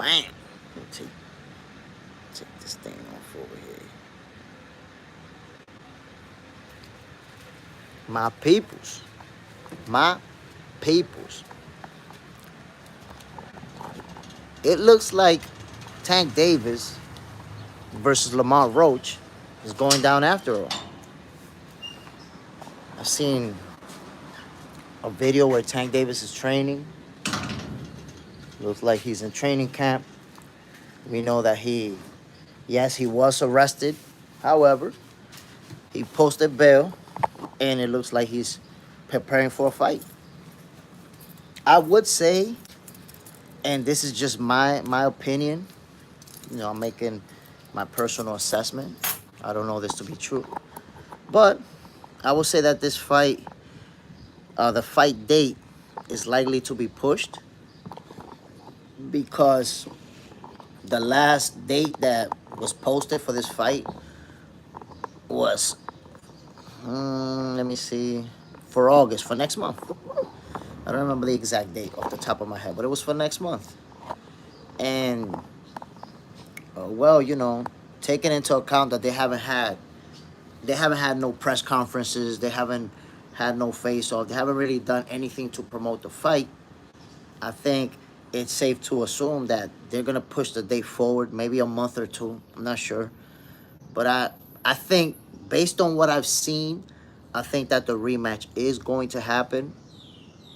Bam. Take this thing off over here. My peoples. My peoples. It looks like Tank Davis versus Lamont Roach is going down after all. I've seen a video where Tank Davis is training. Looks like he's in training camp. We know that yes, he was arrested. However, he posted bail, and it looks like he's preparing for a fight. I would say, and this is just my opinion, I'm making my personal assessment. I don't know this to be true. But I would say that this fight, the fight date is likely to be pushed because the last date that was posted for this fight was, let me see, for August, for next month. I don't remember the exact date off the top of my head, but it was for next month. And, well, taking into account that they haven't had no press conferences, they haven't had no face-off, they haven't really done anything to promote the fight, I think it's safe to assume that they're going to push the date forward, maybe a month or two. I'm not sure. But I think, based on what I've seen, I think that the rematch is going to happen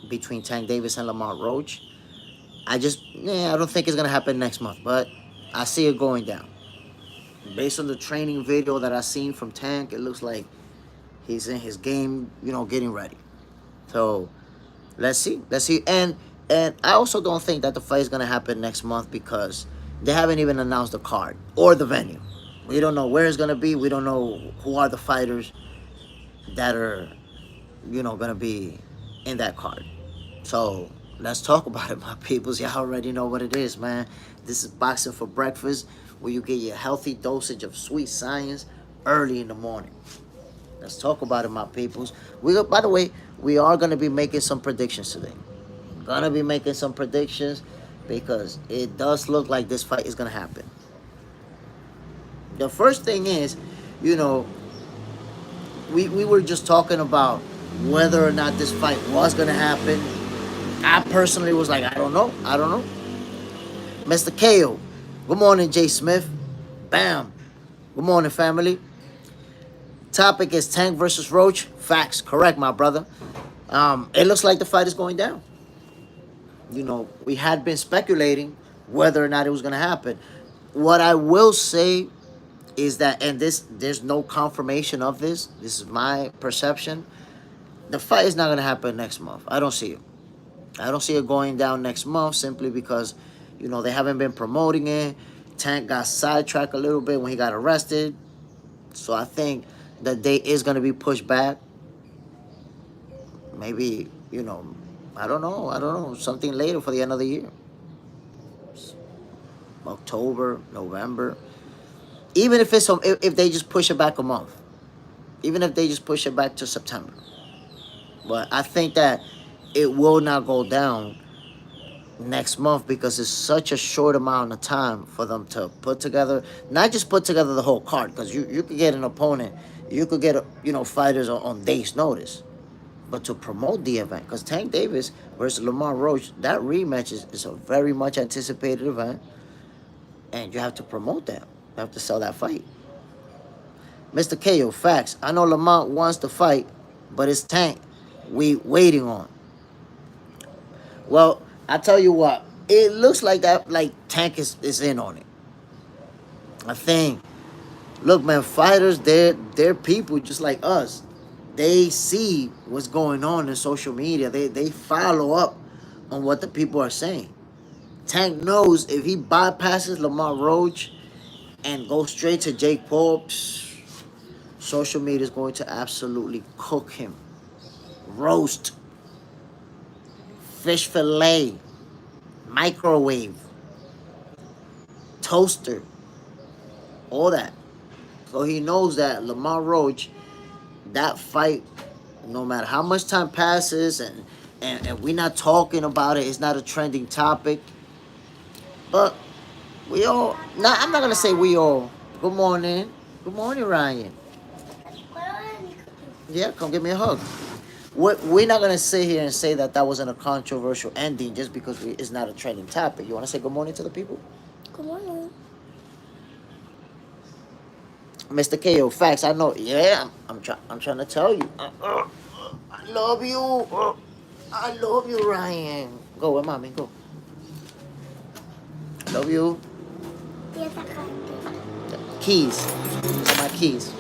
between Tank Davis and Lamont Roach. I don't think it's going to happen next month, but I see it going down. Based on the training video that I've seen from Tank, it looks like he's in his game, getting ready. So, let's see. And I also don't think that the fight is going to happen next month because they haven't even announced the card or the venue. We don't know where it's going to be. We don't know who are the fighters that are, going to be in that card. So, let's talk about it, my peoples. Y'all already know what it is, man. This is Boxing for Breakfast, where you get your healthy dosage of sweet science early in the morning. Let's talk about it, my peoples. By the way, we are going to be making some predictions today. Gonna be making some predictions because it does look like this fight is gonna happen. The first thing is, we were just talking about whether or not this fight was gonna happen. I personally was like, I don't know. Mr. KO, good morning, Jay Smith. Bam. Good morning, family. Topic is Tank versus Roach. Facts, correct, my brother. It looks like the fight is going down. We had been speculating whether or not it was going to happen. What I will say is that, and there's no confirmation of this. This is my perception. The fight is not going to happen next month. I don't see it. I don't see it going down next month simply because, they haven't been promoting it. Tank got sidetracked a little bit when he got arrested. So I think the date is going to be pushed back. Maybe, I don't know. Something later for the end of the year. October, November. Even if if they just push it back a month. Even if they just push it back to September. But I think that it will not go down next month because it's such a short amount of time for them to put together, not just put together the whole card, because you could get an opponent, you could get fighters on days' notice. But to promote the event, because Tank Davis versus Lamont Roach, that rematch is a very much anticipated event. And you have to promote that. You have to sell that fight. Mr. KO, facts. I know Lamont wants to fight, but it's Tank we waiting on. Well, I tell you what, it looks like Tank is in on it. I think, look, man, fighters, they're people just like us. They see what's going on in social media. They follow up on what the people are saying. Tank knows if he bypasses Lamont Roach and goes straight to Jake Paul, social media is going to absolutely cook him. Roast. Fish fillet. Microwave. Toaster. All that. So he knows that Lamont Roach, that fight, no matter how much time passes and we're not talking about it, it's not a trending topic. But We all. Nah, I'm not gonna say we all. Good morning. Good morning, Ryan. Yeah, come give me a hug. We're not gonna sit here and say that that wasn't a controversial ending just because it's not a trending topic. You wanna say good morning to the people? Good morning. Mr. KO, facts. I know. Yeah, I'm trying to tell you. I love you. I love you, Ryan. Go with mommy. Go. I love you. Keys. These are my keys.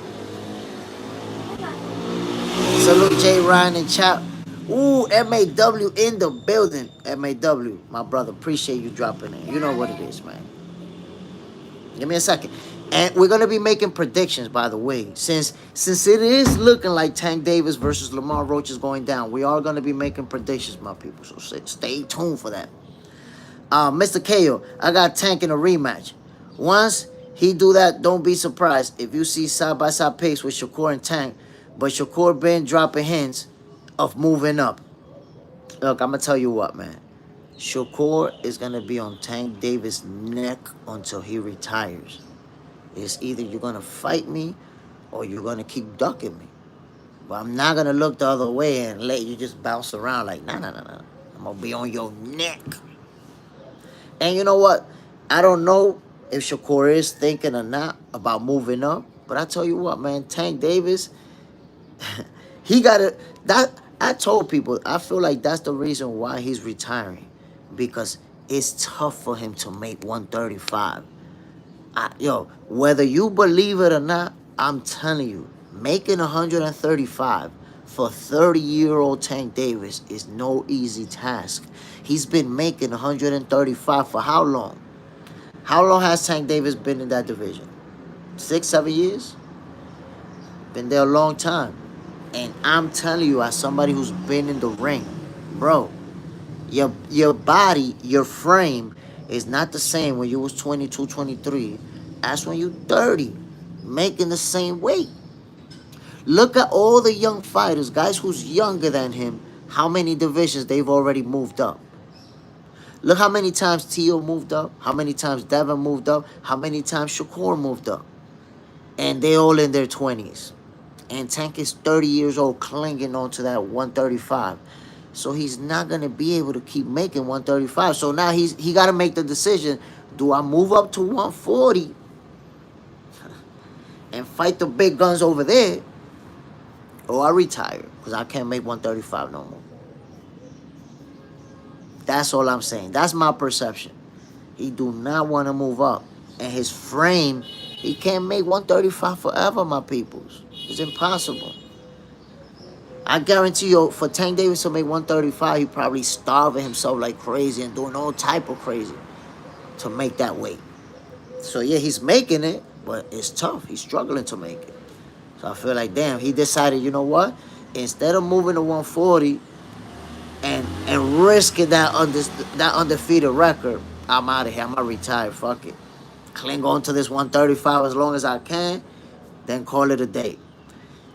Salute J Ryan and Chop. Ooh, MAW in the building. MAW, my brother. Appreciate you dropping in. You know what it is, man. Give me a second. And we're gonna be making predictions, by the way. Since it is looking like Tank Davis versus Lamont Roach is going down, we are gonna be making predictions, my people. So stay tuned for that. Mr. KO, I got Tank in a rematch. Once he do that, don't be surprised if you see side-by-side pace with Shakur and Tank, but Shakur been dropping hints of moving up. Look, I'm gonna tell you what, man. Shakur is gonna be on Tank Davis' neck until he retires. It's either you're gonna fight me or you're gonna keep ducking me. But I'm not gonna look the other way and let you just bounce around like, nah. I'm gonna be on your neck. And you know what? I don't know if Shakur is thinking or not about moving up. But I tell you what, man, Tank Davis, he got it. That I told people, I feel like that's the reason why he's retiring. Because it's tough for him to make 135. Whether you believe it or not, I'm telling you, making 135 for 30-year-old Tank Davis is no easy task. He's been making 135 for how long? How long has Tank Davis been in that division? 6, 7 years? Been there a long time. And I'm telling you, as somebody who's been in the ring, bro, your body, your frame is not the same when you was 22, 23 as when you 30, making the same weight. Look at all the young fighters, guys who's younger than him, how many divisions they've already moved up. Look how many times Teo moved up, how many times Devin moved up, how many times Shakur moved up. And they all in their 20s. And Tank is 30 years old clinging on to that 135. So he's not going to be able to keep making 135. So now he got to make the decision. Do I move up to 140 and fight the big guns over there? Or I retire because I can't make 135 no more. That's all I'm saying. That's my perception. He do not want to move up. And his frame, he can't make 135 forever, my peoples. It's impossible. I guarantee you, for Tank Davis to make 135, he probably starving himself like crazy and doing all type of crazy to make that weight. So yeah, he's making it, but it's tough. He's struggling to make it. So I feel like, damn, he decided, you know what? Instead of moving to 140 and risking that undefeated record, I'm out of here. I'm gonna retire. Fuck it. Cling on to this 135 as long as I can, then call it a day.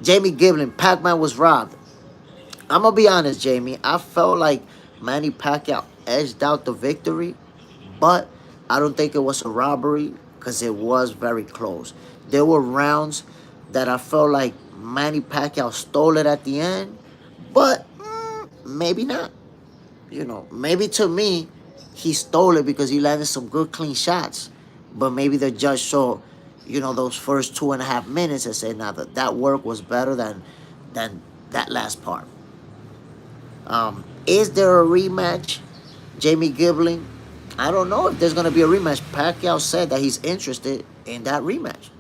Jamie Giblin, Pac-Man was robbed. I'm going to be honest, Jamie. I felt like Manny Pacquiao edged out the victory, but I don't think it was a robbery because it was very close. There were rounds that I felt like Manny Pacquiao stole it at the end, but maybe not. Maybe to me, he stole it because he landed some good, clean shots. But maybe the judge saw, those first 2.5 minutes and said, nah, that work was better than that last part. Is there a rematch, Jamie Gibbling? I don't know if there's going to be a rematch. Pacquiao said that he's interested in that rematch.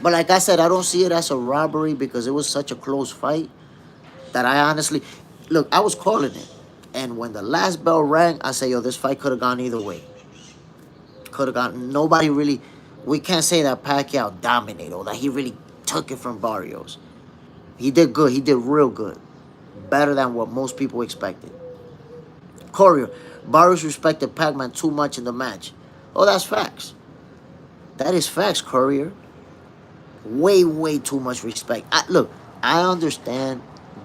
But like I said, I don't see it as a robbery because it was such a close fight that I honestly... Look, I was calling it. And when the last bell rang, I said, yo, this fight could have gone either way. Could have gone... Nobody really... We can't say that Pacquiao dominated or that he really took it from Barrios. He did good. He did real good. Better than what most people expected. Courier, Barrios respected Pac-Man too much in the match. Oh, that's facts. That is facts, Courier. Way too much respect. Look, I understand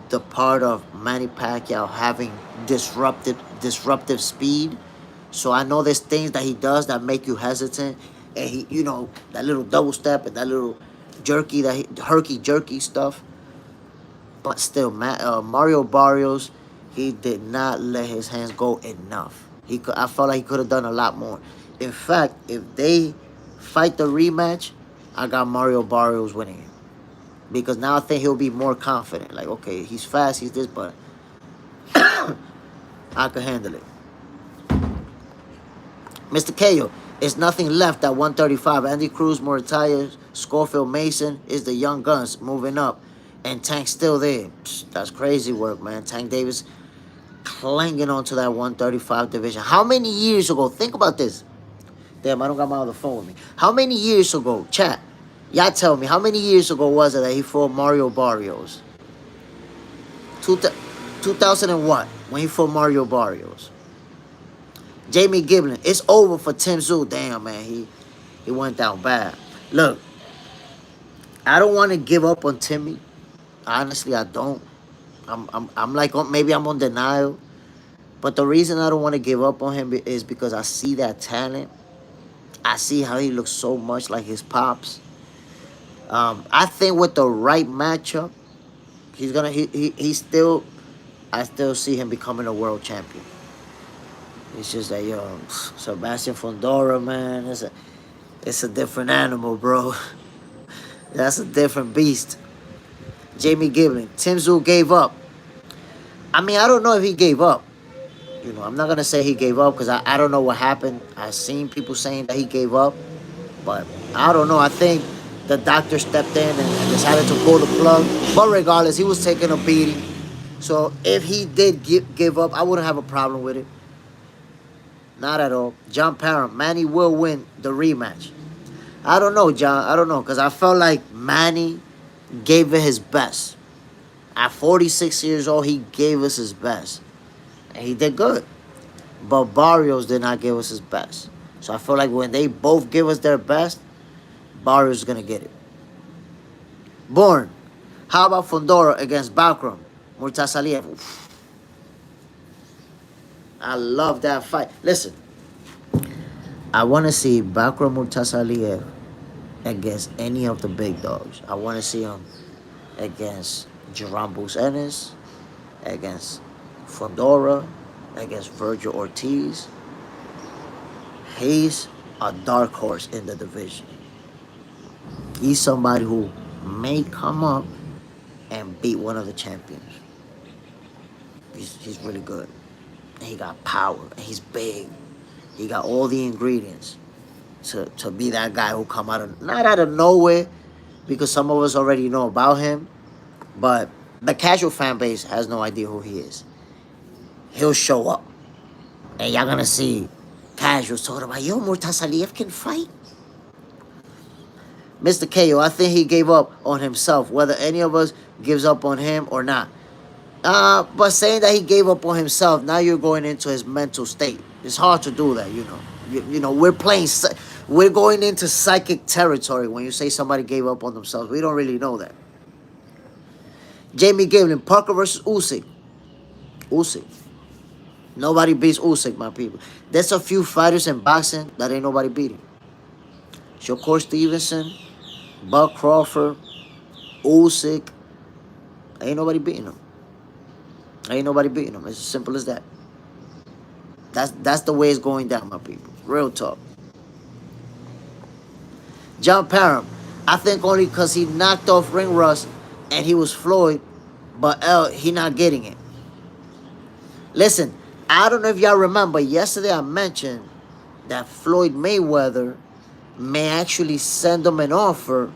the part of Manny Pacquiao having disruptive speed. So I know there's things that he does that make you hesitant. And he, that little double step and that little jerky, herky jerky stuff. But still, Mario Barrios, he did not let his hands go enough. I felt like he could have done a lot more. In fact, if they fight the rematch, I got Mario Barrios winning it. Because now I think he'll be more confident. Like, okay, he's fast, he's this, but I can handle it. Mr. KO, it's nothing left at 135. Andy Cruz, Moritaya, Schofield, Mason is the young guns moving up. And Tank's still there. That's crazy work, man. Tank Davis clinging onto that 135 division. How many years ago? Think about this. Damn, I don't got my other phone with me. How many years ago, chat? Y'all tell me, how many years ago was it that he fought Mario Barrios? 2001, when he fought Mario Barrios. Jamie Giblin, it's over for Tim Tszyu. Damn, man, he went down bad. Look, I don't want to give up on Timmy. Honestly, I don't. I'm like, maybe I'm on denial. But the reason I don't want to give up on him is because I see that talent. I see how he looks so much like his pops. I think with the right matchup, I still see him becoming a world champion. It's just that, Sebastian Fundora, man, it's a different animal, bro. That's a different beast. Jamie Giblin, Tim Tszyu gave up. I mean, I don't know if he gave up. I'm not going to say he gave up because I don't know what happened. I've seen people saying that he gave up. But I don't know. I think the doctor stepped in and decided to pull the plug. But regardless, he was taking a beating. So if he did give up, I wouldn't have a problem with it. Not at all. John Parham, Manny will win the rematch. I don't know, John. I don't know. Because I felt like Manny gave it his best. At 46 years old, he gave us his best. And he did good. But Barrios did not give us his best. So I feel like when they both give us their best, Barrios is going to get it. Bourne, how about Fundora against Bakram? Murtasaliev. I love that fight. Listen, I want to see Bakram Murtasaliev against any of the big dogs. I want to see him against Jerome Ennis, against Fundora, against Virgil Ortiz. He's a dark horse in the division. He's somebody who may come up and beat one of the champions. He's really good. And he got power. And he's big. He got all the ingredients to be that guy who come not out of nowhere, because some of us already know about him, but the casual fan base has no idea who he is. He'll show up. And y'all gonna see casuals talking about, Murtasaliev can fight. Mr. KO, I think he gave up on himself, whether any of us gives up on him or not. But saying that he gave up on himself, now you're going into his mental state. It's hard to do that, we're going into psychic territory when you say somebody gave up on themselves. We don't really know that. Jamie Giblin, Parker versus Usyk. Usyk. Nobody beats Usyk, my people. There's a few fighters in boxing that ain't nobody beating. Shakur Stevenson, Buck Crawford, Usyk. Ain't nobody beating them. Ain't nobody beating them. It's as simple as that. That's the way it's going down, my people. Real talk. John Parham, I think only because he knocked off ring rust and he was Floyd, but he not getting it. Listen, I don't know if y'all remember, yesterday I mentioned that Floyd Mayweather may actually send him an offer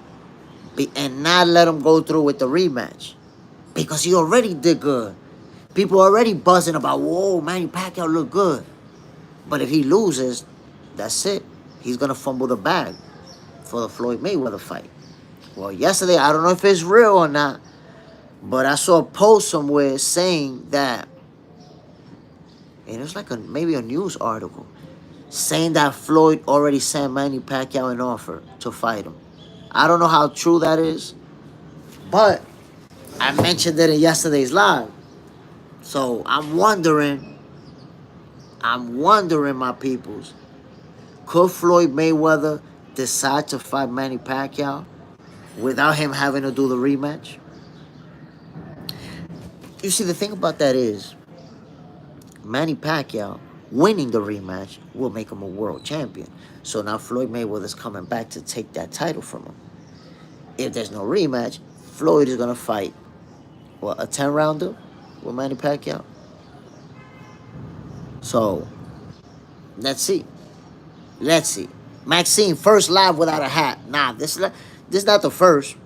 and not let him go through with the rematch, because he already did good. People are already buzzing about, whoa, Manny Pacquiao look good. But if he loses, that's it. He's going to fumble the bag for the Floyd Mayweather fight. Well, yesterday, I don't know if it's real or not, but I saw a post somewhere saying that, and it was like maybe a news article, saying that Floyd already sent Manny Pacquiao an offer to fight him. I don't know how true that is, but I mentioned it in yesterday's live. So I'm wondering I'm wondering, my peoples, could Floyd Mayweather decide to fight Manny Pacquiao without him having to do the rematch? You see, the thing about that is, Manny Pacquiao winning the rematch will make him a world champion. So now Floyd Mayweather's coming back to take that title from him. If there's no rematch, Floyd is going to fight, what, a 10-rounder with Manny Pacquiao? So, let's see. Let's see. Maxine, first live without a hat. Nah, this is not the first.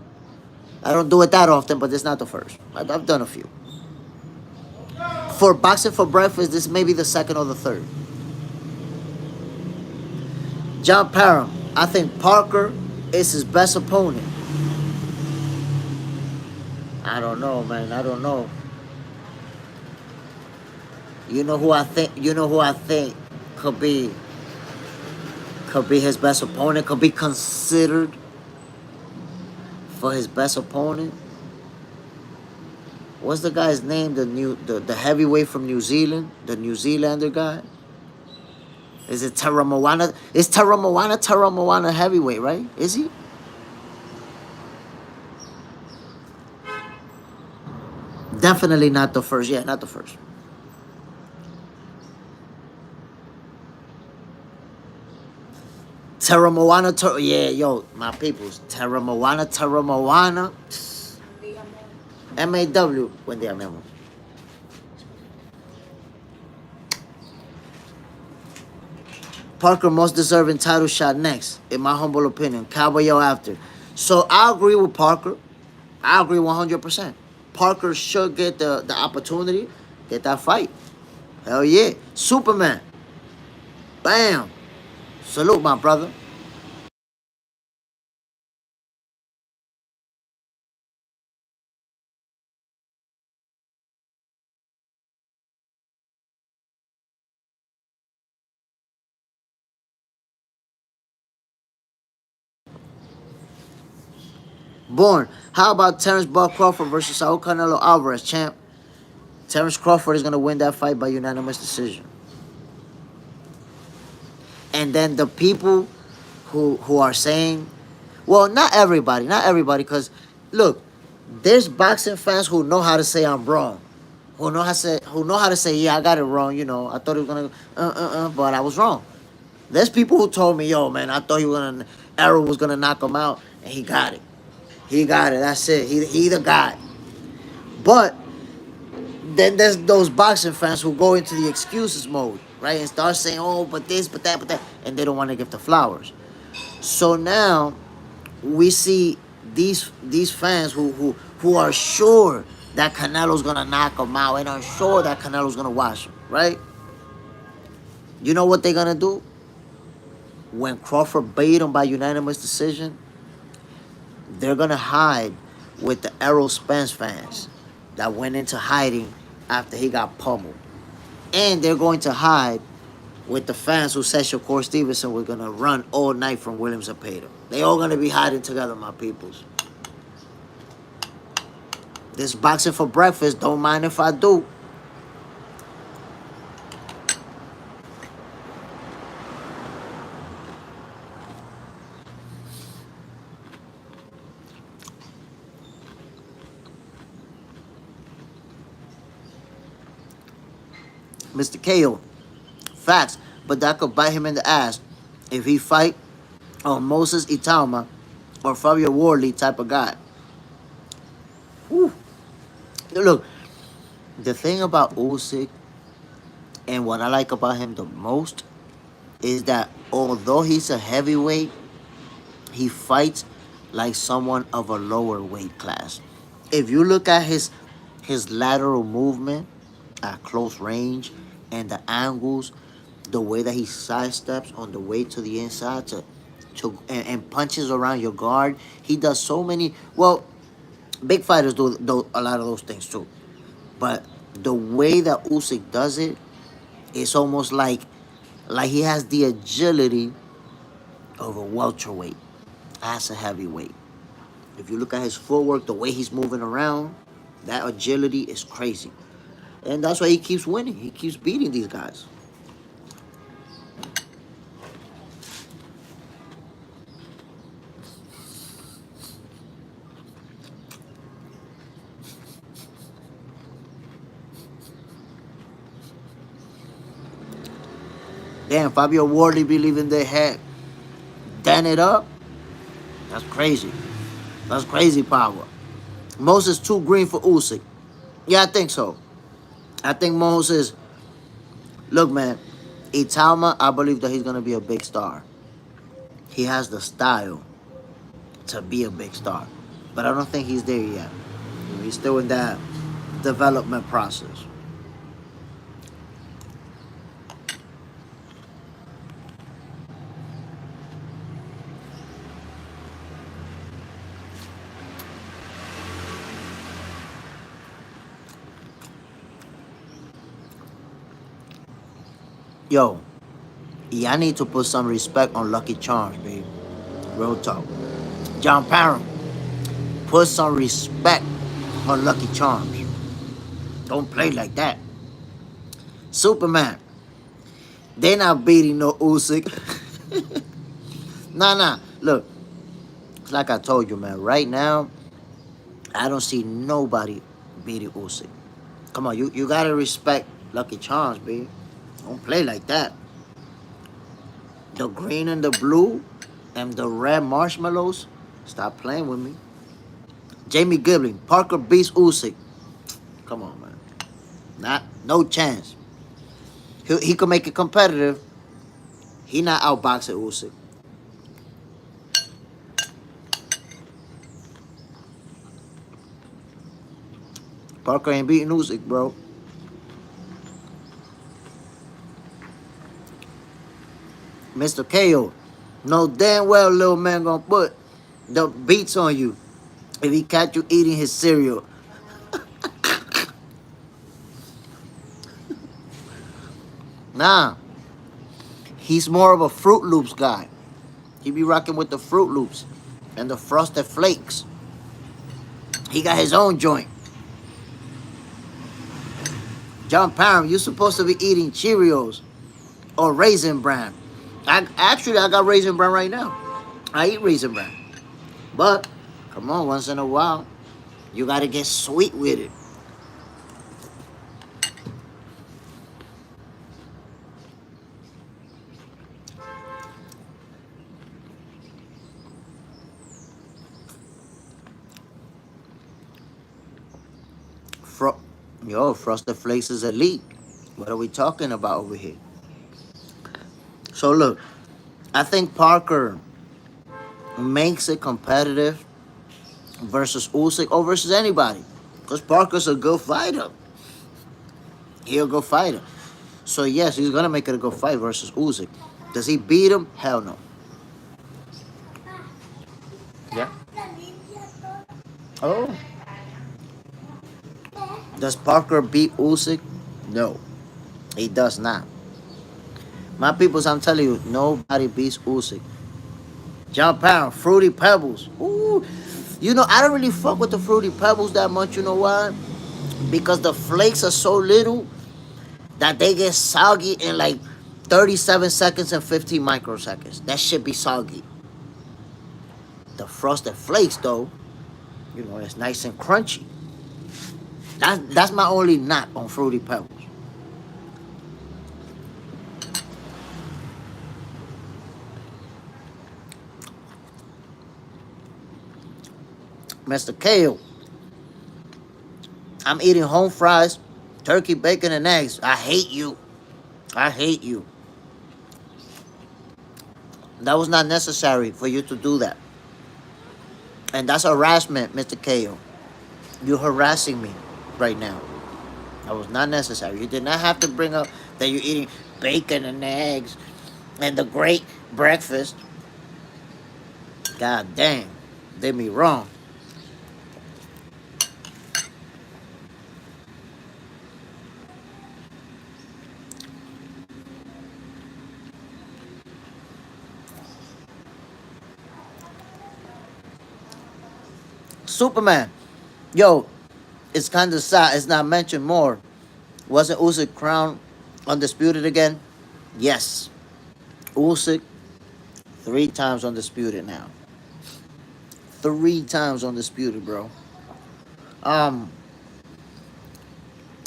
I don't do it that often, but this is not the first. I've done a few. For Boxing for Breakfast, this may be the second or the third. John Parham, I think Parker is his best opponent. I don't know, man. I don't know. You know who I think? You know who I think could be his best opponent? Could be considered for his best opponent? What's the guy's name? The heavyweight from New Zealand, the New Zealander guy. Is it Tara Moana? Is Tara Moana heavyweight, right? Is he? Definitely not the first. Yeah, not the first. Tara Moana. Yeah, yo, my peoples. Tara Moana. MAW. Buen día, mi amor. Parker most deserving title shot next, in my humble opinion. Caballero after. So I agree with Parker. I agree 100%. Parker should get the opportunity, get that fight. Hell yeah. Superman. Bam. Salute, my brother. Born. How about Terence Crawford versus Saul Canelo Alvarez, champ? Terence Crawford is going to win that fight by unanimous decision. And then the people who are saying, well, not everybody, because look, there's boxing fans who know how to say I'm wrong, who know how to say, yeah, I got it wrong. You know, I thought he was gonna, but I was wrong. There's people who told me, yo, man, I thought Errol was gonna knock him out, and he got it. He got it. That's it. He the guy. But then there's those boxing fans who go into the excuses mode, right, and start saying, oh, but this, but that, and they don't want to give the flowers. So now we see these fans who are sure that Canelo's gonna knock him out and are sure that Canelo's gonna wash him, right? You know what they're gonna do? When Crawford beat him by unanimous decision, they're gonna hide with the Errol Spence fans that went into hiding after he got pummeled. And they're going to hide with the fans who said Shakur Stevenson was going to run all night from Williams Zepeda. They all going to be hiding together, my peoples. This Boxing for Breakfast, don't mind if I do. Mr. KO, facts, but that could bite him in the ass if he fight on Moses Itauma or Fabio Wardley type of guy. Whew. Look, the thing about Usyk and what I like about him the most is that although he's a heavyweight, he fights like someone of a lower weight class. If you look at his lateral movement at close range and the angles, the way that he sidesteps on the way to the inside and punches around your guard, he does so many. Well, big fighters do a lot of those things too, but the way that Usyk does it, it's almost like he has the agility of a welterweight as a heavyweight. If you look at his footwork, the way he's moving around, that agility is crazy. And that's why he keeps winning. He keeps beating these guys. Damn, Fabio Wardley be leaving their head. Done it up. That's crazy. That's crazy power. Moses too green for Usyk. Yeah, I think so. I think Moses. Look, man. Italma, I believe that he's gonna be a big star. He has the style to be a big star, but I don't think he's there yet. He's still in that development process. Yo, y'all need to put some respect on Lucky Charms, baby. Real talk. John Parham, put some respect on Lucky Charms. Don't play like that. Superman, they not beating no Usyk. Nah. Look, like I told you, man. Right now, I don't see nobody beating Usyk. Come on, you gotta respect Lucky Charms, baby. Don't play like that. The green and the blue and the red marshmallows. Stop playing with me. Jamie Gibling, Parker beats Usyk. Come on, man. No chance. He could make it competitive. He not outboxing Usyk. Parker ain't beating Usyk, bro. Mr. KO. Know damn well little man gonna put the beats on you if he catch you eating his cereal. Nah. He's more of a Fruit Loops guy. He be rocking with the Fruit Loops and the Frosted Flakes. He got his own joint. John Parham, you supposed to be eating Cheerios or Raisin Bran. I got Raisin Bran right now. I eat Raisin Bran. But, come on, once in a while, you got to get sweet with it. Frosted Flakes is elite. What are we talking about over here? So, look, I think Parker makes it competitive versus Usyk or versus anybody. Because Parker's a good fighter. He'll go fighter. So yes, he's gonna make it a good fight versus Usyk. Does he beat him? Hell no. Yeah. Oh. Does Parker beat Usyk? No, he does not. My peoples, I'm telling you, nobody beats Usyk. John Parham, Fruity Pebbles. Ooh. You know, I don't really fuck with the Fruity Pebbles that much. You know why? Because the flakes are so little that they get soggy in like 37 seconds and 15 microseconds. That shit be soggy. The Frosted Flakes, though, you know, it's nice and crunchy. That's my only knock on Fruity Pebbles. Mr. Kale, I'm eating home fries, turkey, bacon, and eggs. I hate you. I hate you. That was not necessary for you to do that. And that's harassment, Mr. Kale. You're harassing me right now. That was not necessary. You did not have to bring up that you're eating bacon and eggs and the great breakfast. God damn. Did me wrong. Superman. Yo, it's kind of sad. It's not mentioned more. Wasn't Usyk crowned undisputed again? Yes. Usyk, 3 times undisputed now. 3 times undisputed, bro. Um,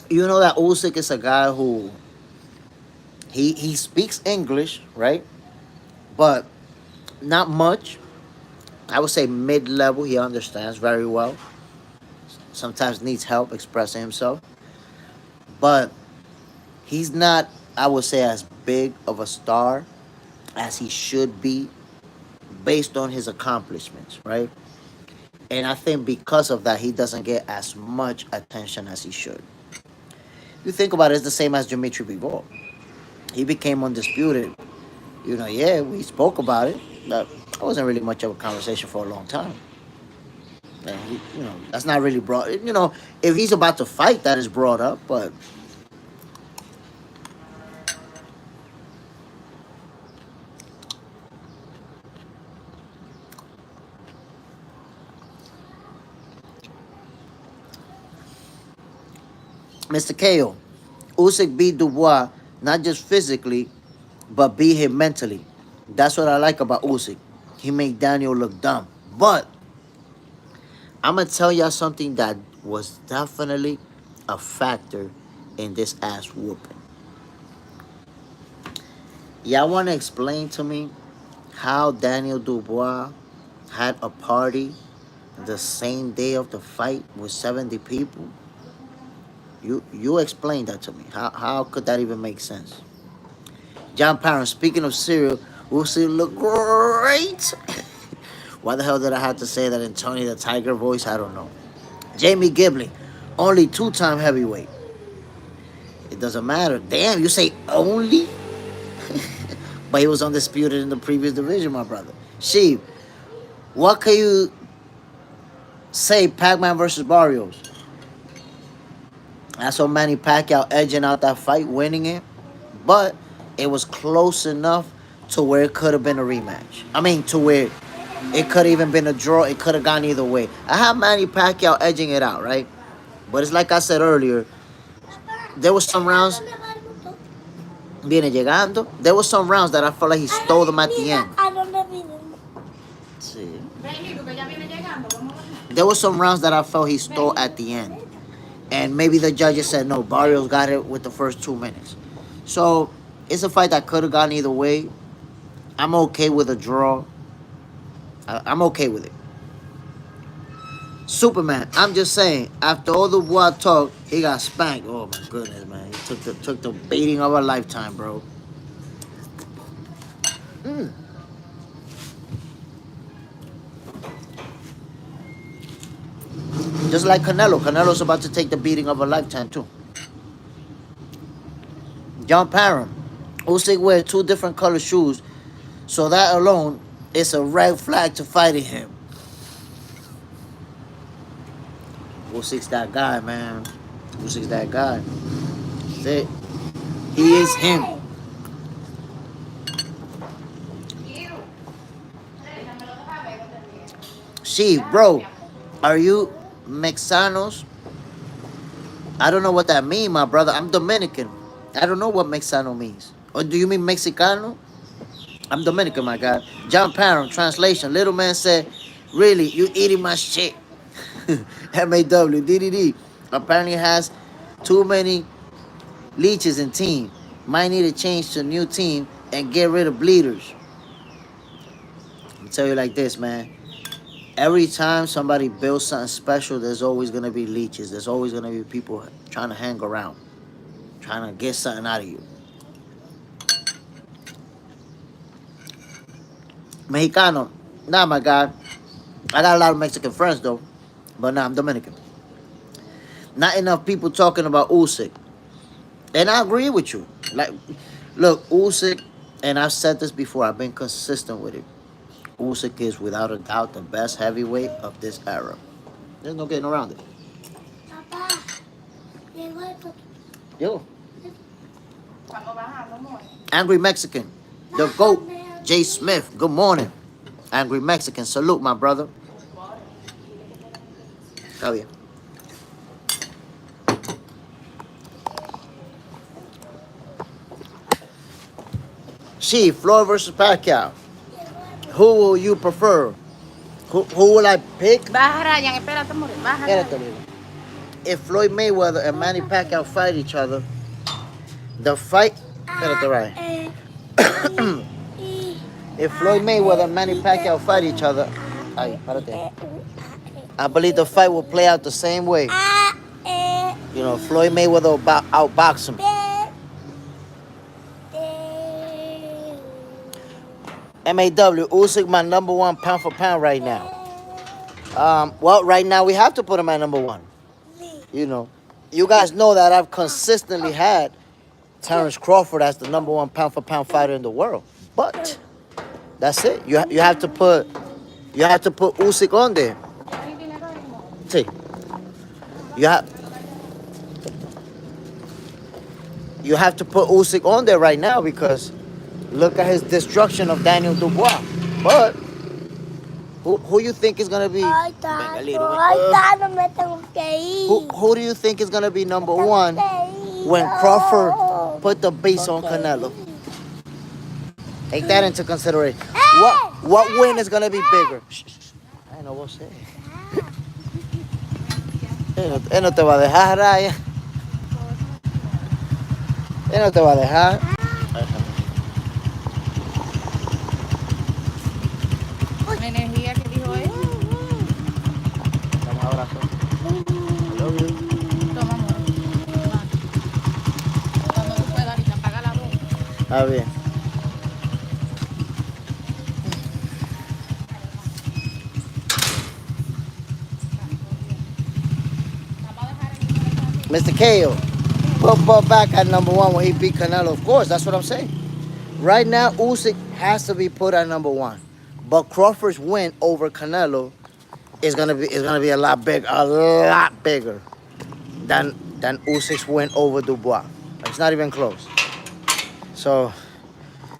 you know that Usyk is a guy who He speaks English, right? But not much. I would say mid-level. He understands very well. Sometimes needs help expressing himself. But he's not, I would say, as big of a star as he should be based on his accomplishments, right? And I think because of that, he doesn't get as much attention as he should. You think about it, it's the same as Dimitri Bivol. He became undisputed. Yeah, we spoke about it, but it wasn't really much of a conversation for a long time. And that's not really brought. If he's about to fight, that is brought up, but Mr. KO, Usyk beat Dubois not just physically, but beat him mentally. That's what I like about Usyk. He made Daniel look dumb. But I'm going to tell y'all something that was definitely a factor in this ass whooping. Y'all want to explain to me how Daniel Dubois had a party the same day of the fight with 70 people? You explain that to me. How could that even make sense? John Parent, speaking of cereal, Usyk look great. Why the hell did I have to say that in Tony the Tiger voice? I don't know. Jamie Gibley, only two-time heavyweight. It doesn't matter. Damn, you say only? But he was undisputed in the previous division, my brother. Sheep, what can you say Pac-Man versus Barrios? I saw Manny Pacquiao edging out that fight, winning it. But it was close enough to where it could have been a rematch. I mean, to where it could have even been a draw. It could have gone either way. I have Manny Pacquiao edging it out, right? But it's like I said earlier. There was some rounds. Viene llegando. There was some rounds that I felt like he stole them at the end. See. There was some rounds that I felt he stole at the end. And maybe the judges said, no, Barrios got it with the first 2 minutes. So, it's a fight that could have gone either way. I'm okay with a draw. I'm okay with it. Superman, I'm just saying, after all the wild talk, he got spanked. Oh, my goodness, man. He took the beating of a lifetime, bro. Just like Canelo. Canelo's about to take the beating of a lifetime, too. John Parham. Usyk wear 2 different color shoes. So that alone is a red flag to fighting him. Usyk's that guy, man. Usyk's that guy. That's it. He is him. She, bro, are you Mexicanos? I don't know what that means, my brother. I'm Dominican. I don't know what Mexicano means. Or do you mean Mexicano? I'm Dominican, my God. John Parham, translation. Little man said, really, you eating my shit. M-A-W, DDD. Apparently has too many leeches in team. Might need to change to a new team and get rid of bleeders. I'll tell you like this, man. Every time somebody builds something special, there's always going to be leeches. There's always going to be people trying to hang around, trying to get something out of you. Mexicano. Nah, my God. I got a lot of Mexican friends, though. But nah, I'm Dominican. Not enough people talking about Usyk. And I agree with you. Like, look, Usyk, and I've said this before, I've been consistent with it. Usyk is without a doubt the best heavyweight of this era. There's no getting around it. Yo. Angry Mexican. The GOAT, Jay Smith. Good morning. Angry Mexican. Salute, my brother. Oh, yeah. She, Floyd versus Pacquiao. Who will you prefer? Who will I pick? If Floyd Mayweather and Manny Pacquiao fight each other, the fight Espérate, right. If Floyd Mayweather and Manny Pacquiao fight each other, ay, espérate. I believe the fight will play out the same way. You know, Floyd Mayweather will outbox him. MAW, Usyk my number one pound for pound right now. Well, right now we have to put him at number one. You know, you guys know that I've consistently had Terence Crawford as the number one pound for pound fighter in the world. But that's it. You have to put Usyk on there. See, you have to put Usyk on there right now because look at his destruction of Daniel Dubois. But who you think is gonna be? Who do you think is gonna be number one when Crawford put the base on Canelo? Take that into consideration. What win is gonna be bigger? I know what say. Él no te va a dejar, Raya. Él no te va a dejar. La energía que dijo él. Dame un abrazo. I love you. Toma, amor. Cuando tú puedas, ahorita apaga la luz. Está bien. Mr. KO, put Bud back at number one when he beat Canelo. Of course, that's what I'm saying. Right now, Usyk has to be put at number one. But Crawford's win over Canelo is gonna be a lot bigger than Usyk's win over Dubois. It's not even close. So,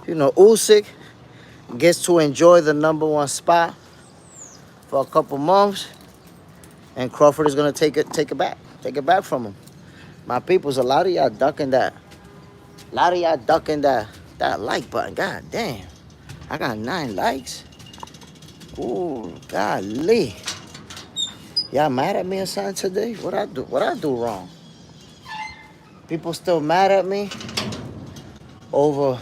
you know, Usyk gets to enjoy the number one spot for a couple months, and Crawford is gonna take it back from him. My people's, a lot of y'all ducking that. That like button. God damn. I got 9 likes. Ooh, golly. Y'all mad at me or something today? What I do wrong? People still mad at me over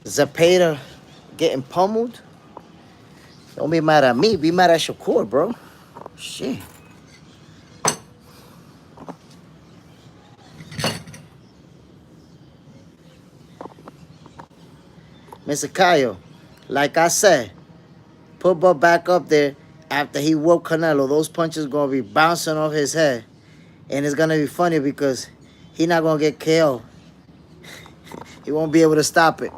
Zepeda getting pummeled? Don't be mad at me. Be mad at Shakur, bro. Shit. Mr. Kyle, like I said, put Bud back up there after he whooped Canelo. Those punches going to be bouncing off his head. And it's going to be funny because he's not going to get KO. He won't be able to stop it.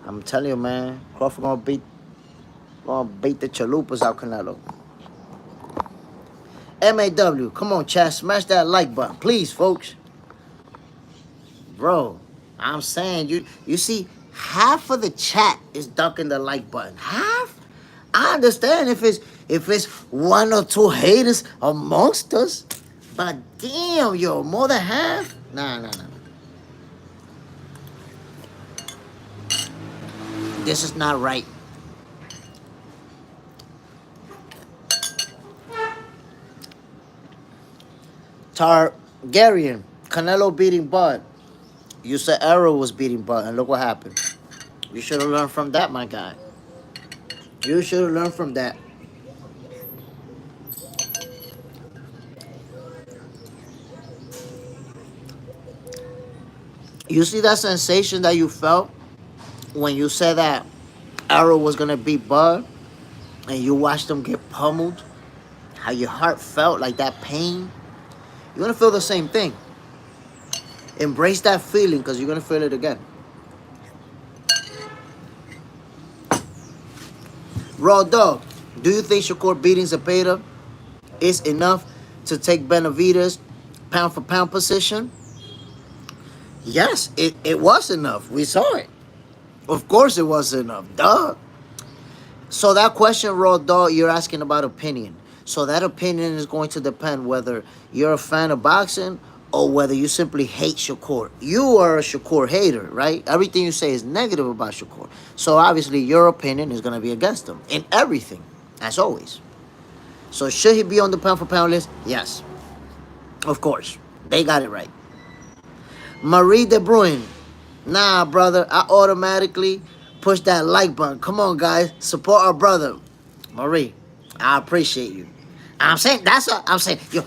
I'm telling you, man. Crawford going to beat the chalupas out Canelo. MAW, come on, chat. Smash that like button. Please, folks. Bro, I'm saying, you see, half of the chat is ducking the like button. Half? I understand if it's 1 or 2 haters amongst us. But damn, yo, more than half? Nah. This is not right. Targaryen, Canelo beating Bud. You said Arrow was beating Bud, and look what happened. You should have learned from that, my guy. You should have learned from that. You see that sensation that you felt when you said that Arrow was going to beat Bud, and you watched him get pummeled? How your heart felt, like that pain? You're going to feel the same thing. Embrace that feeling, because you're going to feel it again. Raw Dog, do you think Shakur beating Zepeda is enough to take Benavidez' pound-for-pound position? Yes, it was enough. We saw it. Of course it was enough. Duh. So that question, Raw Dog, you're asking about opinion. So that opinion is going to depend whether you're a fan of boxing or whether you simply hate Shakur. You are a Shakur hater, right? Everything you say is negative about Shakur. So obviously your opinion is going to be against him in everything, as always. So should he be on the pound-for-pound list? Yes. Of course. They got it right. Marie De Bruyne, Nah, brother. I automatically push that like button. Come on, guys. Support our brother. Marie, I appreciate you. I'm saying that's what I'm saying. Yo,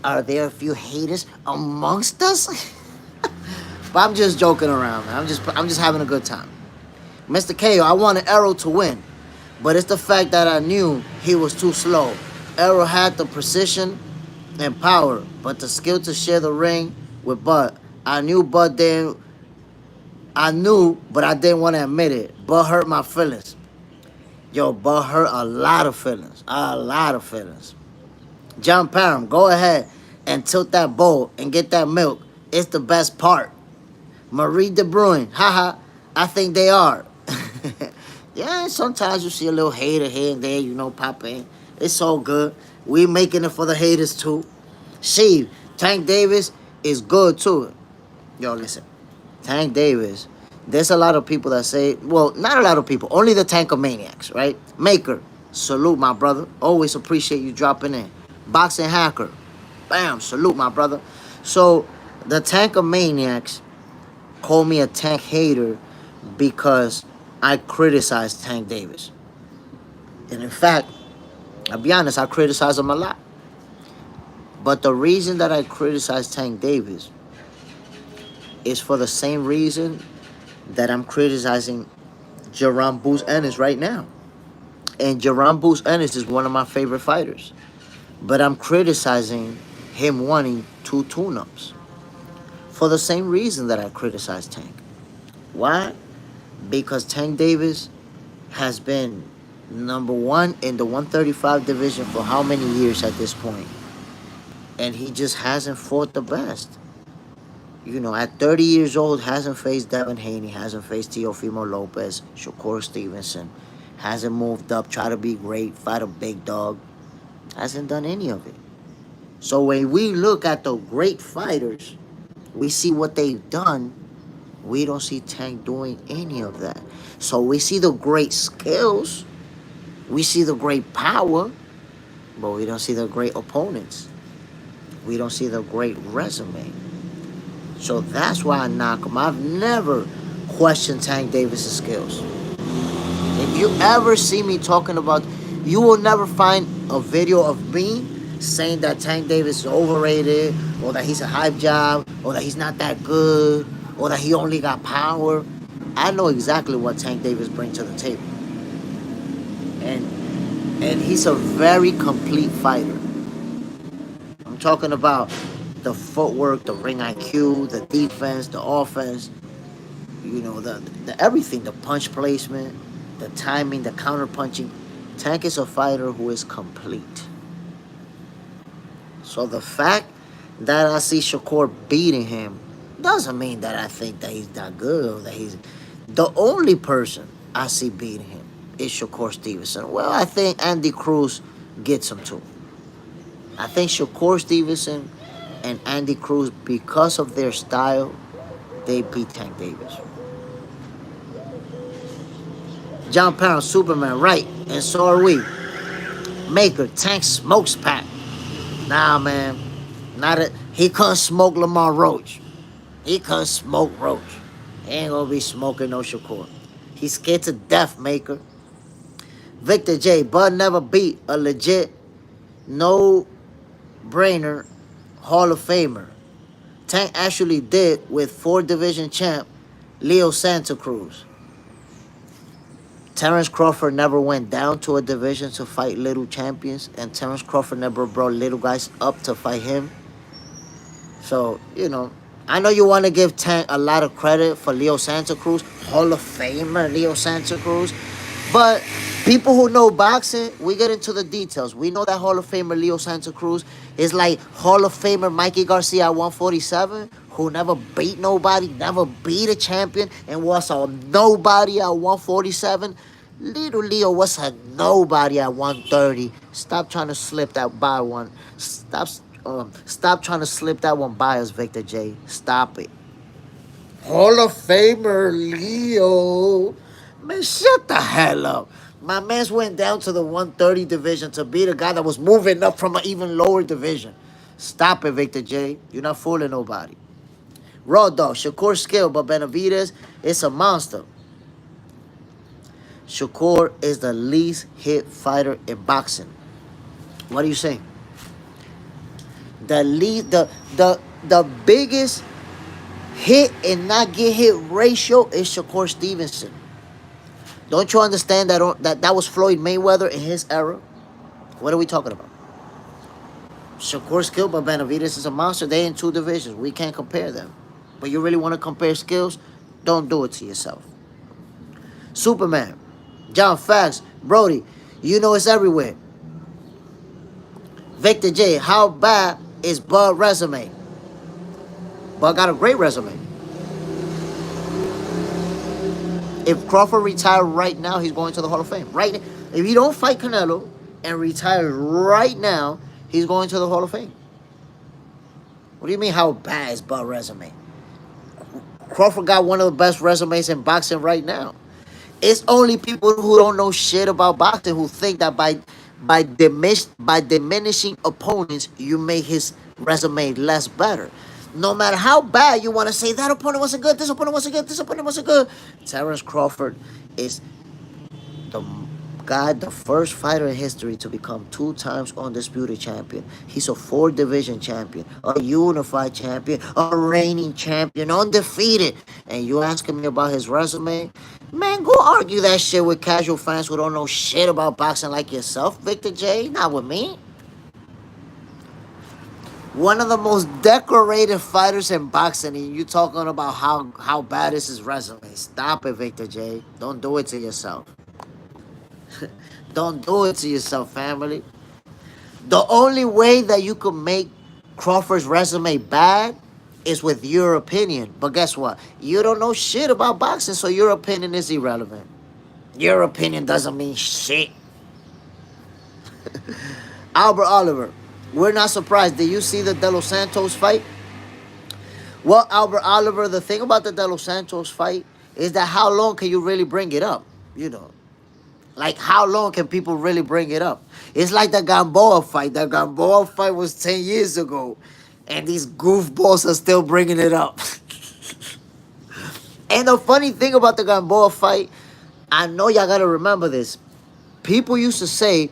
are there a few haters amongst us? But I'm just joking around, man. I'm just having a good time. Mr. KO, I wanted Errol to win, but it's the fact that I knew he was too slow. Errol had the precision and power, but the skill to share the ring with Bud. I knew Bud didn't. I knew, but I didn't want to admit it. Bud hurt my feelings. Yo, Bud hurt a lot of feelings. A lot of feelings. John Parham, go ahead and tilt that bowl and get that milk. It's the best part. Marie De Bruin, haha, I think they are. Yeah, sometimes you see a little hater here and there, pop in. It's all good. We making it for the haters too. See, Tank Davis is good too. Yo, listen, Tank Davis. There's a lot of people that say, well, not a lot of people, only the Tankomaniacs, right? Maker, salute my brother. Always appreciate you dropping in. Boxing Hacker, bam, salute my brother. So the Tankomaniacs call me a Tank hater because I criticize Tank Davis. And in fact, I'll be honest, I criticize him a lot. But the reason that I criticize Tank Davis is for the same reason that I'm criticizing Jerome Boots Ennis right now. And Jerome Boots Ennis is one of my favorite fighters. But I'm criticizing him wanting 2 tune-ups for the same reason that I criticize Tank. Why? Because Tank Davis has been number 1 in the 135 division for how many years at this point? And he just hasn't fought the best. At 30 years old, hasn't faced Devin Haney, hasn't faced Teofimo Lopez, Shakur Stevenson, hasn't moved up, try to be great, fight a big dog, hasn't done any of it. So when we look at the great fighters, we see what they've done. We don't see Tank doing any of that. So we see the great skills, we see the great power, but we don't see the great opponents. We don't see the great resume. So that's why I knock him. I've never questioned Tank Davis' skills. If you ever see me talking about, you will never find a video of me saying that Tank Davis is overrated, or that he's a hype job, or that he's not that good, or that he only got power. I know exactly what Tank Davis brings to the table. And he's a very complete fighter. I'm talking about the footwork, the ring IQ, the defense, the offense, the everything, the punch placement, the timing, the counter punching. Tank is a fighter who is complete. So the fact that I see Shakur beating him doesn't mean that I think that he's that good, or that he's the only person I see beating him is Shakur Stevenson. Well, I think Andy Cruz gets him too. I think Shakur Stevenson and Andy Cruz, because of their style, they beat Tank Davis. John Pound, Superman, right, and so are we. Maker, Tank smokes Pac. Nah, man, he couldn't smoke Lamont Roach. He couldn't smoke Roach. He ain't gonna be smoking no Shakur. He's scared to death, Maker. Victor J. Bud never beat a legit, no-brainer Hall of Famer. Tank actually did with 4 division champ Leo Santa Cruz. Terence Crawford never went down to a division to fight little champions, and Terence Crawford never brought little guys up to fight him. So, I know you want to give Tank a lot of credit for Leo Santa Cruz, Hall of Famer Leo Santa Cruz, but people who know boxing, we get into the details. We know that Hall of Famer Leo Santa Cruz is like Hall of Famer Mikey Garcia at 147, who never beat nobody, never beat a champion, and was a nobody at 147. Little Leo was a nobody at 130. Stop trying to slip that by one. Stop trying to slip that one by us, Victor J. Stop it. Hall of Famer Leo. Man, shut the hell up. My man's went down to the 130 division to beat a guy that was moving up from an even lower division. Stop it, Victor J. You're not fooling nobody. Raw dog. Shakur skill, but Benavidez is a monster. Shakur is the least hit fighter in boxing. What do you say? The biggest hit and not get hit ratio is Shakur Stevenson. Don't you understand that was Floyd Mayweather in his era? What are we talking about? Shakur skill, but Benavidez is a monster. They in two divisions. We can't compare them. But you really want to compare skills? Don't do it to yourself. Superman, John Fax, Brody, you know it's everywhere. Victor J, how bad is Bud resume? Bud got a great resume. If Crawford retired right now, he's going to the Hall of Fame. Right now, if he don't fight Canelo and retire right now, he's going to the Hall of Fame. What do you mean, how bad is Bud resume? Crawford got one of the best resumes in boxing right now. It's only people who don't know shit about boxing who think that by diminishing opponents, you make his resume less better. No matter how bad you want to say that opponent wasn't good, this opponent wasn't good, this opponent wasn't good. Terence Crawford is the the first fighter in history to become 2 times undisputed champion. He's a 4-division champion, a unified champion, a reigning champion, undefeated. And you asking me about his resume? Man, go argue that shit with casual fans who don't know shit about boxing like yourself, Victor J. Not with me. One of the most decorated fighters in boxing, and you talking about how bad is his resume. Stop it, Victor J. Don't do it to yourself. Don't do it to yourself, family. The only way that you could make Crawford's resume bad is with your opinion. But guess what? You don't know shit about boxing, so your opinion is irrelevant. Your opinion doesn't mean shit. Albert Oliver, we're not surprised. Did you see the De Los Santos fight? Well, Albert Oliver, the thing about the De Los Santos fight is that how long can you really bring it up? You know. Like, how long can people really bring it up? It's like the Gamboa fight. The Gamboa fight was 10 years ago. And these goofballs are still bringing it up. And the funny thing about the Gamboa fight, I know y'all got to remember this. People used to say,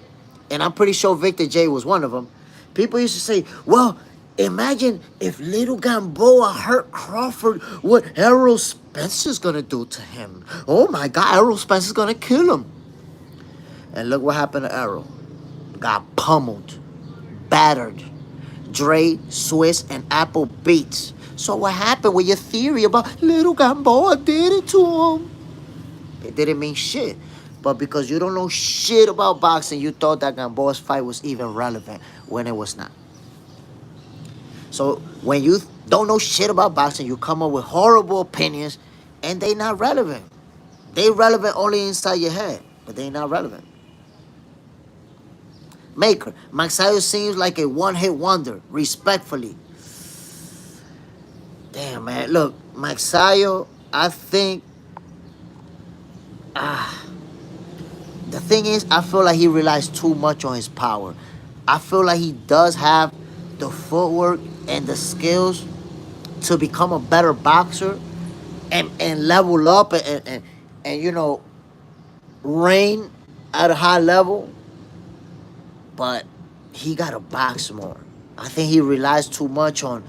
and I'm pretty sure Victor J was one of them. People used to say, well, imagine if little Gamboa hurt Crawford, what Errol Spencer's going to do to him. Oh, my God, Errol Spencer's going to kill him. And look what happened to Errol. Got pummeled, battered. Dre, Swiss, and Apple beats. So what happened with your theory about little Gamboa did it to him? It didn't mean shit. But because you don't know shit about boxing, you thought that Gamboa's fight was even relevant when it was not. So when you don't know shit about boxing, you come up with horrible opinions, and they not relevant. They relevant only inside your head, but they not relevant. Maker, Maxayo seems like a one-hit wonder, respectfully. Damn, man. Look, Maxayo, I think... the thing is, I feel like he relies too much on his power. I feel like he does have the footwork and the skills to become a better boxer and level up and you know, reign at a high level. But he got to box more. I think he relies too much on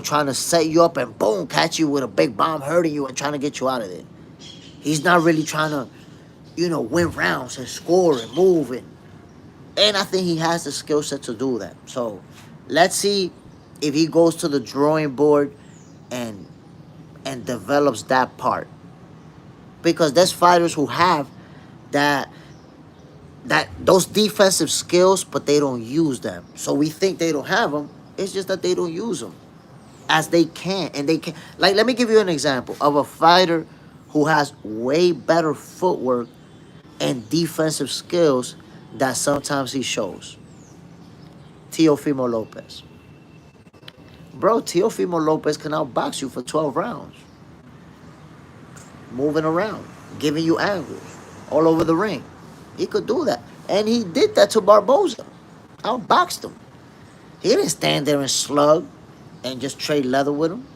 trying to set you up and boom, catch you with a big bomb, hurting you and trying to get you out of there. He's not really trying to, you know, win rounds and score and move it. And I think he has the skill set to do that. So let's see if he goes to the drawing board and develops that part. Because there's fighters who have those defensive skills, but they don't use them. So we think they don't have them. It's just that they don't use them as they can. And they can. Like, let me give you an example of a fighter who has way better footwork and defensive skills that sometimes he shows. Teofimo Lopez. Bro, Teofimo Lopez can outbox you for 12 rounds. Moving around, giving you angles all over the ring. He could do that. And he did that to Barboza. Outboxed him. He didn't stand there and slug and just trade leather with him.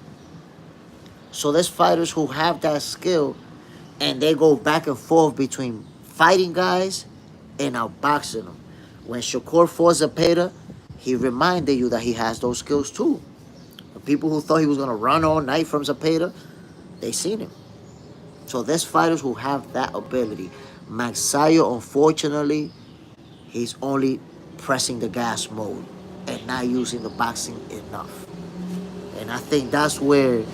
So there's fighters who have that skill, and they go back and forth between fighting guys and outboxing them. When Shakur fought Zepeda, he reminded you that he has those skills too. The people who thought he was gonna run all night from Zepeda, they seen him. So there's fighters who have that ability. Magsayo, unfortunately, he's only pressing the gas mode and not using the boxing enough. And I think that's where,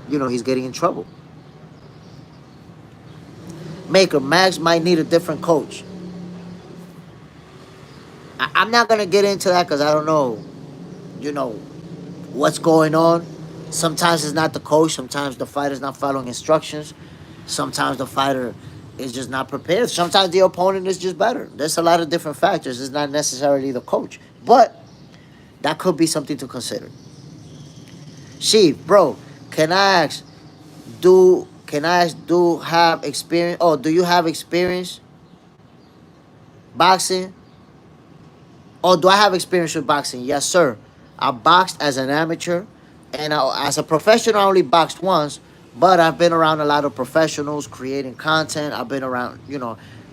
he's getting in trouble. Maker, Max might need a different coach. I'm not going to get into that because I don't know, you know, what's going on. Sometimes it's not the coach. Sometimes the fighter's not following instructions. Sometimes the fighter is just not prepared. Sometimes the opponent is just better. There's a lot of different factors. It's not necessarily the coach. But that could be something to consider. Sheep, bro, can I ask, do have experience? Oh, do you have experience boxing? Oh, do I have experience with boxing? Yes, sir. I boxed as an amateur, and as a professional, I only boxed once. But I've been around a lot of professionals creating content. I've been around,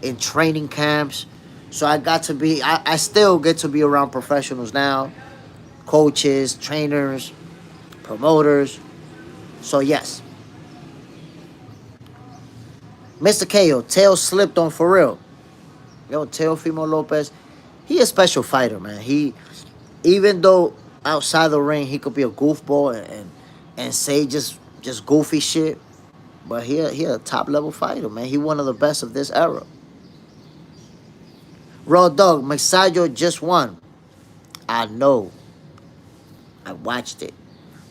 in training camps. So I still get to be around professionals now, coaches, trainers, promoters. So yes, Mr. KO, tail slipped on for real. Yo, Teofimo Lopez, he a special fighter, man. Even though outside the ring he could be a goofball and say just goofy shit, but he a top level fighter, man. He one of the best of this era. Raw Dog, Magsayo just won. I know. I watched it.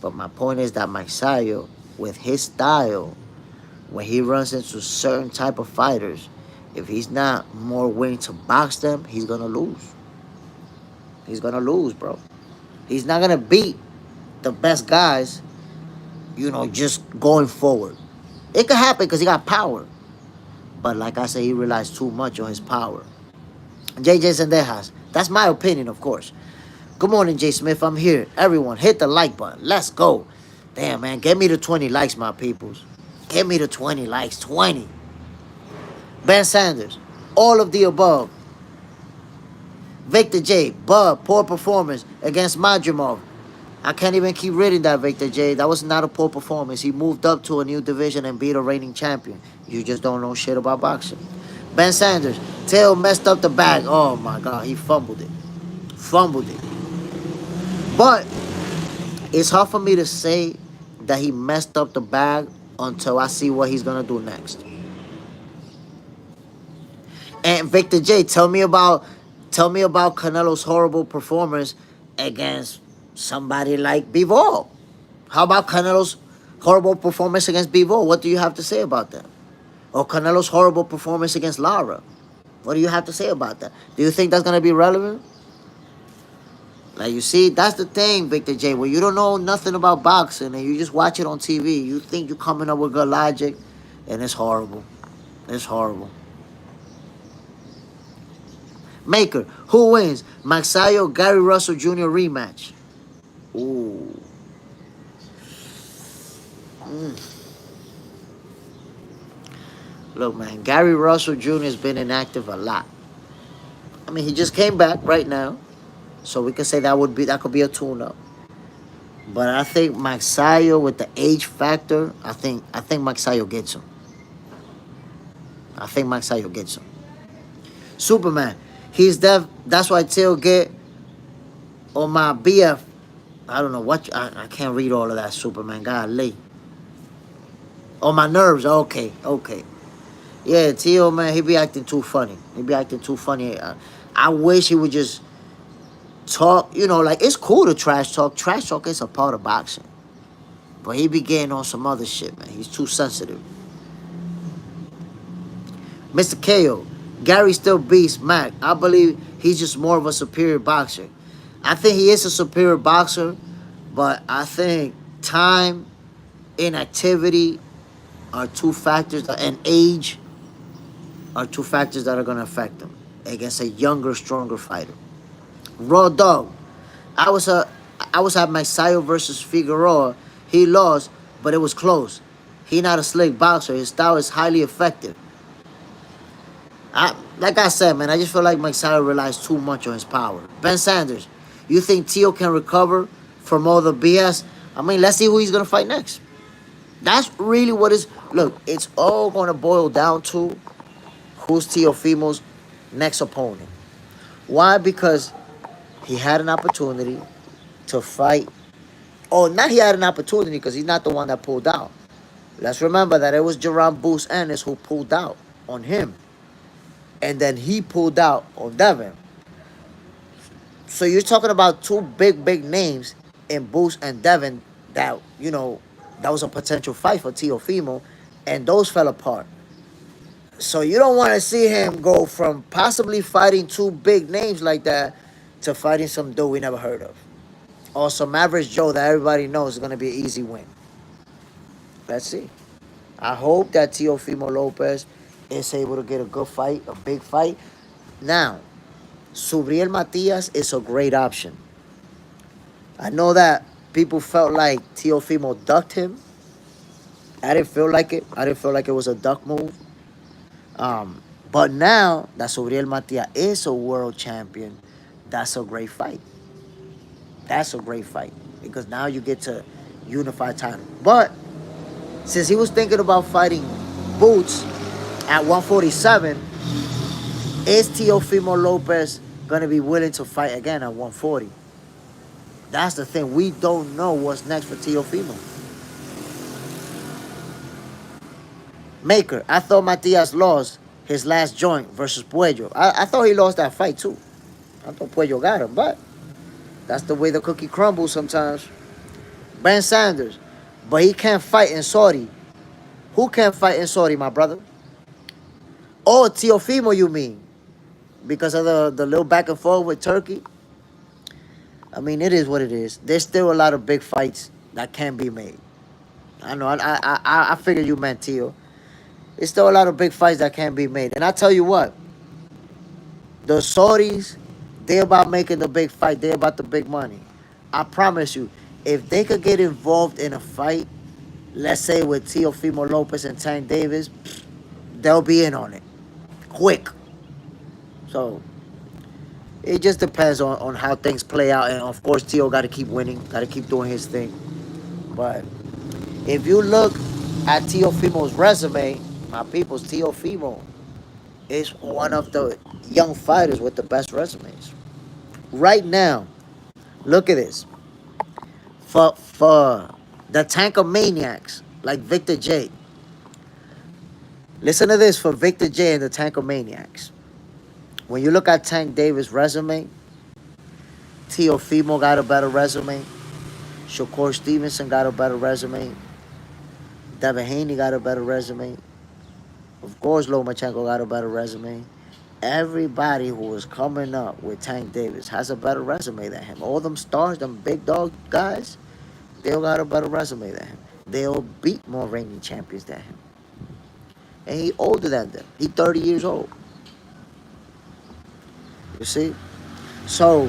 But my point is that Magsayo, with his style, when he runs into certain type of fighters, if he's not more willing to box them, he's gonna lose. He's gonna lose, bro. He's not gonna beat the best guys, just going forward. It could happen because he got power. But like I said, he relies too much on his power. JJ Zendejas. That's my opinion, of course. Good morning, Jay Smith. I'm here. Everyone, hit the like button. Let's go. Damn, man. Get me to 20 likes, my peoples. Get me to 20 likes. 20. Ben Sanders. All of the above. Victor J. Bub. Poor performance against Madrimov. I can't even keep reading that, Victor J. That was not a poor performance. He moved up to a new division and beat a reigning champion. You just don't know shit about boxing. Ben Sanders. Tail messed up the bag. Oh, my God. He fumbled it. Fumbled it. But it's hard for me to say that he messed up the bag until I see what he's going to do next. And Victor J, tell me about Canelo's horrible performance against somebody like Bivol. How about Canelo's horrible performance against Bivol? What do you have to say about that? Or Canelo's horrible performance against Lara? What do you have to say about that? Do you think that's going to be relevant? Like, you see, that's the thing, Victor J. When you don't know nothing about boxing and you just watch it on TV, you think you're coming up with good logic, and it's horrible. It's horrible. Maker, who wins? Magsayo, Gary Russell Jr. rematch. Ooh. Look, man, Gary Russell Jr. has been inactive a lot. I mean, he just came back right now, so we can say that could be a tune-up. But I think Magsayo, with the age factor, I think Magsayo gets him. I think Magsayo gets him. Superman, he's deaf. That's why Till get on my BF. I don't know what I can't read all of that. Superman, golly. On my nerves. Okay. Yeah, Tio, man, he be acting too funny. I wish he would just talk, like, it's cool to trash talk. Trash talk is a part of boxing. But he be getting on some other shit, man. He's too sensitive. Mr. KO, Gary still beats Mac. I believe he's just more of a superior boxer. I think he is a superior boxer, but I think time, inactivity are two factors, and age are two factors that are going to affect him against a younger, stronger fighter. Raw Dog. I was at Magsayo versus Figueroa. He lost, but it was close. He not a slick boxer. His style is highly effective. Like I said, man, I just feel like Mike Sally relies too much on his power. Ben Sanders, you think Teo can recover from all the BS? I mean, let's see who he's gonna fight next. That's really what is. Look, it's all gonna boil down to who's Teofimo's next opponent. Why? Because he had an opportunity to fight. Oh, not he had an opportunity because he's not the one that pulled out. Let's remember that it was Jerome Boost Ennis who pulled out on him. And then he pulled out on Devin. So you're talking about two big names in Boost and Devin that, that was a potential fight for Teofimo, and those fell apart. So you don't want to see him go from possibly fighting two big names like that to fighting some dude we never heard of. Or some average Joe that everybody knows is going to be an easy win. Let's see. I hope that Teofimo Lopez is able to get a good fight, a big fight. Now, Subriel Matias is a great option. I know that people felt like Teofimo ducked him. I didn't feel like it. I didn't feel like it was a duck move. But now that Subriel Matias is a world champion, that's a great fight. That's a great fight. Because now you get to unify title. But since he was thinking about fighting Boots at 147, is Teofimo Lopez going to be willing to fight again at 140? That's the thing. We don't know what's next for Teofimo. Maker, I thought Matias lost his last joint versus Puello. I thought he lost that fight too. I thought Puello got him, but that's the way the cookie crumbles sometimes. Ben Sanders, but he can't fight in Saudi. Who can't fight in Saudi, my brother? Oh, Teofimo, you mean? Because of the little back and forth with Turkey? I mean, it is what it is. There's still a lot of big fights that can be made. I know. I figured you meant Teo. There's still a lot of big fights that can be made. And I tell you what, the Saudis, they're about making the big fight. They're about the big money. I promise you, if they could get involved in a fight, let's say with Teofimo Lopez and Tank Davis, they'll be in on it. Quick. So, it just depends on how things play out. And, of course, Teo got to keep winning. Got to keep doing his thing. But if you look at Teofimo's resume, my people's Teofimo is one of the young fighters with the best resumes. Right now, look at this. For the Tankomaniacs, like Victor J. Listen to this for Victor J and the Tankomaniacs. When you look at Tank Davis' resume, Teofimo got a better resume. Shakur Stevenson got a better resume. Devin Haney got a better resume. Of course, Lomachenko got a better resume. Everybody who was coming up with Tank Davis has a better resume than him. All them stars, them big dog guys, they all got a better resume than him. They all beat more reigning champions than him. And he older than them. He 30 years old. You see? So,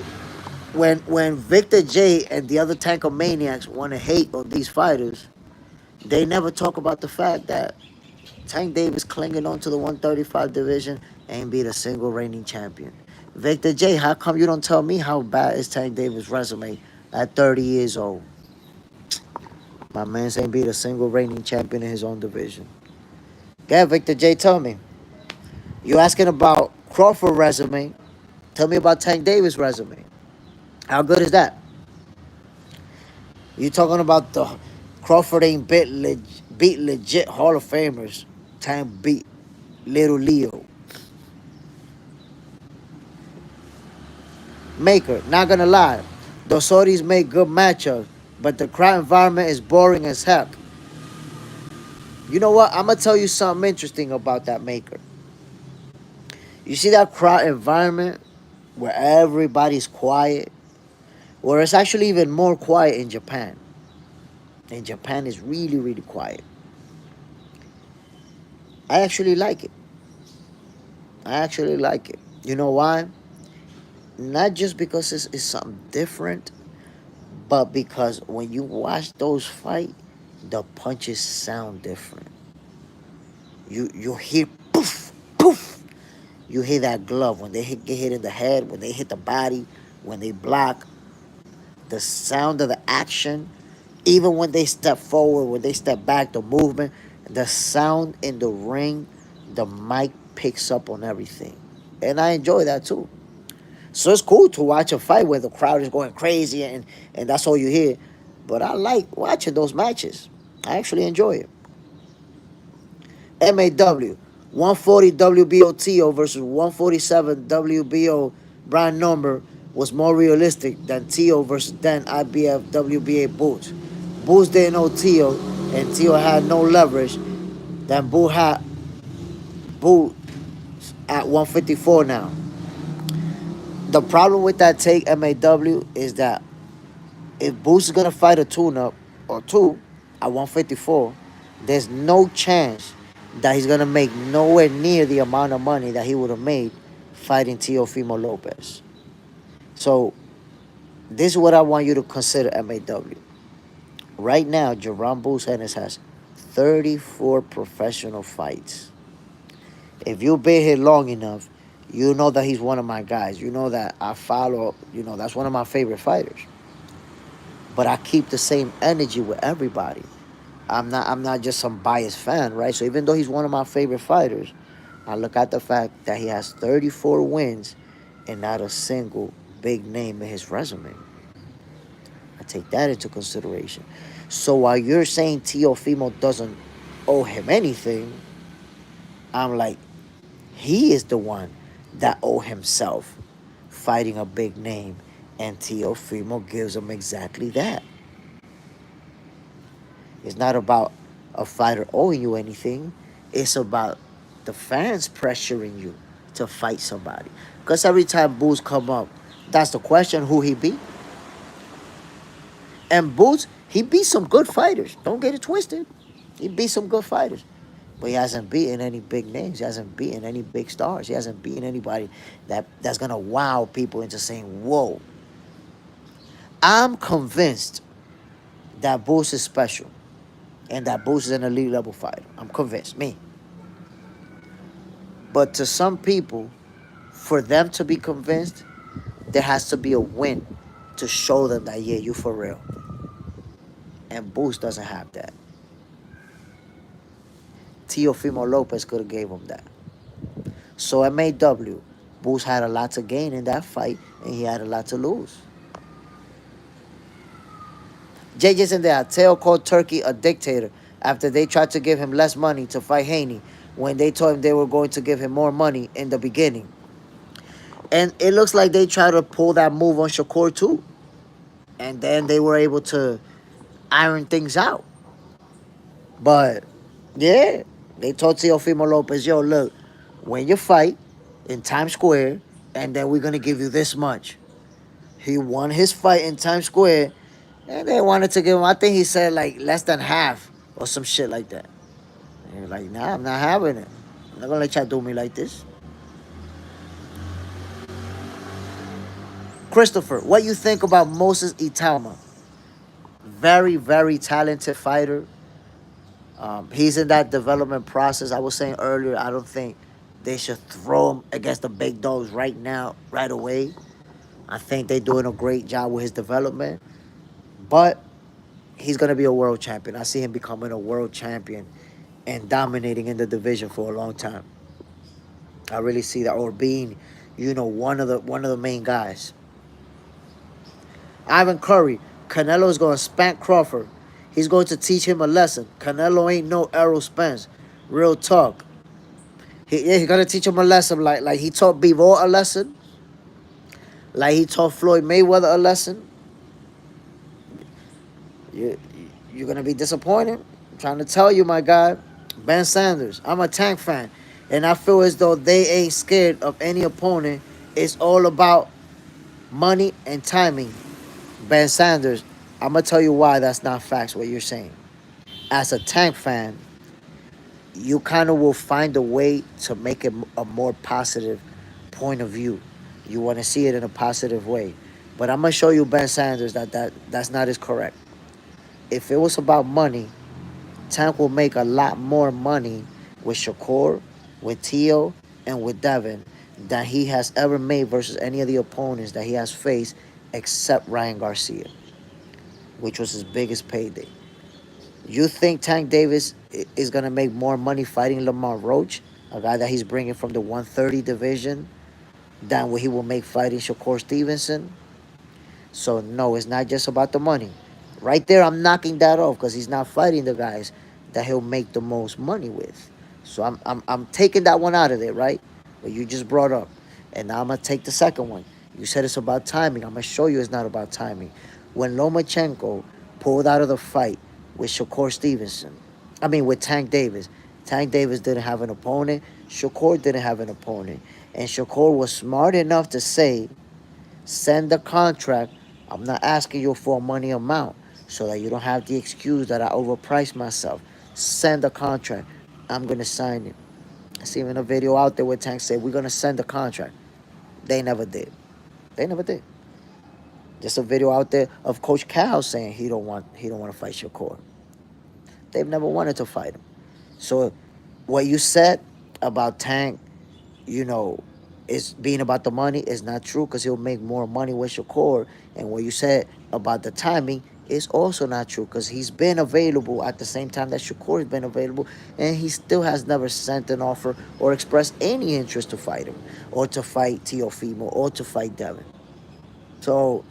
when Victor J and the other Tankomaniacs want to hate on these fighters, they never talk about the fact that Tank Davis clinging on to the 135 division ain't beat a single reigning champion. Victor J, how come you don't tell me how bad is Tank Davis' resume at 30 years old? My man ain't beat a single reigning champion in his own division. Yeah, Victor J, tell me. You asking about Crawford resume. Tell me about Tank Davis' resume. How good is that? You talking about the Crawford ain't beat legit Hall of Famers. Tank beat Little Leo. Maker, not gonna lie. The Saudis make good matchups, but the crowd environment is boring as heck. You know what? I'm gonna tell you something interesting about that, Maker. You see that crowd environment where everybody's quiet? Where it's actually even more quiet in Japan. In Japan, it's really, really quiet. I actually like it. I actually like it. You know why? Not just because it's something different, but because when you watch those fight, the punches sound different. You hear poof, poof. You hear that glove when they get hit in the head, when they hit the body, when they block. The sound of the action, even when they step forward, when they step back, the movement, the sound in the ring, the mic picks up on everything. And I enjoy that too. So it's cool to watch a fight where the crowd is going crazy and that's all you hear. But I like watching those matches. I actually enjoy it. MAW, 140 WBO versus 147 WBO brand number was more realistic than Tio versus then IBF WBA Boots. Boots didn't know Tio, and Tio had no leverage. Then Boot had Boot at 154 now. The problem with that take, MAW, is that if Boots is gonna fight a tune-up or two at 154, there's no chance that he's gonna make nowhere near the amount of money that he would have made fighting Teofimo Lopez. So this is what I want you to consider, MAW. Right now, Jerome Boots Ennis has 34 professional fights. If you've been here long enough, you know that he's one of my guys. You know that I follow, that's one of my favorite fighters. But I keep the same energy with everybody. I'm not just some biased fan, right? So even though he's one of my favorite fighters, I look at the fact that he has 34 wins and not a single big name in his resume. I take that into consideration. So while you're saying Teofimo doesn't owe him anything, I'm like, he is the one that owe himself fighting a big name, and Teofimo gives him exactly that. It's not about a fighter owing you anything. It's about the fans pressuring you to fight somebody. Because every time Boots come up, that's the question, who he beat. And Boots, he beat some good fighters. Don't get it twisted. He beat some good fighters. But he hasn't beaten any big names. He hasn't beaten any big stars. He hasn't beaten anybody that's going to wow people into saying, whoa. I'm convinced that Boots is special and that Boots is an elite level fighter. I'm convinced, me. But to some people, for them to be convinced, there has to be a win to show them that, yeah, you for real. And Boots doesn't have that. Teofimo Lopez could have gave him that. So MAW, Boots had a lot to gain in that fight, and he had a lot to lose. JJ's in there. Teo called Turkey a dictator after they tried to give him less money to fight Haney when they told him they were going to give him more money in the beginning. And it looks like they tried to pull that move on Shakur too. And then they were able to iron things out. But, yeah, they told Teofimo Lopez, yo, look, when you fight in Times Square, and then we're going to give you this much. He won his fight in Times Square, and they wanted to give him, I think he said, like, less than half or some shit like that. And you're like, nah, I'm not having it. I'm not going to let y'all do me like this. Christopher, what you think about Moses Itama? Very, very talented fighter. He's in that development process. I was saying earlier, I don't think they should throw him against the big dogs right now, right away. I think they're doing a great job with his development. But he's going to be a world champion. I see him becoming a world champion and dominating in the division for a long time. I really see that, or being, one of the main guys. Ivan Curry, Canelo is going to spank Crawford. He's going to teach him a lesson. Canelo ain't no Errol Spence. Real talk. He's going to teach him a lesson like he taught Bivol a lesson. Like he taught Floyd Mayweather a lesson. You're going to be disappointed. I'm trying to tell you, my guy. Ben Sanders. I'm a Tank fan. And I feel as though they ain't scared of any opponent. It's all about money and timing. Ben Sanders, I'm going to tell you why that's not facts, what you're saying. As a Tank fan, you kind of will find a way to make it a more positive point of view. You want to see it in a positive way. But I'm going to show you Ben Sanders that's not as correct. If it was about money, Tank will make a lot more money with Shakur, with Teo, and with Devin than he has ever made versus any of the opponents that he has faced except Ryan Garcia, which was his biggest payday. You think Tank Davis is going to make more money fighting Lamont Roach, a guy that he's bringing from the 130 division, than what he will make fighting Shakur Stevenson? So, no, it's not just about the money. Right there, I'm knocking that off because he's not fighting the guys that he'll make the most money with. So, I'm taking that one out of there, right? What you just brought up. And now I'm going to take the second one. You said it's about timing. I'm going to show you it's not about timing. When Lomachenko pulled out of the fight with Shakur Stevenson, with Tank Davis didn't have an opponent. Shakur didn't have an opponent. And Shakur was smart enough to say, send the contract. I'm not asking you for a money amount so that you don't have the excuse that I overpriced myself. Send the contract. I'm going to sign it. I see even a video out there where Tank said, we're going to send the contract. They never did. They never did. There's a video out there of Coach Cal saying he don't want to fight Shakur. They've never wanted to fight him. So what you said about Tank, you know, is being about the money is not true because he'll make more money with Shakur. And what you said about the timing is also not true because he's been available at the same time that Shakur has been available, and he still has never sent an offer or expressed any interest to fight him or to fight Teofimo or to fight Devin. So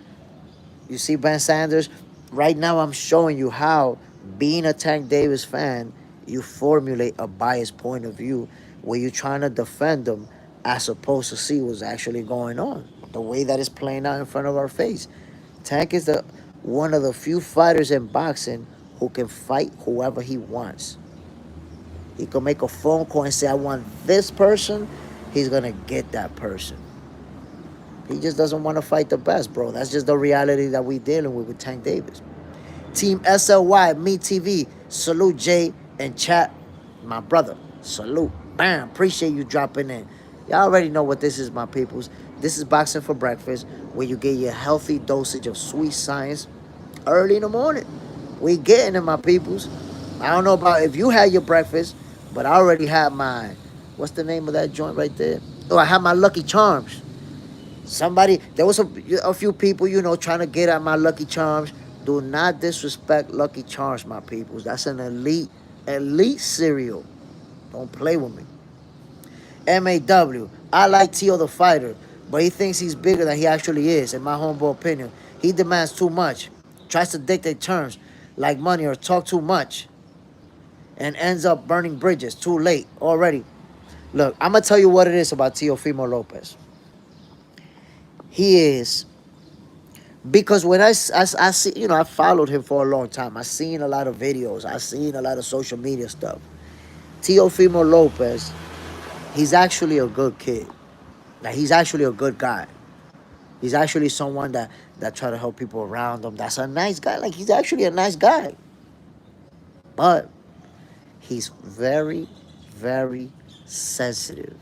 you see, Ben Sanders, right now I'm showing you how, being a Tank Davis fan, you formulate a biased point of view where you're trying to defend them as opposed to see what's actually going on, the way that it's playing out in front of our face. Tank is the one of the few fighters in boxing who can fight whoever he wants. He can make a phone call and say, I want this person. He's going to get that person. He just doesn't want to fight the best, bro. That's just the reality that we dealing with Tank Davis. Team SLY, Me TV, salute Jay and chat, my brother. Salute. Bam. Appreciate you dropping in. Y'all already know what this is, my peoples. This is Boxing for Breakfast, where you get your healthy dosage of sweet science early in the morning. We getting it, my peoples. I don't know about if you had your breakfast, but I already had mine. What's the name of that joint right there? Oh, I had my Lucky Charms. There was a few people, trying to get at my Lucky Charms. Do not disrespect Lucky Charms, my peoples. That's an elite cereal. Don't play with me. MAW. I like Tio the fighter, but he thinks he's bigger than he actually is, in my humble opinion. He demands too much, tries to dictate terms like money or talk too much, and ends up burning bridges too late already. Look, I'm going to tell you what it is about Teofimo Lopez. He is, because when I see, I followed him for a long time. I seen a lot of videos. I seen a lot of social media stuff. Teofimo Lopez, he's actually a good kid. Like, he's actually a good guy. He's actually someone that try to help people around him. That's a nice guy. Like, he's actually a nice guy. But he's very, very sensitive.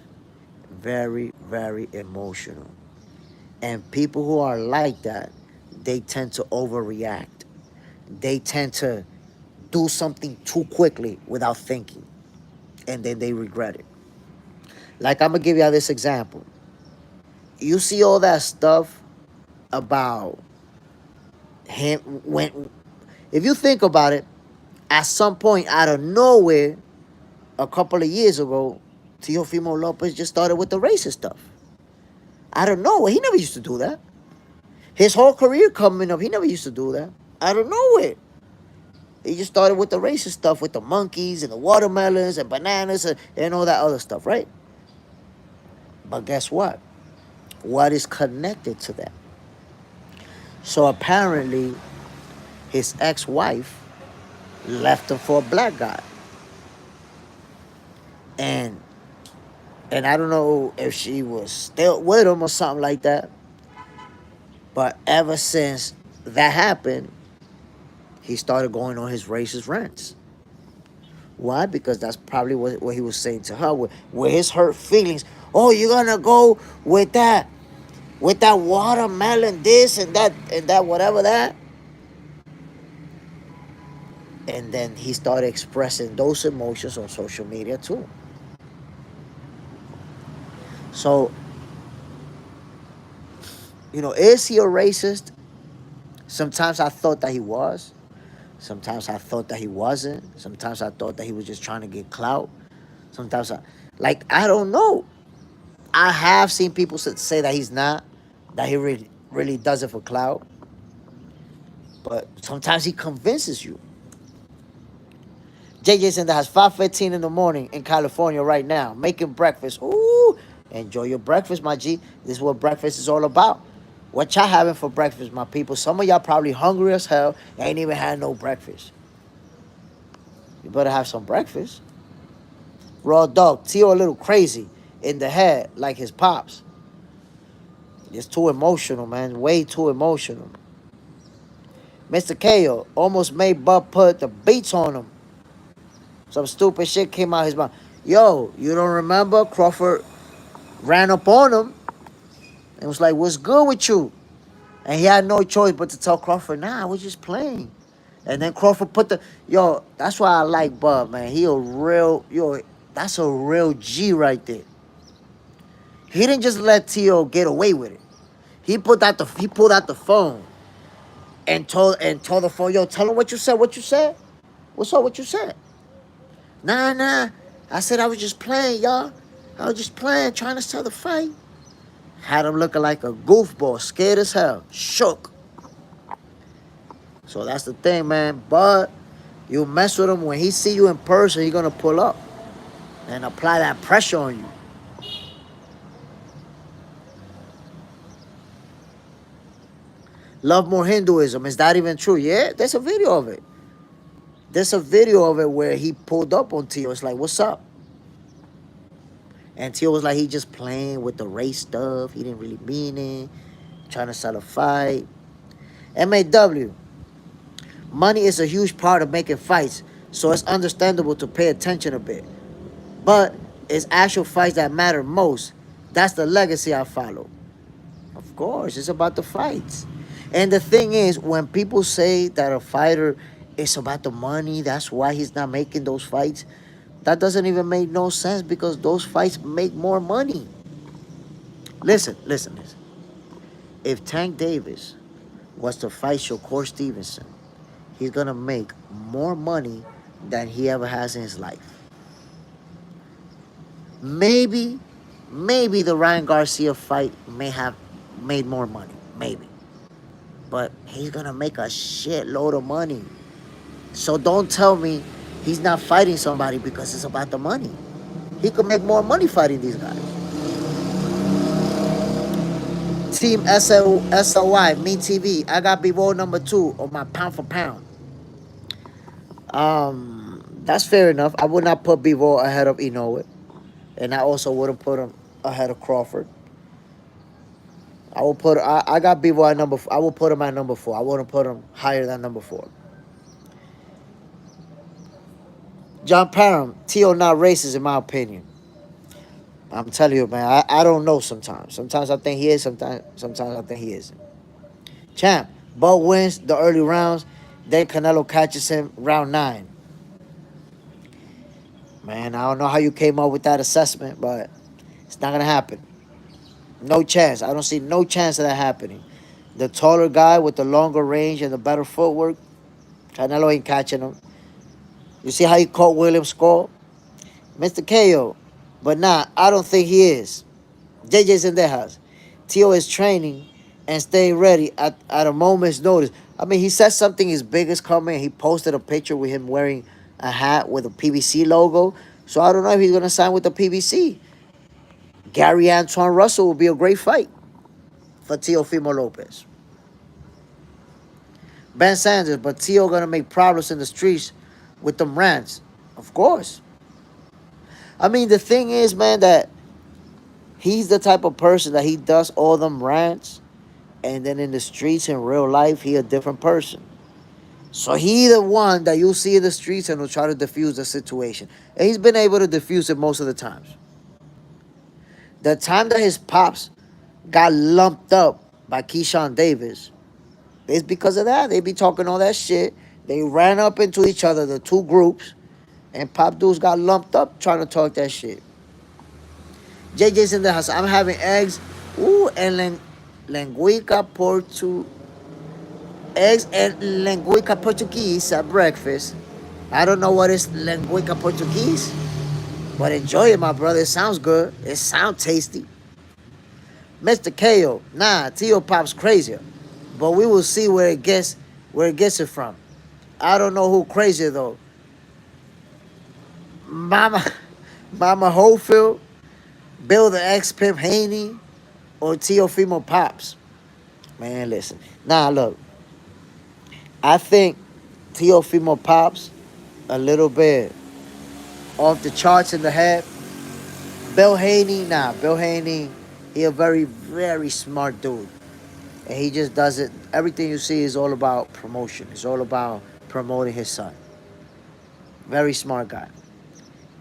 Very, very emotional. And people who are like that, they tend to overreact. They tend to do something too quickly without thinking. And then they regret it. Like, I'm going to give y'all this example. You see all that stuff about him if you think about it, at some point out of nowhere, a couple of years ago, Teofimo Lopez just started with the racist stuff. Out of nowhere. He never used to do that. His whole career coming up, he never used to do that. Out of nowhere. He just started with the racist stuff, with the monkeys and the watermelons and bananas and all that other stuff, right? But guess what? What is connected to that? So apparently, his ex-wife left him for a black guy. And I don't know if she was still with him or something like that. But ever since that happened, he started going on his racist rants. Why? Because that's probably what he was saying to her with his hurt feelings. Oh, you're gonna go with that watermelon this and that whatever that. And then he started expressing those emotions on social media too. So, is he a racist? Sometimes I thought that he was. Sometimes I thought that he wasn't. Sometimes I thought that he was just trying to get clout. Sometimes I don't know. I have seen people say that he's not, that he really does it for clout. But sometimes he convinces you. JJ said that has 5:15 in the morning in California right now, making breakfast. Ooh, enjoy your breakfast, my G. This is what breakfast is all about. What y'all having for breakfast, my people? Some of y'all probably hungry as hell. Ain't even had no breakfast. You better have some breakfast. Raw dog, Tio a little crazy in the head, like his pops. It's too emotional, man. Way too emotional. Mr. KO almost made Bud put the beats on him. Some stupid shit came out his mouth. Yo, you don't remember? Crawford ran up on him and was like, "What's good with you?" And he had no choice but to tell Crawford, "Nah, I was just playing." And then Crawford put that's why I like Bud, man. He a real, that's a real G right there. He didn't just let Tio get away with it. He pulled out the phone and told the phone, "Yo, tell him what you said. What you said? What's up? What you said?" Nah, nah. I said I was just playing, y'all. I was just playing, trying to sell the fight. Had him looking like a goofball, scared as hell, shook. So that's the thing, man. But you mess with him when he see you in person, he gonna pull up and apply that pressure on you. Love more Hinduism. Is that even true? Yeah, there's a video of it. There's a video of it where he pulled up on Tio. It's like, "What's up?" And Tio was like, he just playing with the race stuff. He didn't really mean it. Trying to sell a fight. MAW. Money is a huge part of making fights, so it's understandable to pay attention a bit. But it's actual fights that matter most. That's the legacy I follow. Of course, it's about the fights. And the thing is, when people say that a fighter is about the money, that's why he's not making those fights, that doesn't even make no sense because those fights make more money. Listen, listen, listen. If Tank Davis was to fight Shakur Stevenson, he's gonna make more money than he ever has in his life. Maybe, maybe the Ryan Garcia fight may have made more money. Maybe. But he's gonna make a shitload of money. So don't tell me he's not fighting somebody because it's about the money. He could make more money fighting these guys. Team SLY, Me TV. I got B-Roll #2 on my pound for pound. That's fair enough. I would not put B-Roll ahead of Inoue. And I also wouldn't put him ahead of Crawford. I got B-Roll at number 4. I will put him at number 4. I wouldn't put him higher than number 4. John Parham, Tio not racist in my opinion. I'm telling you, man, I don't know sometimes. Sometimes I think he is, sometimes I think he isn't. Champ, Bud wins the early rounds, then Canelo catches him round 9. Man, I don't know how you came up with that assessment, but it's not going to happen. No chance. I don't see no chance of that happening. The taller guy with the longer range and the better footwork, Canelo ain't catching him. You see how he caught Williams' skull? Mr. KO. But nah, I don't think he is. JJ's in their house. Tio is training and staying ready at a moment's notice. I mean, he said something as big as coming. He posted a picture with him wearing a hat with a PBC logo. So I don't know if he's going to sign with the PBC. Gary Antoine Russell will be a great fight for Teofimo Lopez. Ben Sanders, but Tio going to make problems in the streets with them rants. Of course. I mean, the thing is, man, that he's the type of person that he does all them rants, and then in the streets in real life, he a different person. So he the one that you see in the streets and will try to defuse the situation. And he's been able to defuse it most of the times. The time that his pops got lumped up by Keyshawn Davis, it's because of that. They be talking all that shit. They ran up into each other, the two groups, and Pop dudes got lumped up trying to talk that shit. JJ's in the house. I'm having eggs. Ooh, and lenguica eggs and lenguica Portuguese at breakfast. I don't know what is lenguica Portuguese, but enjoy it, my brother. It sounds good. It sounds tasty. Mr. KO, nah, Tio Pop's crazier. But we will see where it gets it from. I don't know who crazier though. Mama Mama Holyfield, Bill the Ex Pimp Haney, or Teofimo Pops. Man, listen. Nah, look. I think Teofimo Pops a little bit off the charts in the head. Bill Haney, nah. Bill Haney, he a very, very smart dude. And he just does it. Everything you see is all about promotion. It's all about promoting his son. Very smart guy.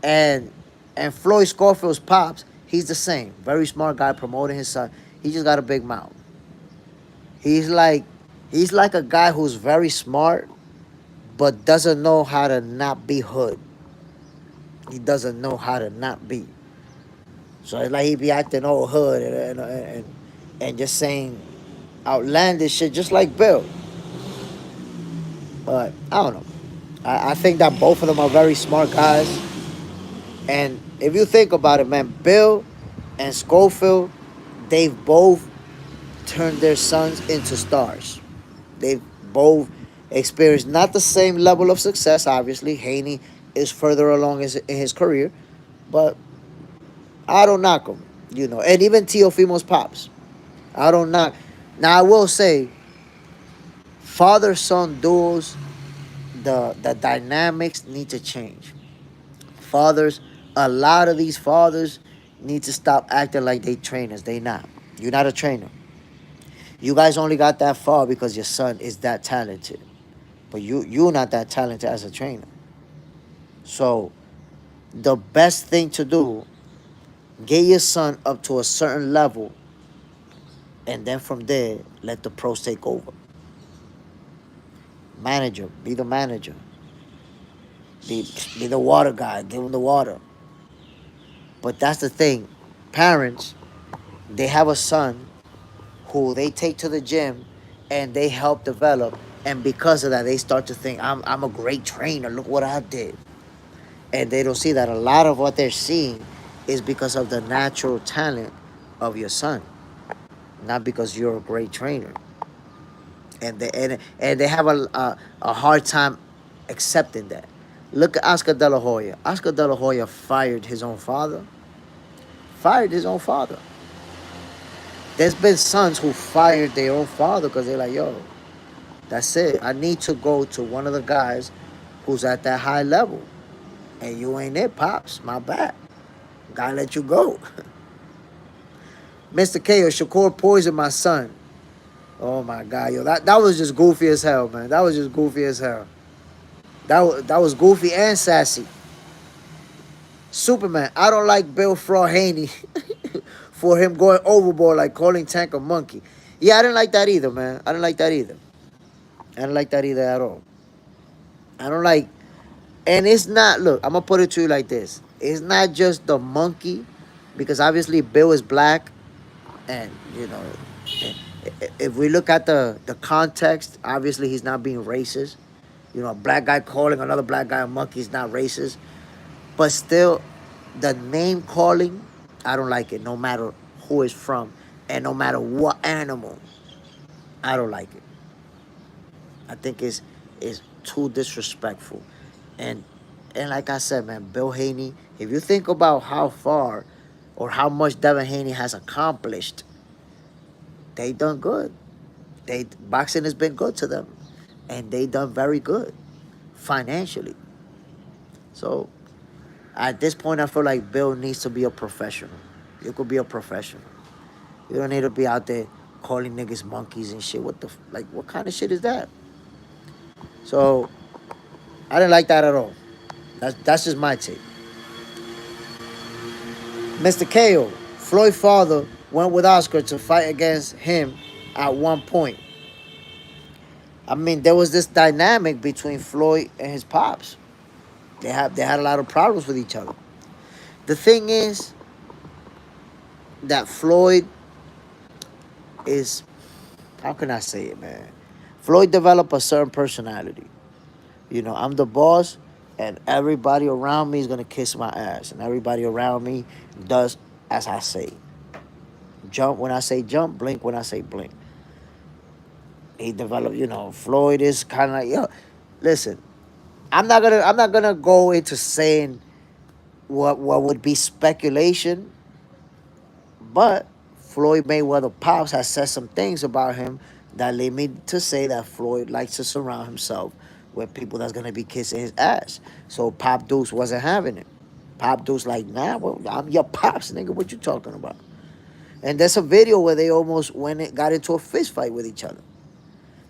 And and Floyd Scorfield's pops, he's the same. Very smart guy promoting his son. He just got a big mouth. He's like he's like a guy who's very smart but doesn't know how to not be hood. He doesn't know how to not be. So it's like he be acting all hood and just saying outlandish shit just like Bill. But I don't know. I think that both of them are very smart guys. And if you think about it, man, Bill and Schofield, they've both turned their sons into stars. They've both experienced not the same level of success, obviously. Haney is further along in his career, but I don't knock him, And even Teofimo's pops, I don't knock. Now, I will say, father-son duels, the dynamics need to change. Fathers, a lot of these fathers need to stop acting like they trainers. They not. You're not a trainer. You guys only got that far because your son is that talented. But you're not that talented as a trainer. So the best thing to do, get your son up to a certain level, and then from there, let the pros take over. Manager, be the manager. Be the water guy, give him the water. But that's the thing. Parents, they have a son who they take to the gym and they help develop. And because of that, they start to think, I'm a great trainer. Look what I did. And they don't see that a lot of what they're seeing is because of the natural talent of your son, not because you're a great trainer. And they have a hard time accepting that. Look at Oscar De La Hoya. Oscar De La Hoya fired his own father. Fired his own father. There's been sons who fired their own father because they're like, yo, that's it. I need to go to one of the guys who's at that high level. And you ain't it, Pops. My bad. Gotta let you go. Mr. KO, Shakur poisoned my son. Oh my God, yo. That was just goofy as hell, man. That was just goofy as hell. That was goofy and sassy. Superman, I don't like Bill Fraud Haney for him going overboard like calling Tank a monkey. Yeah, I didn't like that either, man. I didn't like that either. I didn't like that either at all. I don't like, and it's not, look, I'm going to put it to you like this. It's not just the monkey, because obviously Bill is black, and, if we look at the context, obviously he's not being racist. A black guy calling another black guy a monkey is not racist. But still, the name calling, I don't like it, no matter who it's from, and no matter what animal. I don't like it. I think it's too disrespectful. And like I said, man, Bill Haney, if you think about how far or how much Devin Haney has accomplished, they done good. Boxing has been good to them. And they done very good financially. So at this point, I feel like Bill needs to be a professional. You could be a professional. You don't need to be out there calling niggas monkeys and shit. What kind of shit is that? So I didn't like that at all. That's just my take. Mr. KO, Floyd's father went with Oscar to fight against him at one point. I mean, there was this dynamic between Floyd and his pops. They had a lot of problems with each other. The thing is that Floyd is, how can I say it, man? Floyd developed a certain personality. I'm the boss, and everybody around me is gonna kiss my ass, and everybody around me does as I say. Jump when I say jump, blink when I say blink. He developed, Floyd is kind of like, listen, I'm not gonna go into saying what would be speculation, but Floyd Mayweather pops has said some things about him that lead me to say that Floyd likes to surround himself with people that's gonna be kissing his ass. So Pop Deuce wasn't having it. Pop Deuce like, nah, well, I'm your pops, nigga. What you talking about? And there's a video where they almost got into a fist fight with each other.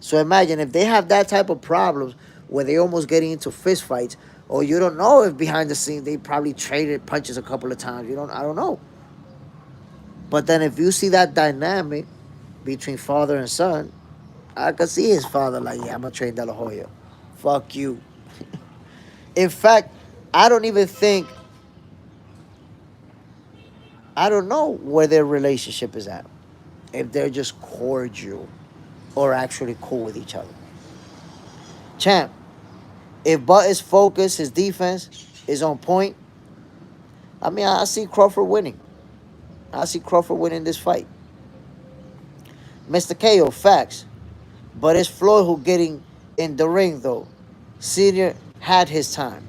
So imagine if they have that type of problems where they almost getting into fist fights, or you don't know if behind the scenes they probably traded punches a couple of times. I don't know. But then if you see that dynamic between father and son, I could see his father like, yeah, I'm gonna train De La Hoya. Fuck you. In fact, I don't even think, I don't know where their relationship is at. If they're just cordial or actually cool with each other. Champ, if Butt is focused, his defense is on point, I mean, I see Crawford winning. I see Crawford winning this fight. Mr. KO, facts. But it's Floyd who getting in the ring, though. Senior had his time.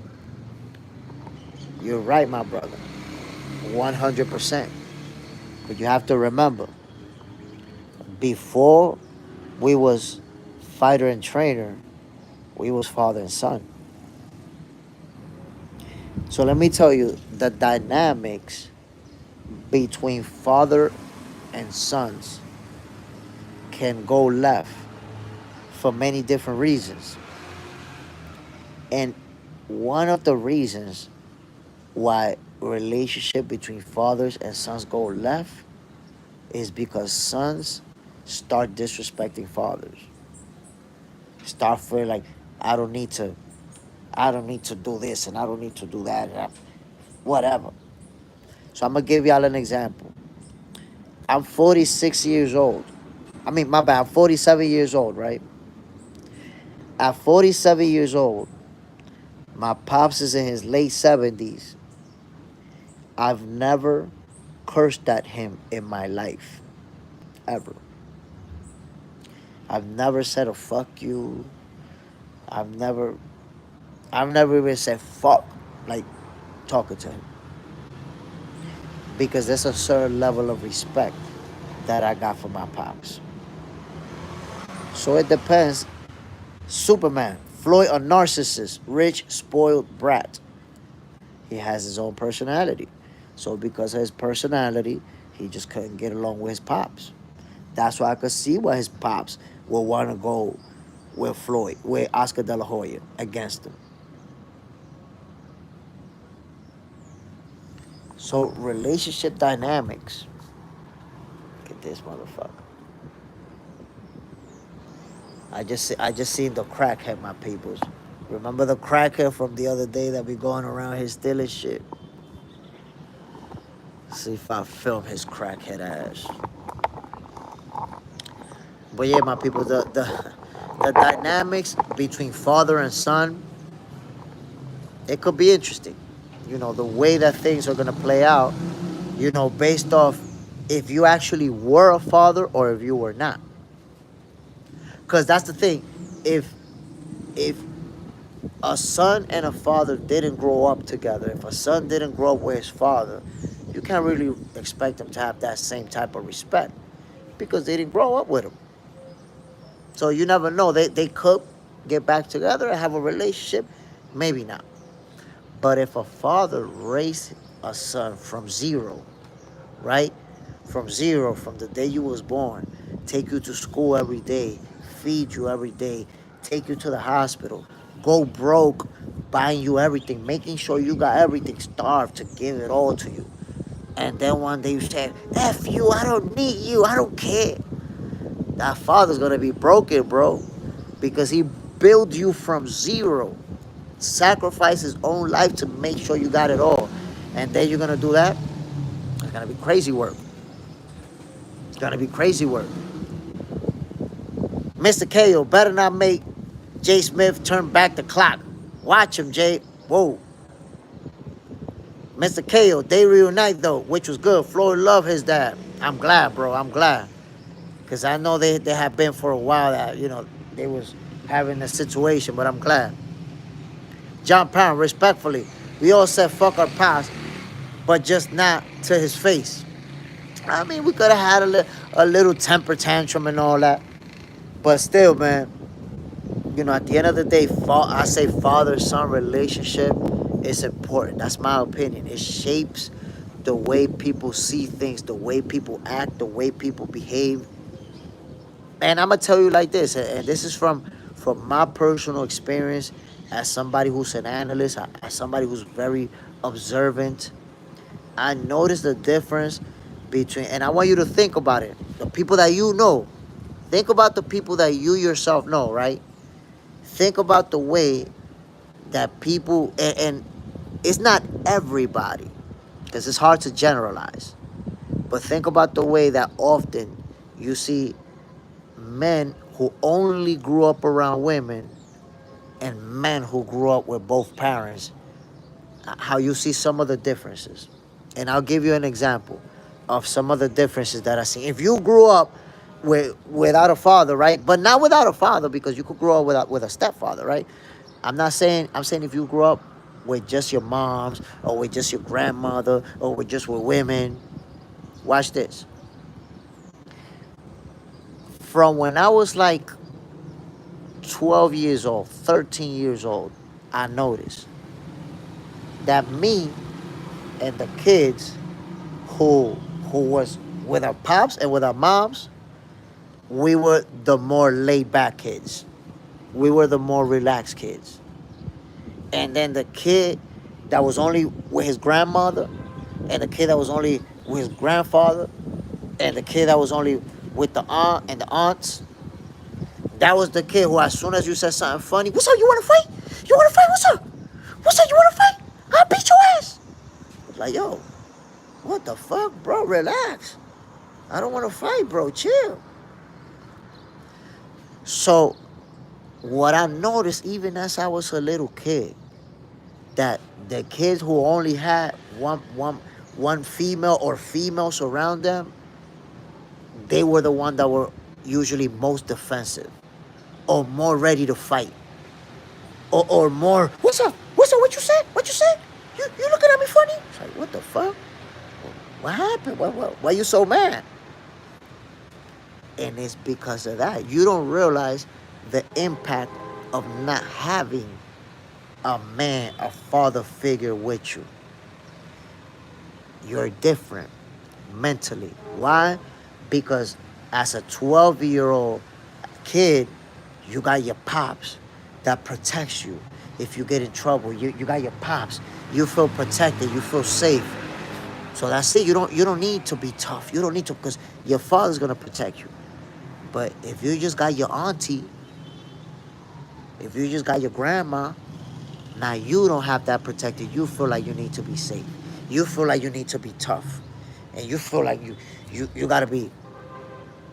You're right, my brother. 100%. But you have to remember, before we was fighter and trainer, we was father and son. So let me tell you the dynamics between father and sons can go left for many different reasons. And one of the reasons why relationship between fathers and sons go left is because sons start disrespecting fathers. Start feeling like I don't need to do this and I don't need to do that. Whatever. So I'm gonna give y'all an example. I'm 46 years old. I mean, my bad, I'm 47 years old, right? At 47 years old, my pops is in his late 70s. I've never cursed at him in my life. Ever. I've never said a fuck you. I've never even said fuck, like talking to him. Because there's a certain level of respect that I got for my pops. So it depends. Superman, Floyd, a narcissist, rich, spoiled brat. He has his own personality. So because of his personality, he just couldn't get along with his pops. That's why I could see why his pops will want to go with Floyd, with Oscar De La Hoya against him. So relationship dynamics. Look at this motherfucker. I just seen the crackhead, my peoples. Remember the crackhead from the other day that be going around here stealing shit? See if I film his crackhead ass. But yeah, my people, the dynamics between father and son, it could be interesting. The way that things are gonna play out, based off if you actually were a father or if you were not. Because that's the thing. If a son and a father didn't grow up together, if a son didn't grow up with his father, you can't really expect them to have that same type of respect because they didn't grow up with him. So you never know. They could get back together and have a relationship. Maybe not. But if a father raised a son from zero, right? From zero, from the day you was born, take you to school every day, feed you every day, take you to the hospital, go broke, buying you everything, making sure you got everything, starved to give it all to you. And then one day you say, F you, I don't need you, I don't care. That father's gonna be broken, bro. because he built you from zero, sacrificed his own life to make sure you got it all. And then you're going to do that? It's going to be crazy work. It's going to be crazy work. Mr. KO better not make Jay Smith turn back the clock. Watch him, Jay. Whoa. Mr. KO, they reunite though, which was good. Floyd loved his dad. I'm glad, bro. I'm glad. Because I know they have been for a while that, they was having a situation, but I'm glad. John Pound, respectfully, we all said fuck our past, but just not to his face. I mean, we could have had a little temper tantrum and all that. But still, man, at the end of the day, I say father-son relationship is important. That's my opinion. It shapes the way people see things, the way people act, the way people behave. And I'm going to tell you like this, and this is from my personal experience as somebody who's an analyst, as somebody who's very observant. I noticed the difference between, and I want you to think about it, the people that you know. Think about the people that you yourself know, right? Think about the way that people, and it's not everybody, because it's hard to generalize. But think about the way that often you see men who only grew up around women and men who grew up with both parents, how you see some of the differences. And I'll give you an example of some of the differences that I see. If you grew up without a father, right? But not without a father, because you could grow up with a stepfather, right? I'm saying if you grew up with just your moms or with just your grandmother or with women. Watch this. From when I was like 12 years old, 13 years old, I noticed that me and the kids who was with our pops and with our moms, we were the more laid back kids. We were the more relaxed kids. And then the kid that was only with his grandmother, and the kid that was only with his grandfather, and the kid that was only with the aunt and the aunts, that was the kid who, as soon as you said something funny, what's up, you want to fight? You want to fight? What's up? What's up, you want to fight? I'll beat your ass. Like, yo, what the fuck, bro? Relax. I don't want to fight, bro. Chill. So, what I noticed, even as I was a little kid, that the kids who only had one female or females around them, they were the ones that were usually most defensive or more ready to fight or more, what's up? What's up? What you said? What you said? You looking at me funny? It's like, what the fuck? What happened? Why you so mad? And it's because of that. You don't realize the impact of not having a man, a father figure with you. You're different mentally. Why? Because as a 12-year-old kid, you got your pops that protects you. If you get in trouble, you got your pops. You feel protected. You feel safe. So that's it. You don't need to be tough. You don't need to, because your father's gonna protect you. But if you just got your auntie, if you just got your grandma, now you don't have that protected. You feel like you need to be safe. You feel like you need to be tough. And you feel like you gotta be,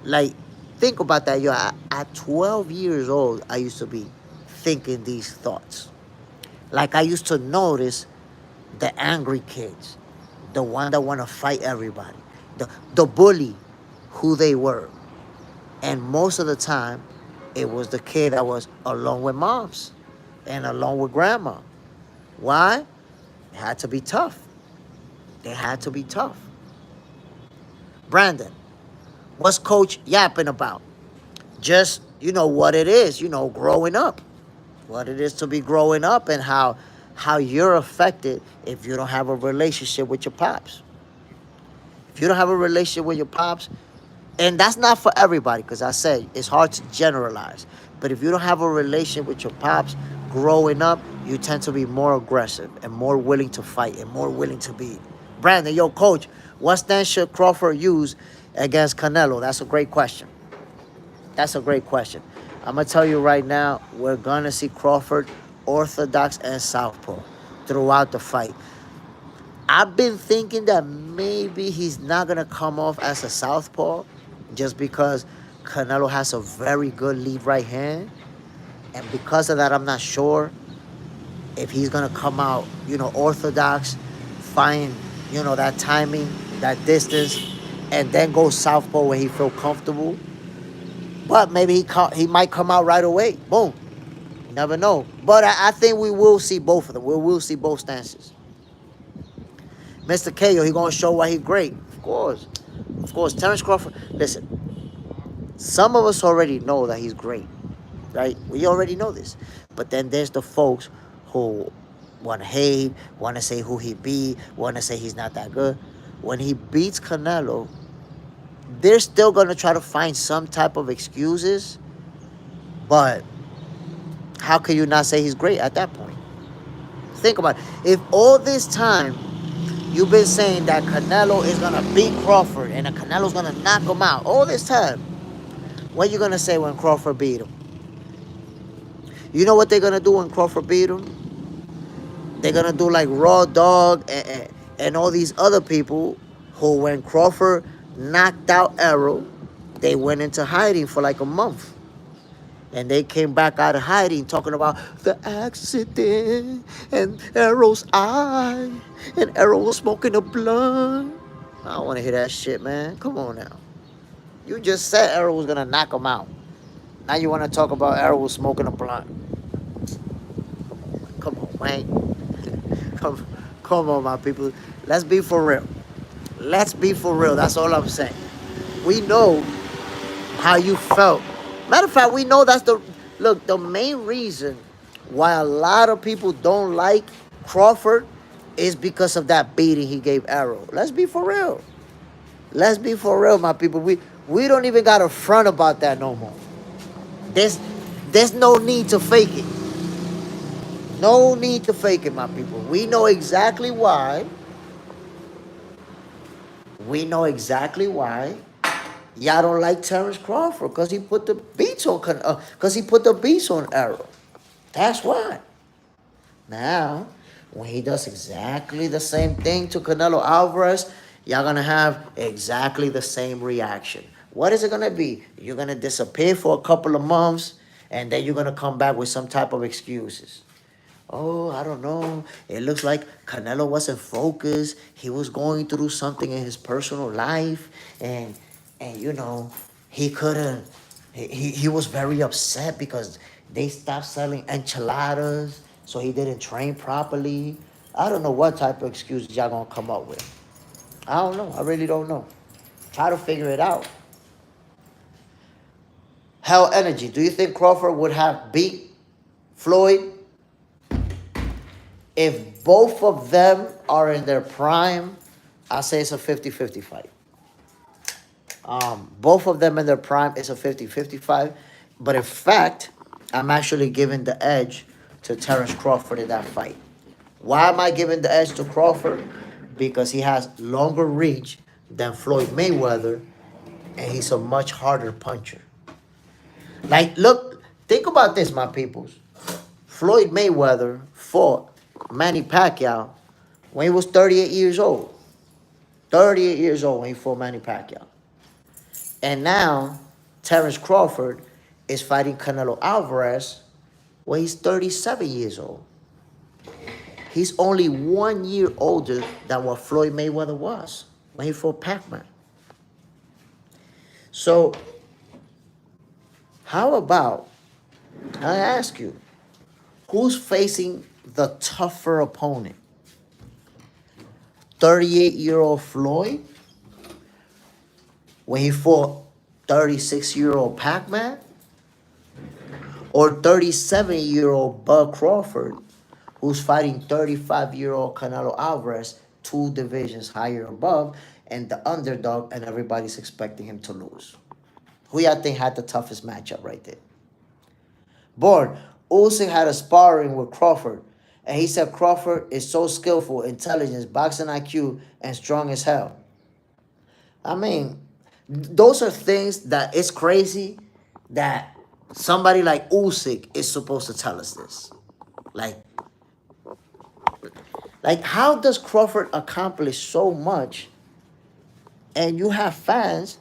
like, think about that. Yo, at 12 years old, I used to be thinking these thoughts. Like, I used to notice the angry kids, the one that want to fight everybody, the bully, who they were. And most of the time, it was the kid that was alone with moms and alone with grandma. Why? It had to be tough. They had to be tough. Brandon, what's Coach yapping about? Just, what it is, growing up. What it is to be growing up and how you're affected if you don't have a relationship with your pops. If you don't have a relationship with your pops, and that's not for everybody, because I said it's hard to generalize. But if you don't have a relationship with your pops growing up, you tend to be more aggressive and more willing to fight and more willing to be. Brandon, yo, Coach, what stance should Crawford use against Canelo? That's a great question. That's a great question. I'm gonna tell you right now, we're gonna see Crawford orthodox and southpaw throughout the fight. I've been thinking that maybe he's not gonna come off as a southpaw, just because Canelo has a very good lead right hand, and because of that, I'm not sure if he's gonna come out, orthodox, find, that timing, that distance, and then go southpaw where he feel comfortable. But maybe he might come out right away. Boom. Never know. But I think we will see both of them. We will see both stances. Mr. KO, he gonna show why he great. Of course. Of course. Terence Crawford. Listen, some of us already know that he's great. Right? We already know this. But then there's the folks who want to hate, want to say who he beat, want to say he's not that good. When he beats Canelo, they're still gonna try to find some type of excuses. But how can you not say he's great at that point? Think about it. If all this time you've been saying that Canelo is going to beat Crawford and that Canelo's going to knock him out, all this time, what are you going to say when Crawford beat him? You know what they're going to do when Crawford beat him? They're going to do like Raw Dog and all these other people who, when Crawford knocked out Errol, they went into hiding for like a month. And they came back out of hiding talking about the accident and Errol's eye. And Errol was smoking a blunt. I don't want to hear that shit, man. Come on now. You just said Errol was going to knock him out. Now you want to talk about Errol was smoking a blunt. Come on, man. Come on, my people. Let's be for real. Let's be for real. That's all I'm saying. We know how you felt. Matter of fact, we know that's the main reason why a lot of people don't like Crawford is because of that beating he gave Errol. Let's be for real. Let's be for real, my people. We don't even got a front about that no more. There's no need to fake it. No need to fake it, my people. We know exactly why. We know exactly why y'all don't like Terence Crawford because he put the beats on Errol. That's why. Now, when he does exactly the same thing to Canelo Alvarez, y'all gonna have exactly the same reaction. What is it gonna be? You're gonna disappear for a couple of months, and then you're gonna come back with some type of excuses. Oh, I don't know. It looks like Canelo wasn't focused. He was going through something in his personal life, and he couldn't. He was very upset because they stopped selling enchiladas, so he didn't train properly. I don't know what type of excuses y'all gonna come up with. I don't know. I really don't know. Try to figure it out. Hell Energy. Do you think Crawford would have beat Floyd? If both of them are in their prime, I say it's a 50-50 fight. Both of them in their prime, it's a 50-50 fight. But in fact, I'm actually giving the edge to Terence Crawford in that fight. Why am I giving the edge to Crawford? Because he has longer reach than Floyd Mayweather, and he's a much harder puncher. Like, look, think about this, my peoples. Floyd Mayweather fought Manny Pacquiao when he was 38 years old. 38 years old when he fought Manny Pacquiao. And now, Terence Crawford is fighting Canelo Alvarez when he's 37 years old. He's only 1 year older than what Floyd Mayweather was when he fought Pac-Man. So, how about, I ask you, who's facing the tougher opponent? 38-year-old Floyd when he fought 36-year-old Pac-Man? Or 37-year-old Bud Crawford who's fighting 35-year-old Canelo Alvarez, 2 divisions higher above, and the underdog, and everybody's expecting him to lose? Who y'all think had the toughest matchup right there? Born, Usyk had a sparring with Crawford, and he said Crawford is so skillful, intelligent, boxing IQ, and strong as hell. I mean, those are things that it's crazy that Somebody like Usyk is supposed to tell us this. Like, how does Crawford accomplish so much and you have fans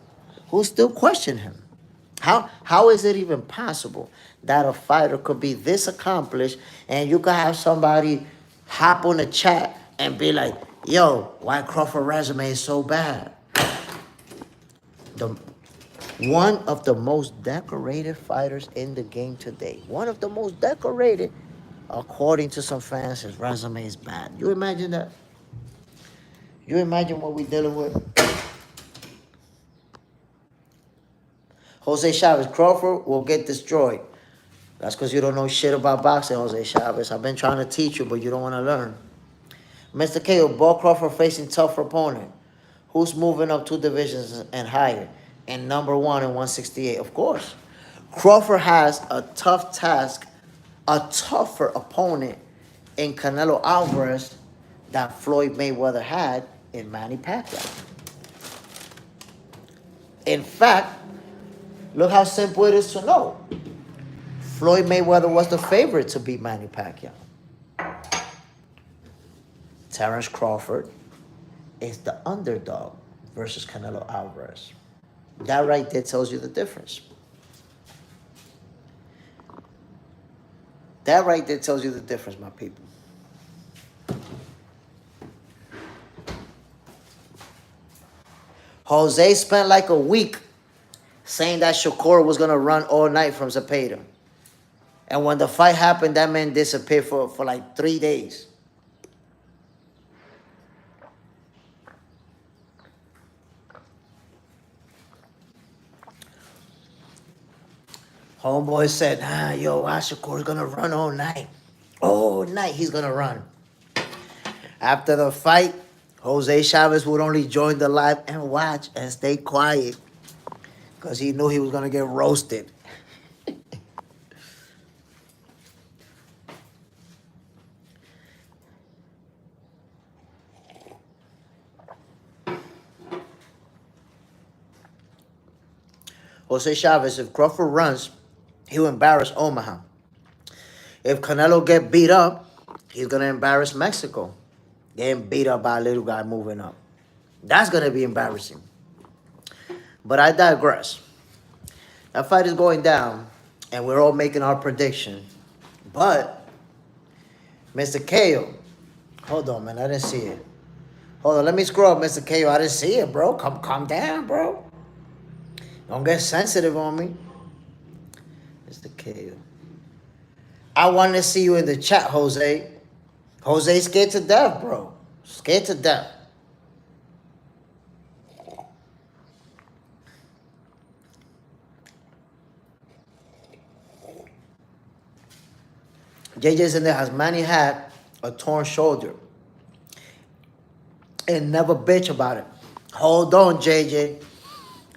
who still question him? How is it even possible that a fighter could be this accomplished and you could have somebody hop on the chat and be like, yo, why Crawford resume is so bad? The one of the most decorated fighters in the game today. One of the most decorated, according to some fans, his resume is bad. You imagine that? You imagine what we're dealing with? Jose Chavez, Crawford will get destroyed. That's because you don't know shit about boxing, Jose Chavez. I've been trying to teach you, but you don't want to learn. Mr. KO, Ball Crawford facing tougher opponent. Who's moving up 2 divisions and higher? And number 1 in 168, of course. Crawford has a tough task, a tougher opponent in Canelo Alvarez that Floyd Mayweather had in Manny Pacquiao. In fact, look how simple it is to know. Floyd Mayweather was the favorite to beat Manny Pacquiao. Terence Crawford is the underdog versus Canelo Alvarez. That right there tells you the difference. That right there tells you the difference, my people. Jose spent like a week saying that Shakur was going to run all night from Zepeda. And when the fight happened, that man disappeared for like 3 days. Homeboy said, yo, Shakur's going to run all night. All night he's going to run. After the fight, Jose Chavez would only join the live and watch and stay quiet because he knew he was going to get roasted. Jose Chavez, if Crawford runs, he'll embarrass Omaha. If Canelo get beat up, he's going to embarrass Mexico. Getting beat up by a little guy moving up. That's going to be embarrassing. But I digress. That fight is going down, and we're all making our prediction. But, Mr. KO, hold on, man, I didn't see it. Hold on, let me scroll up, Mr. KO. I didn't see it, bro. Calm down, bro. Don't get sensitive on me. Mr. KO. I want to see you in the chat, Jose. Jose scared to death, bro. Scared to death. JJ's in there. Has Manny had a torn shoulder? And never bitch about it. Hold on, JJ.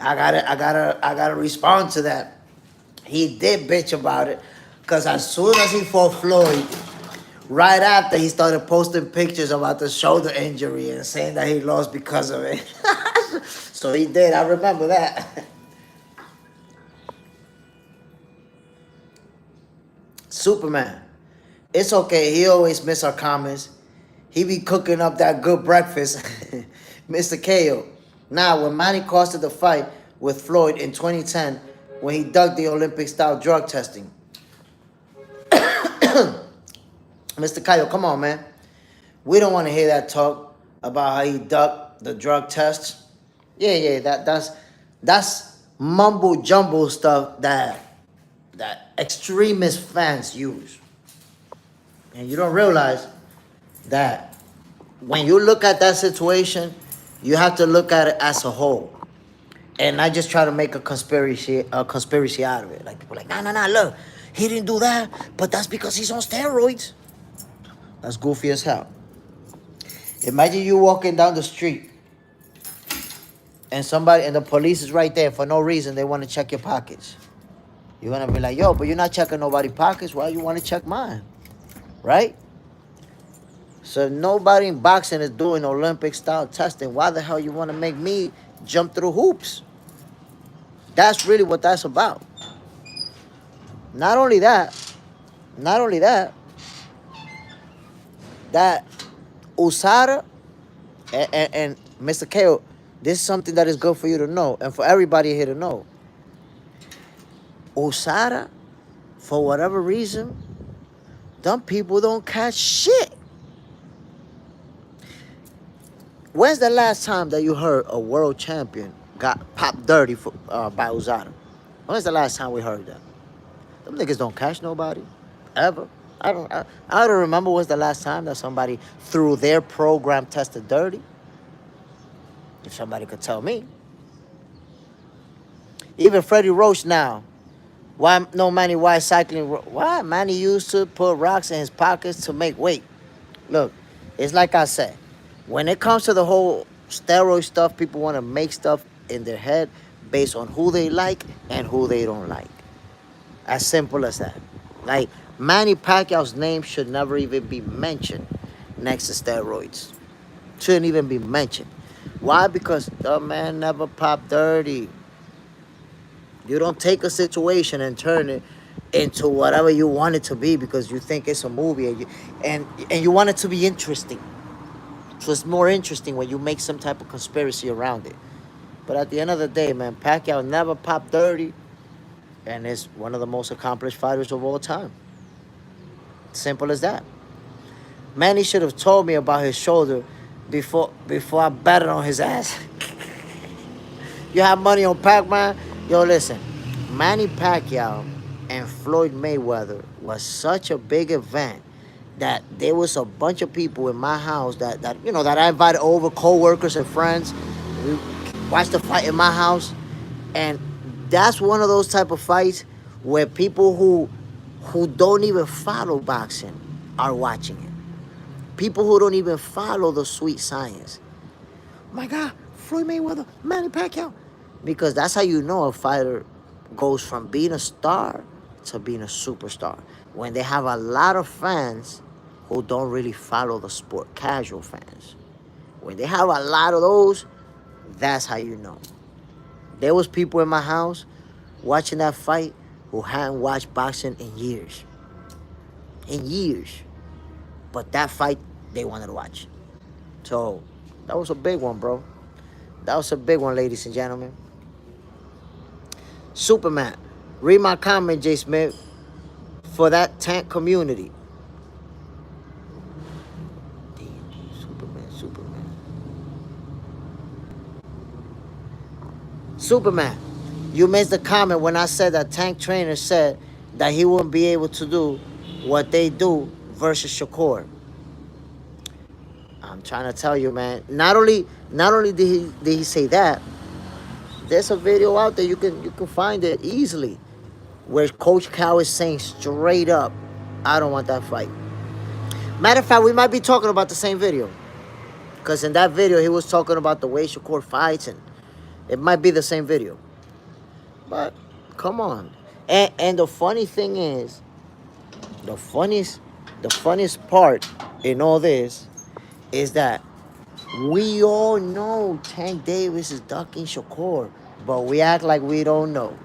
I gotta respond to that. He did bitch about it. Because as soon as he fought Floyd, right after he started posting pictures about the shoulder injury and saying that he lost because of it. So he did. I remember that. Superman. It's okay. He always miss our comments. He be cooking up that good breakfast. Mr. KO. Now, when Manny costed the fight with Floyd in 2010, when he ducked the Olympic-style drug testing. Mr. Cayo, come on, man. We don't want to hear that talk about how he ducked the drug tests. Yeah, that's mumble jumble stuff that extremist fans use. And you don't realize that when you look at that situation, you have to look at it as a whole. And not just try to make a conspiracy out of it. Like people are like, nah, look, he didn't do that, but that's because he's on steroids. That's goofy as hell. Imagine you walking down the street and the police is right there for no reason. They want to check your pockets. You're going to be like, yo, but you're not checking nobody's pockets. Why you want to check mine? Right? So nobody in boxing is doing Olympic-style testing. Why the hell you want to make me jump through hoops? That's really what that's about. Not only that, not only that, that USADA and Mr. KO, this is something that is good for you to know and for everybody here to know. USADA, for whatever reason, them people don't catch shit. When's the last time that you heard a world champion got popped dirty by USADA? When's the last time we heard that? Them niggas don't catch nobody, ever. I don't remember when's the last time that somebody through their program tested dirty. If somebody could tell me. Even Freddie Roach now. Why no Manny? Why cycling? Why Manny used to put rocks in his pockets to make weight? Look, it's like I said. When it comes to the whole steroid stuff, people want to make stuff in their head based on who they like and who they don't like. As simple as that. Like, Manny Pacquiao's name should never even be mentioned next to steroids. Shouldn't even be mentioned. Why? Because the man never popped dirty. You don't take a situation and turn it into whatever you want it to be because you think it's a movie and you want it to be interesting. So it's more interesting when you make some type of conspiracy around it. But at the end of the day, man, Pacquiao never popped dirty and is one of the most accomplished fighters of all time. Simple as that. Manny should have told me about his shoulder before I betted on his ass. You have money on Pac-Man? Yo, listen. Manny Pacquiao and Floyd Mayweather was such a big event that there was a bunch of people in my house that I invited over, co-workers and friends. We watched the fight in my house. And that's one of those type of fights where people who don't even follow boxing are watching it. People who don't even follow the sweet science. My God, Floyd Mayweather, Manny Pacquiao. Because that's how you know a fighter goes from being a star to being a superstar. When they have a lot of fans who don't really follow the sport, casual fans. When they have a lot of those, that's how you know. There was people in my house watching that fight who hadn't watched boxing in years. In years. But that fight, they wanted to watch. So, that was a big one, bro. That was a big one, ladies and gentlemen. Superman. Read my comment, J. Smith, for that tank community. Superman, you missed the comment when I said that Tank Trainer said that he wouldn't be able to do what they do versus Shakur. I'm trying to tell you, man. Not only did he say that, there's a video out there you can find it easily where Coach Cal is saying straight up, I don't want that fight. Matter of fact, we might be talking about the same video. Because in that video, he was talking about the way Shakur fights, and it might be the same video. But, come on. And the funny thing is, the funniest part in all this is that we all know Tank Davis is ducking Shakur, but we act like we don't know.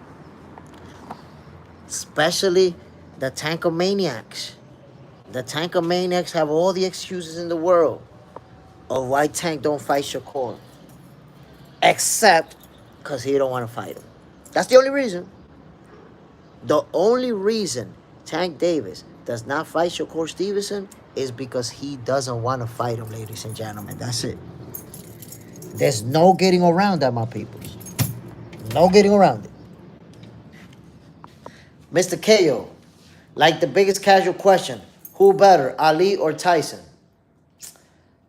Especially the Tankomaniacs. The Tankomaniacs have all the excuses in the world of why Tank don't fight Shakur. Except because he don't want to fight him. That's the only reason. The only reason Tank Davis does not fight Shakur Stevenson is because he doesn't want to fight him, ladies and gentlemen. That's it. There's no getting around that, my peoples. No getting around it. Mr. KO, like the biggest casual question, who better, Ali or Tyson?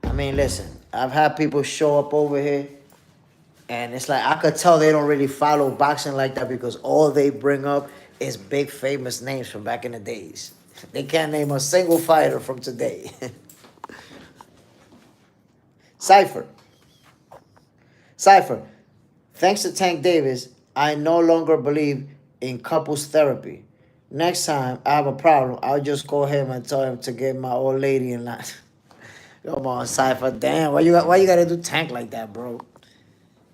I mean, listen, I've had people show up over here, and it's like I could tell they don't really follow boxing like that because all they bring up is big famous names from back in the days. They can't name a single fighter from today. Cypher, thanks to Tank Davis, I no longer believe in couples therapy. Next time I have a problem, I'll just call him and tell him to get my old lady in line. Come on, Cypher. Damn, why you gotta do Tank like that, bro?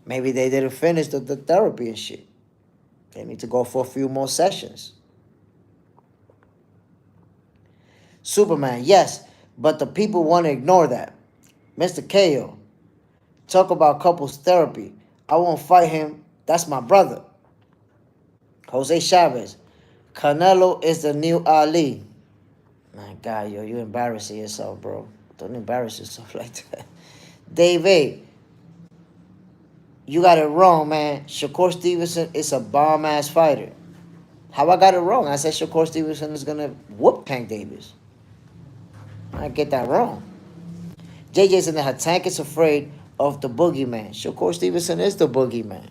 Maybe they didn't finish the therapy and shit. They need to go for a few more sessions. Superman, yes, but the people want to ignore that. Mr. KO, talk about couples therapy. I won't fight him. That's my brother. Jose Chavez, Canelo is the new Ali. My God, yo, you embarrassing yourself, bro. Don't embarrass yourself like that. Dave A, you got it wrong, man. Shakur Stevenson is a bomb-ass fighter. How I got it wrong? I said Shakur Stevenson is going to whoop Tank Davis. I get that wrong. JJ's in the Tank is afraid of the boogeyman. Shakur Stevenson is the boogeyman.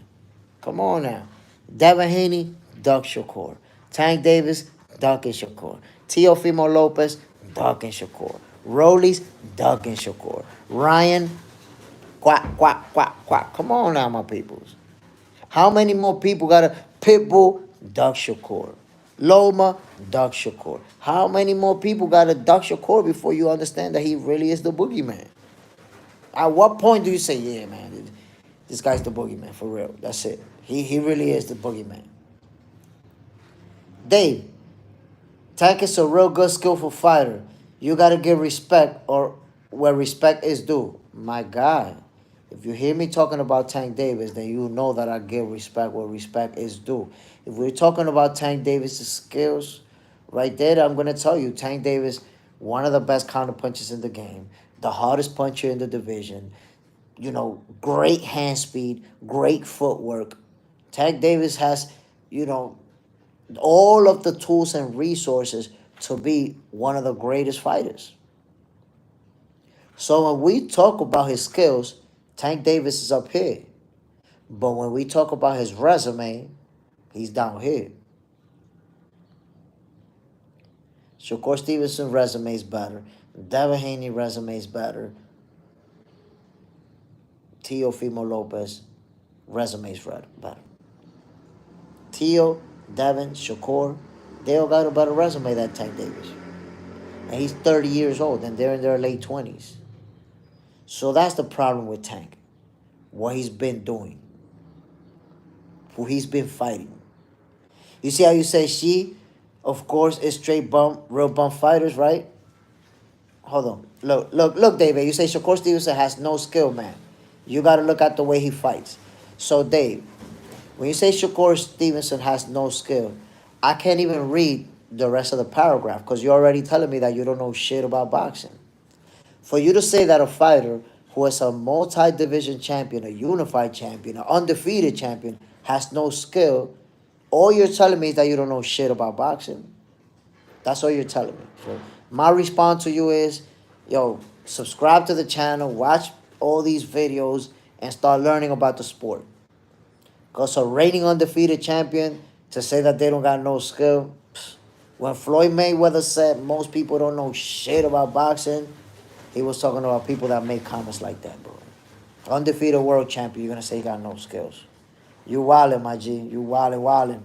Come on now. Devin Haney, duck Shakur. Tank Davis, duck and Shakur. Teofimo Lopez, duck and Shakur. Rollies, duck and Shakur. Ryan, quack, quack, quack, quack. Come on now, my peoples. How many more people got a Pitbull, duck Shakur? Loma, duck Shakur. How many more people got a duck Shakur before you understand that he really is the boogeyman? At what point do you say, yeah, man, this guy's the boogeyman, for real? That's it. He really is the boogeyman. Dave, Tank is a real good, skillful fighter. You got to give respect or where respect is due. My God. If you hear me talking about Tank Davis, then you know that I give respect where respect is due. If we're talking about Tank Davis' skills, right there, I'm going to tell you, Tank Davis, one of the best counter punchers in the game, the hardest puncher in the division, you know, great hand speed, great footwork. Tank Davis has, you know, all of the tools and resources to be one of the greatest fighters. So when we talk about his skills, Tank Davis is up here. But when we talk about his resume, he's down here. Shakur Stevenson resume is better. Devin Haney resume is better. Teofimo Lopez resume is better. Teo, Devin, Shakur, they all got a better resume than Tank Davis. And he's 30 years old, and they're in their late 20s. So that's the problem with Tank. What he's been doing. Who he's been fighting. You see how you say she, of course, is straight bum, real bum fighters, right? Hold on. Look, David. You say Shakur Stevenson has no skill, man. You got to look at the way he fights. So, Dave, when you say Shakur Stevenson has no skill, I can't even read the rest of the paragraph because you're already telling me that you don't know shit about boxing. For you to say that a fighter who is a multi-division champion, a unified champion, an undefeated champion, has no skill, all you're telling me is that you don't know shit about boxing. That's all you're telling me. So my response to you is, yo, subscribe to the channel, watch all these videos, and start learning about the sport. Because a reigning undefeated champion, to say that they don't got no skill, when Floyd Mayweather said most people don't know shit about boxing, he was talking about people that make comments like that, bro. Undefeated world champion, you're going to say he got no skills. You wildin', my G. You wildin'.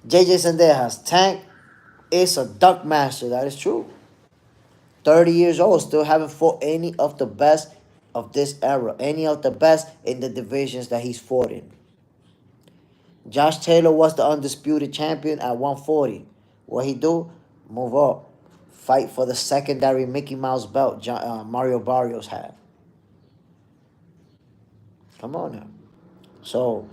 JJ Sendejas, Tank is a duck master. That is true. 30 years old, still haven't fought any of the best of this era. Any of the best in the divisions that he's fought in. Josh Taylor was the undisputed champion at 140. What he do? Move up. Fight for the secondary Mickey Mouse belt Mario Barrios had. Come on now. So,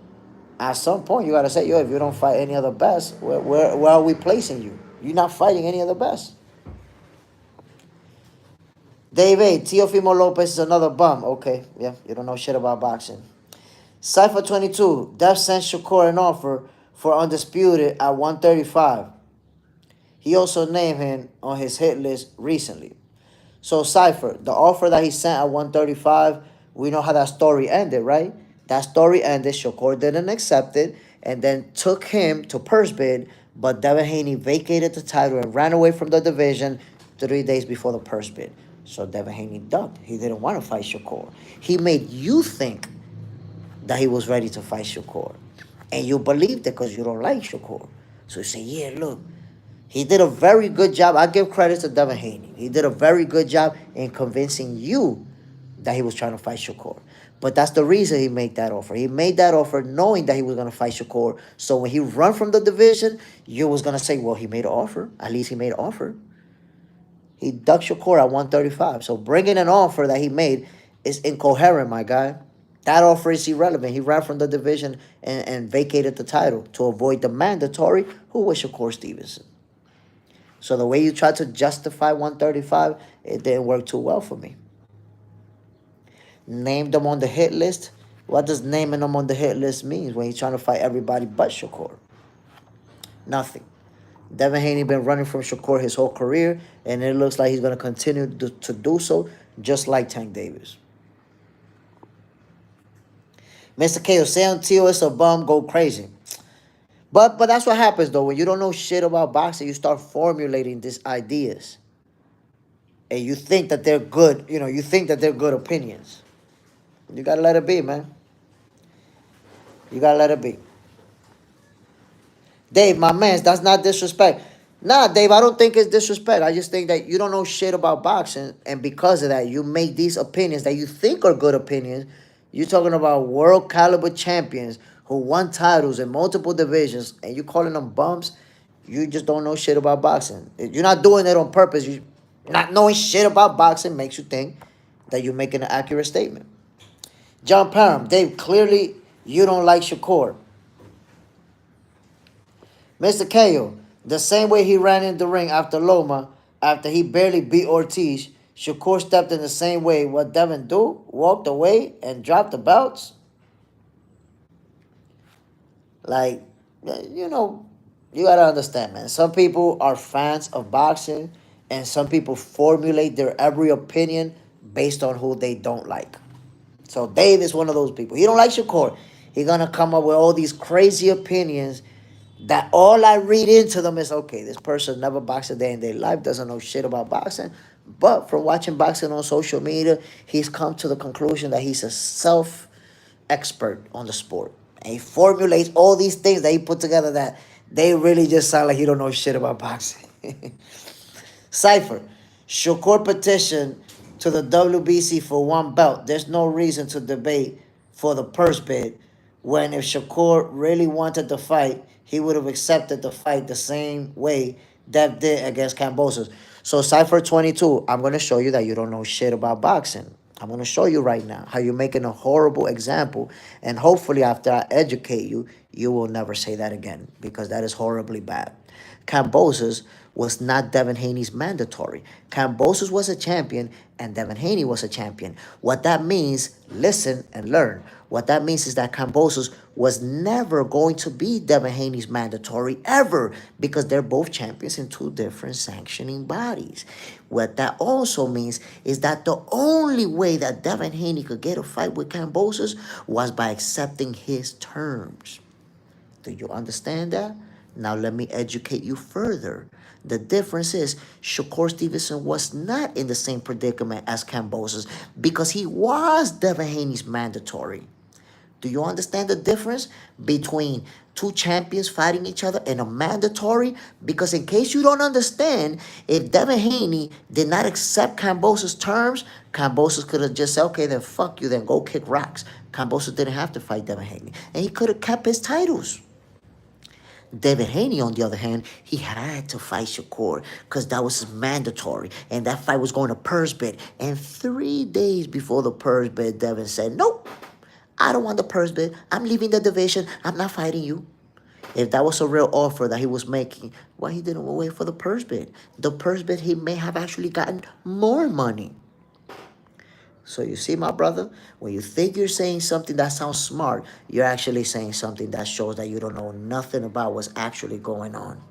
at some point, you got to say, yo, if you don't fight any of the best, where are we placing you? You're not fighting any of the best. Dave A, Teofimo Lopez is another bum. Okay, yeah, you don't know shit about boxing. Cypher 22, Def sent Shakur an offer for undisputed at 135. He also named him on his hit list recently. So, Cypher, the offer that he sent at 135, we know how that story ended, right? That story ended, Shakur didn't accept it, and then took him to purse bid, but Devin Haney vacated the title and ran away from the division 3 days before the purse bid. So Devin Haney ducked. He didn't want to fight Shakur. He made you think that he was ready to fight Shakur. And you believed it because you don't like Shakur. So you say, yeah, look, he did a very good job. I give credit to Devin Haney. He did a very good job in convincing you that he was trying to fight Shakur. But that's the reason he made that offer. He made that offer knowing that he was going to fight Shakur. So when he run from the division, you was going to say, well, he made an offer. At least he made an offer. He ducked Shakur at 135. So bringing an offer that he made is incoherent, my guy. That offer is irrelevant. He ran from the division and vacated the title to avoid the mandatory, who was Shakur Stevenson. So the way you tried to justify 135, it didn't work too well for me. Named them on the hit list. What does naming them on the hit list mean when he's trying to fight everybody but Shakur? Nothing. Devin Haney been running from Shakur his whole career, and it looks like he's going to continue to do so, just like Tank Davis. Mr. KO, say until it's a bum, go crazy. But that's what happens, though. When you don't know shit about boxing, you start formulating these ideas. And you think that they're good, you think that they're good opinions. You got to let it be, man. You got to let it be. Dave, my man, that's not disrespect. Nah, Dave, I don't think it's disrespect. I just think that you don't know shit about boxing, and because of that, you make these opinions that you think are good opinions. You're talking about world caliber champions who won titles in multiple divisions, and you calling them bumps. You just don't know shit about boxing. You're not doing it on purpose. You not knowing shit about boxing makes you think that you're making an accurate statement. John Parham, Dave, clearly you don't like Shakur. Mr. KO, the same way he ran in the ring after Loma, after he barely beat Ortiz, Shakur stepped in the same way. What Devin do? Walked away and dropped the belts? Like, you gotta understand, man. Some people are fans of boxing, and some people formulate their every opinion based on who they don't like. So Dave is one of those people. He don't like Shakur. He's gonna come up with all these crazy opinions that all I read into them is, okay, this person never boxed a day in their life, doesn't know shit about boxing. But from watching boxing on social media, he's come to the conclusion that he's a self-expert on the sport. And he formulates all these things that he put together that they really just sound like he don't know shit about boxing. Cypher, Shakur petition to the WBC for one belt. There's no reason to debate for the purse bid, when if Shakur really wanted to fight, he would have accepted the fight the same way Dev did against Kambosos. So Cypher 22, I'm going to show you that you don't know shit about boxing. I'm going to show you right now how you're making a horrible example. And hopefully after I educate you, you will never say that again, because that is horribly bad. Kambosos was not Devin Haney's mandatory. Kambosos was a champion and Devin Haney was a champion. What that means, listen and learn. What that means is that Kambosos was never going to be Devin Haney's mandatory ever, because they're both champions in two different sanctioning bodies. What that also means is that the only way that Devin Haney could get a fight with Kambosos was by accepting his terms. Do you understand that? Now let me educate you further. The difference is Shakur Stevenson was not in the same predicament as Kambosos because he was Devin Haney's mandatory. Do you understand the difference between two champions fighting each other and a mandatory? Because in case you don't understand, if Devin Haney did not accept Kambosos' terms, Kambosos could have just said, okay, then fuck you, then go kick rocks. Kambosos didn't have to fight Devin Haney. And he could have kept his titles. Devin Haney, on the other hand, he had to fight Shakur because that was mandatory. And that fight was going to purse bid. And 3 days before the purse bid, Devin said, nope, I don't want the purse bid. I'm leaving the division. I'm not fighting you. If that was a real offer that he was making, why he didn't wait for the purse bid? The purse bid, he may have actually gotten more money. So you see, my brother, when you think you're saying something that sounds smart, you're actually saying something that shows that you don't know nothing about what's actually going on.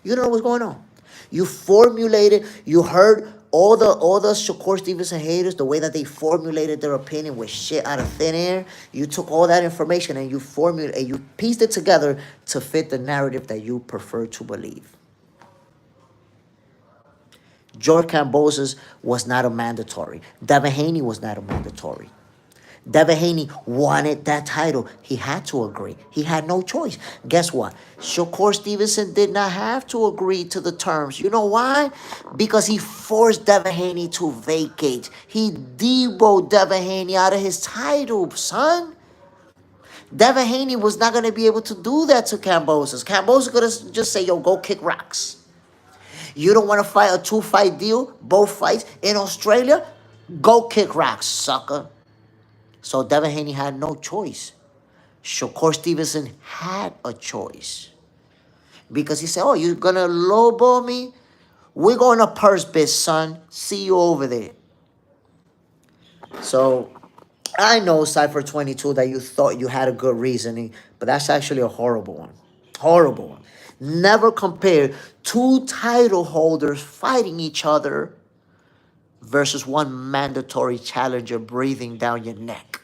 You don't know what's going on. You formulated, you heard all the Shakur Stevenson haters, the way that they formulated their opinion with shit out of thin air. You took all that information and you pieced it together to fit the narrative that you prefer to believe. George Kambosos was not a mandatory. Devin Haney was not a mandatory. Devin Haney wanted that title. He had to agree. He had no choice. Guess what? Shakur Stevenson did not have to agree to the terms. You know why? Because he forced Devin Haney to vacate. He deboed Devin Haney out of his title, son. Devin Haney was not going to be able to do that to Kambosos. Kambosos going to just say, yo, go kick rocks. You don't want to fight a 2-fight deal, both fights in Australia? Go kick rocks, sucker. So Devin Haney had no choice. Shakur Stevenson had a choice. Because he said, oh, you're going to lowball me? We're going to purse bid, son. See you over there. So I know, Cypher 22, that you thought you had a good reasoning, but that's actually a horrible one. Horrible one. Never compare two title holders fighting each other versus one mandatory challenger breathing down your neck.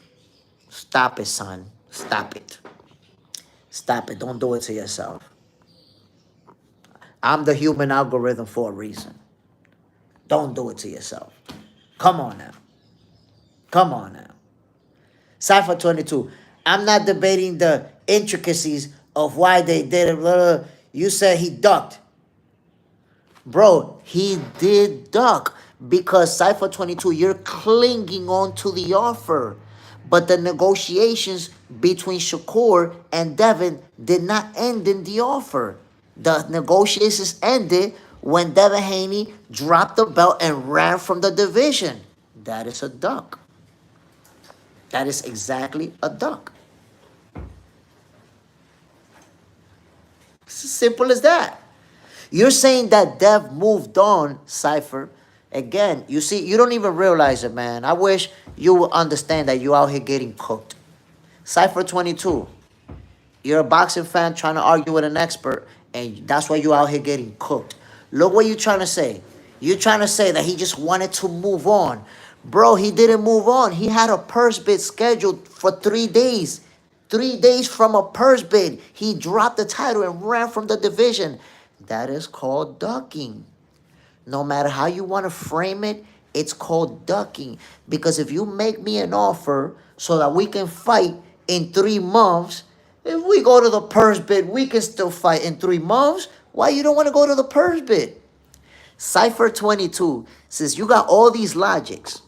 Stop it, son. Stop it. Stop it. Don't do it to yourself. I'm the human algorithm for a reason. Don't do it to yourself. Come on now. Come on now. Cypher 22. I'm not debating the intricacies of why they did it. Blah, blah. You said he ducked. Bro, he did duck. Because Cypher 22, you're clinging on to the offer. But the negotiations between Shakur and Devin did not end in the offer. The negotiations ended when Devin Haney dropped the belt and ran from the division. That is a duck. That is exactly a duck. It's as simple as that. You're saying that Dev moved on, Cypher. Again, you see, you don't even realize it, man. I wish you would understand that you're out here getting cooked. Cypher 22, you're a boxing fan trying to argue with an expert, and that's why you're out here getting cooked. Look what you're trying to say. You're trying to say that he just wanted to move on. Bro, he didn't move on. He had a purse bid scheduled for 3 days. 3 days from a purse bid, he dropped the title and ran from the division. That is called ducking. No matter how you want to frame it, it's called ducking. Because if you make me an offer so that we can fight in 3 months, if we go to the purse bid, we can still fight in 3 months. Why you don't want to go to the purse bid? Cypher 22, since you got all these logics,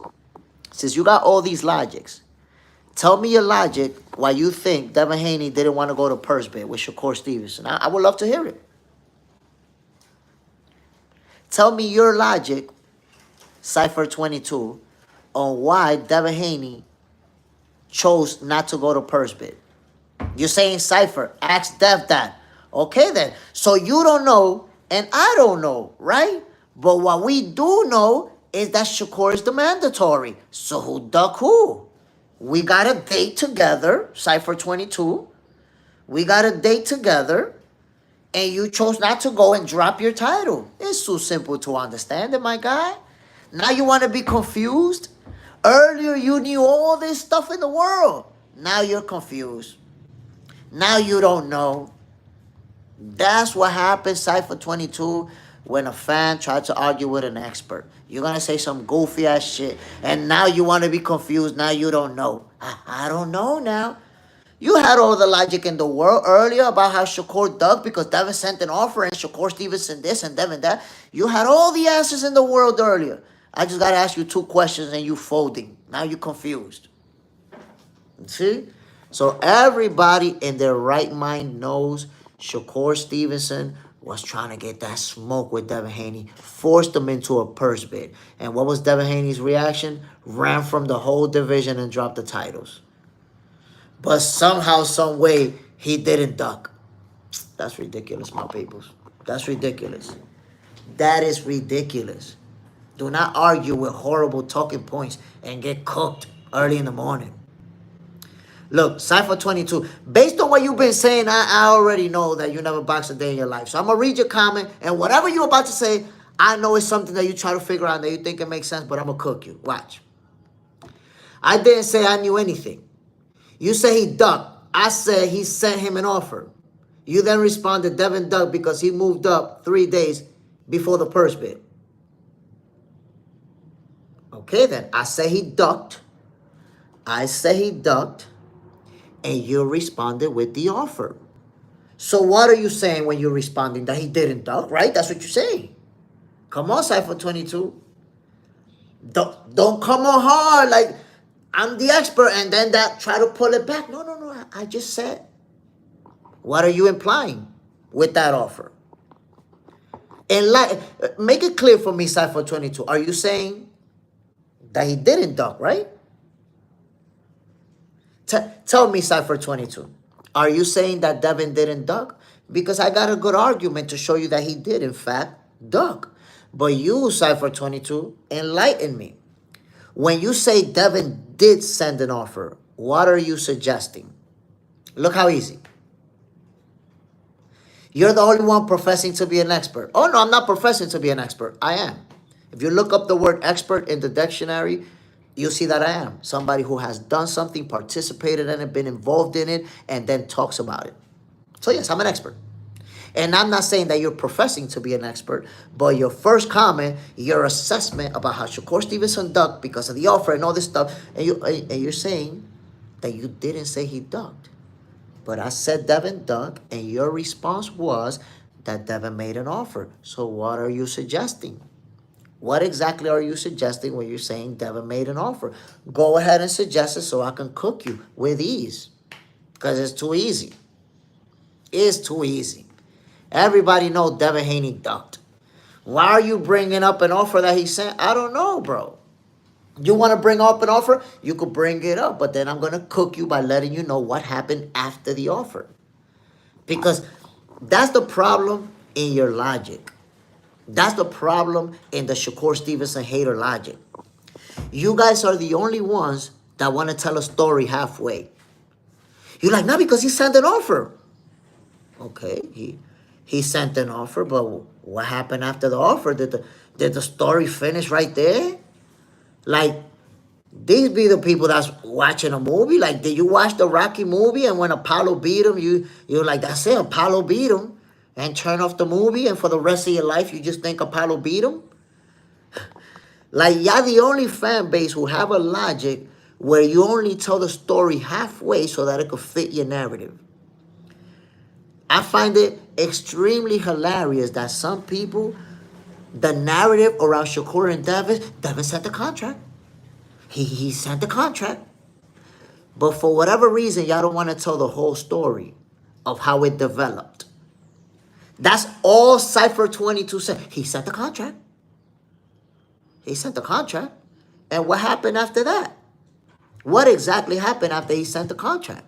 tell me your logic why you think Devin Haney didn't want to go to purse bid with Shakur Stevenson. I would love to hear it. Tell me your logic, Cypher 22, on why Devin Haney chose not to go to purse bid. You're saying, Cypher, ask Dev that. Okay then. So you don't know and I don't know, right? But what we do know is that Shakur is the mandatory. So who duck who? We got a date together, Cypher 22. We got a date together. And you chose not to go and drop your title. It's so simple to understand it, my guy. Now you want to be confused? Earlier you knew all this stuff in the world. Now you're confused. Now you don't know. That's what happens, Cypher 22, when a fan tries to argue with an expert. You're going to say some goofy ass shit. And now you want to be confused. Now you don't know. I don't know now. You had all the logic in the world earlier about how Shakur ducked because Devin sent an offer and Shakur Stevenson this and Devin that. You had all the answers in the world earlier. I just got to ask you 2 questions and you folding. Now you're confused. See? So everybody in their right mind knows Shakur Stevenson was trying to get that smoke with Devin Haney, forced him into a purse bid. And what was Devin Haney's reaction? Ran from the whole division and dropped the titles. But somehow, some way, he didn't duck. That's ridiculous, my peoples. That's ridiculous. That is ridiculous. Do not argue with horrible talking points and get cooked early in the morning. Look, Cypher 22, based on what you've been saying, I already know that you never boxed a day in your life. So I'm going to read your comment, and whatever you're about to say, I know it's something that you try to figure out that you think it makes sense, but I'm going to cook you. Watch. I didn't say I knew anything. You say he ducked. I said he sent him an offer. You then responded, Devin ducked because he moved up 3 days before the purse bid. Okay, then. I say he ducked. I said he ducked, and you responded with the offer. So what are you saying when you're responding? That he didn't duck, right? That's what you're saying. Come on, Cypher 22. Don't come on hard like I'm the expert and then that try to pull it back. No, no, no. I just said. What are you implying with that offer? And make it clear for me, Cypher 22. Are you saying that he didn't duck, right? Tell me, Cypher 22. Are you saying that Devin didn't duck? Because I got a good argument to show you that he did, in fact, duck. But you, Cypher 22, enlighten me. When you say Devin did send an offer, what are you suggesting? Look how easy. You're the only one professing to be an expert. Oh, no, I'm not professing to be an expert. I am. If you look up the word expert in the dictionary, you'll see that I am. Somebody who has done something, participated in it, been involved in it, and then talks about it. So yes, I'm an expert. And I'm not saying that you're professing to be an expert, but your first comment, your assessment about how Shakur Stevenson ducked because of the offer and all this stuff, and you're saying that you didn't say he ducked. But I said Devin ducked, and your response was that Devin made an offer. So what are you suggesting? What exactly are you suggesting when you're saying Devin made an offer? Go ahead and suggest it so I can cook you with ease. Because it's too easy. It's too easy. Everybody knows Devin Haney ducked. Why are you bringing up an offer that he sent? I don't know, bro. You want to bring up an offer? You could bring it up. But then I'm going to cook you by letting you know what happened after the offer. Because that's the problem in your logic. That's the problem in the Shakur Stevenson hater logic. You guys are the only ones that want to tell a story halfway. You're like, no, because he sent an offer. Okay, he sent an offer, but what happened after the offer? Did the story finish right there? Like, these be the people that's watching a movie. Like, did you watch the Rocky movie and when Apollo beat him, you're like, that's it, Apollo beat him? And turn off the movie, and for the rest of your life, you just think Apollo beat him? Like, y'all the only fan base who have a logic where you only tell the story halfway so that it could fit your narrative. I find it extremely hilarious that some people, the narrative around Shakur and Devin sent the contract. He sent the contract. But for whatever reason, y'all don't want to tell the whole story of how it developed. That's all Cypher 22 said. He sent the contract. He sent the contract. And what happened after that? What exactly happened after he sent the contract?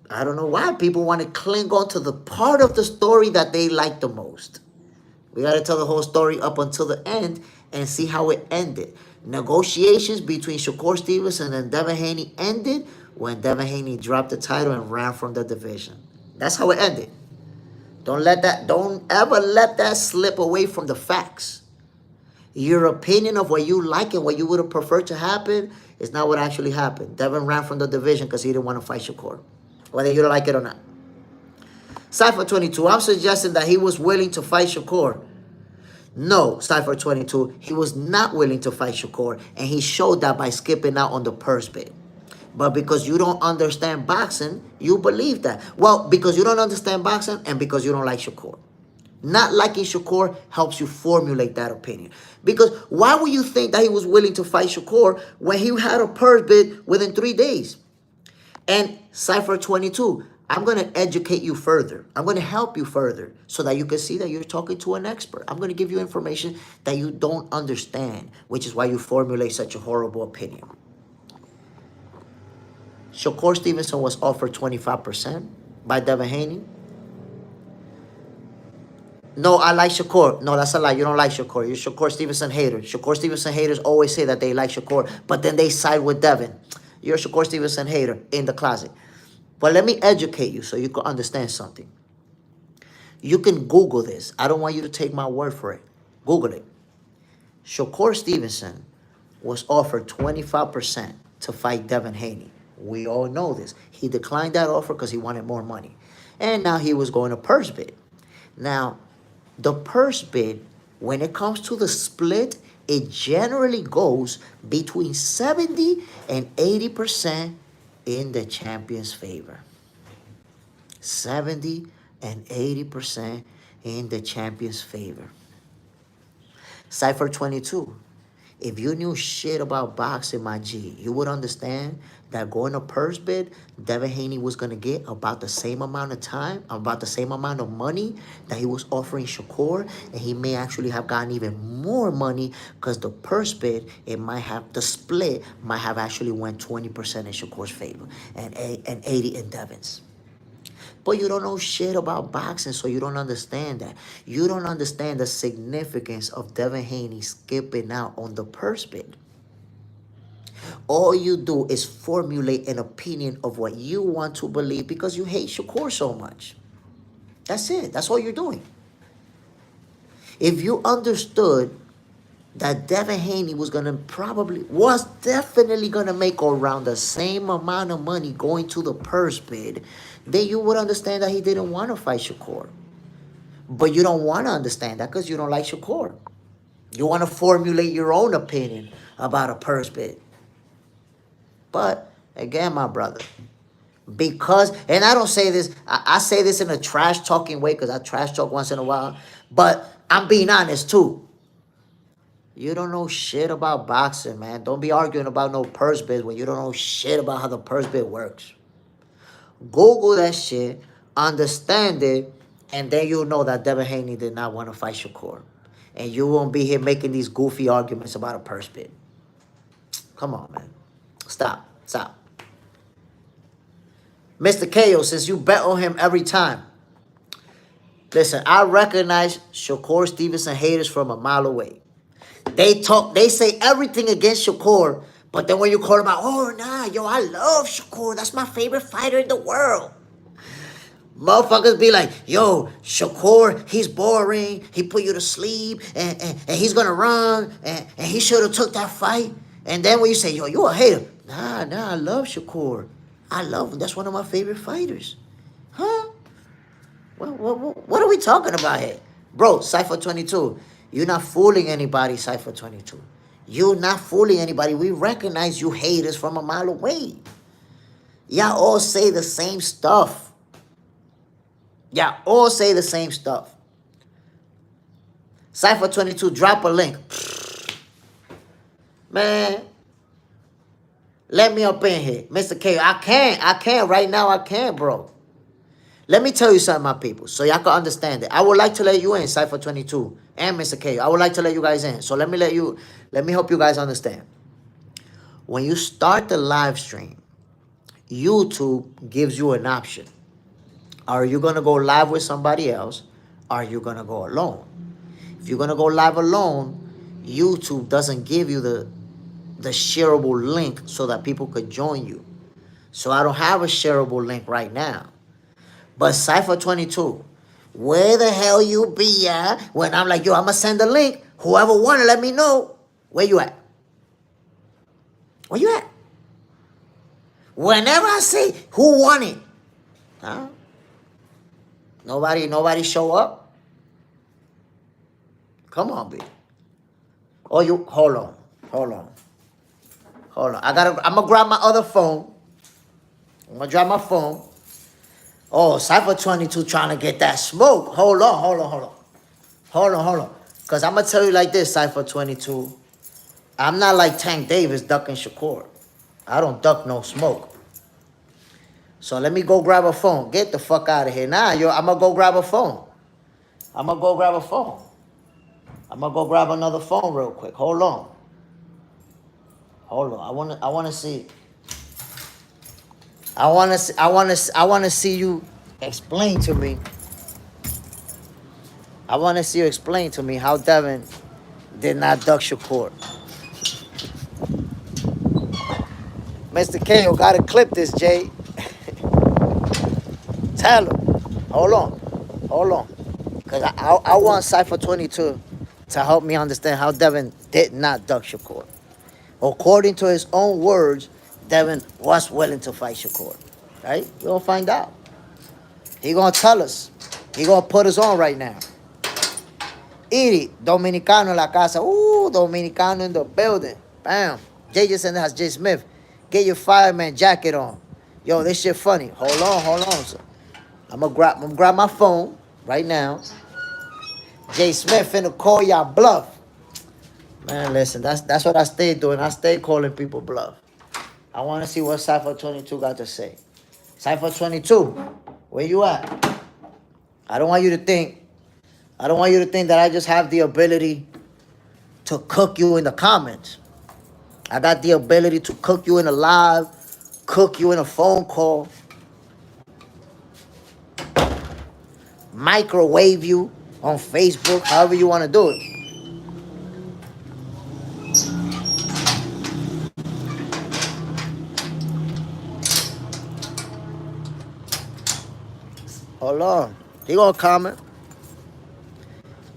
I don't know why people want to cling on to the part of the story that they like the most. We got to tell the whole story up until the end and see how it ended. Negotiations between Shakur Stevenson and Devin Haney ended when Devin Haney dropped the title and ran from the division. That's how it ended. Don't ever let that slip away from the facts. Your opinion of what you like and what you would have preferred to happen is not what actually happened. Devin ran from the division because he didn't want to fight Shakur, whether you like it or not. Cypher 22, I'm suggesting that he was willing to fight Shakur. No, Cypher 22, he was not willing to fight Shakur, and he showed that by skipping out on the purse bid. But because you don't understand boxing, you believe that. Well, because you don't understand boxing and because you don't like Shakur. Not liking Shakur helps you formulate that opinion. Because why would you think that he was willing to fight Shakur when he had a purse bid within 3 days? And Cypher 22, I'm going to educate you further. I'm going to help you further so that you can see that you're talking to an expert. I'm going to give you information that you don't understand, which is why you formulate such a horrible opinion. Shakur Stevenson was offered 25% by Devin Haney. No, I like Shakur. No, that's a lie. You don't like Shakur. You're Shakur Stevenson hater. Shakur Stevenson haters always say that they like Shakur, but then they side with Devin. You're a Shakur Stevenson hater in the closet. But let me educate you so you can understand something. You can Google this. I don't want you to take my word for it. Google it. Shakur Stevenson was offered 25% to fight Devin Haney. We all know this. He declined that offer because he wanted more money. And now he was going to purse bid. Now, the purse bid, when it comes to the split, it generally goes between 70 and 80% in the champion's favor. 70 and 80% in the champion's favor. Cypher 22. If you knew shit about boxing, my G, you would understand that going to purse bid, Devin Haney was going to get about the same amount of time, about the same amount of money that he was offering Shakur. And he may actually have gotten even more money because the purse bid, the split might have actually went 20% in Shakur's favor and 80 in Devin's. But you don't know shit about boxing, so you don't understand that. You don't understand the significance of Devin Haney skipping out on the purse bid. All you do is formulate an opinion of what you want to believe because you hate Shakur so much. That's it. That's all you're doing. If you understood that Devin Haney was definitely gonna make around the same amount of money going to the purse bid, then you would understand that he didn't want to fight Shakur. But you don't want to understand that because you don't like Shakur. You want to formulate your own opinion about a purse bid. But again, my brother, because, and I don't say this, I say this in a trash talking way because I trash talk once in a while, but I'm being honest too. You don't know shit about boxing, man. Don't be arguing about no purse bid when you don't know shit about how the purse bid works. Google that shit, understand it, and then you'll know that Devin Haney did not want to fight Shakur. And you won't be here making these goofy arguments about a purse bid. Come on, man. Stop. Mr. KO, since you bet on him every time, listen, I recognize Shakur Stevenson haters from a mile away. They say everything against Shakur, but then when you call him out, oh, nah, yo, I love Shakur. That's my favorite fighter in the world. Motherfuckers be like, yo, Shakur, he's boring. He put you to sleep, and he's going to run, and he should have took that fight. And then when you say, yo, you a hater. Nah, I love Shakur. I love him. That's one of my favorite fighters. Huh? What are we talking about here? Bro, Cypher 22, you're not fooling anybody, Cypher 22. You're not fooling anybody. We recognize you haters from a mile away. Y'all all say the same stuff. Cypher 22, drop a link. Man, let me up in here. Mr. K, I can't. Right now, I can't, bro. Let me tell you something, my people, so y'all can understand it. I would like to let you in, Cypher 22 and Mr. K. I would like to let you guys in. So let me help you guys understand. When you start the live stream, YouTube gives you an option. Are you going to go live with somebody else? Or are you going to go alone? If you're going to go live alone, YouTube doesn't give you the shareable link so that people could join you. So I don't have a shareable link right now. But Cypher 22, where the hell you be at when I'm like, yo, I'm going to send a link. Whoever want to let me know. Where you at? Where you at? Whenever I say who won it. Huh? Nobody show up? Come on, B. Oh, you, hold on. I'm going to grab my other phone. I'm going to grab my phone. Oh, Cypher 22 trying to get that smoke. Hold on. Because I'm going to tell you like this, Cypher 22. I'm not like Tank Davis ducking Shakur. I don't duck no smoke. So let me go grab a phone. Get the fuck out of here. Nah, yo, I'm going to go grab a phone. I'm going to go grab another phone real quick. Hold on. I want to see. I want to see you explain to me. I want to see you explain to me how Devin did not duck Shakur. Mr. KO, gotta clip this, Jay. Tell him. Hold on. Because I want Cypher 22 to help me understand how Devin did not duck Shakur. According to his own words, Devin was willing to fight Shakur. Right? You're going to find out. He going to tell us. He going to put us on right now. Eat it. Dominicano en la casa. Ooh, Dominicano in the building. Bam. Jay just in the house. Jay Smith. Get your fireman jacket on. Yo, this shit funny. Hold on. So I'm gonna grab my phone right now. Jay Smith finna call y'all bluff. Man, listen, that's what I stay doing. I stay calling people bluff. I wanna see what Cypher 22 got to say. Cypher 22, where you at? I don't want you to think that I just have the ability to cook you in the comments. I got the ability to cook you in a live, cook you in a phone call, microwave you on Facebook, however you want to do it. Hold on. He gonna comment.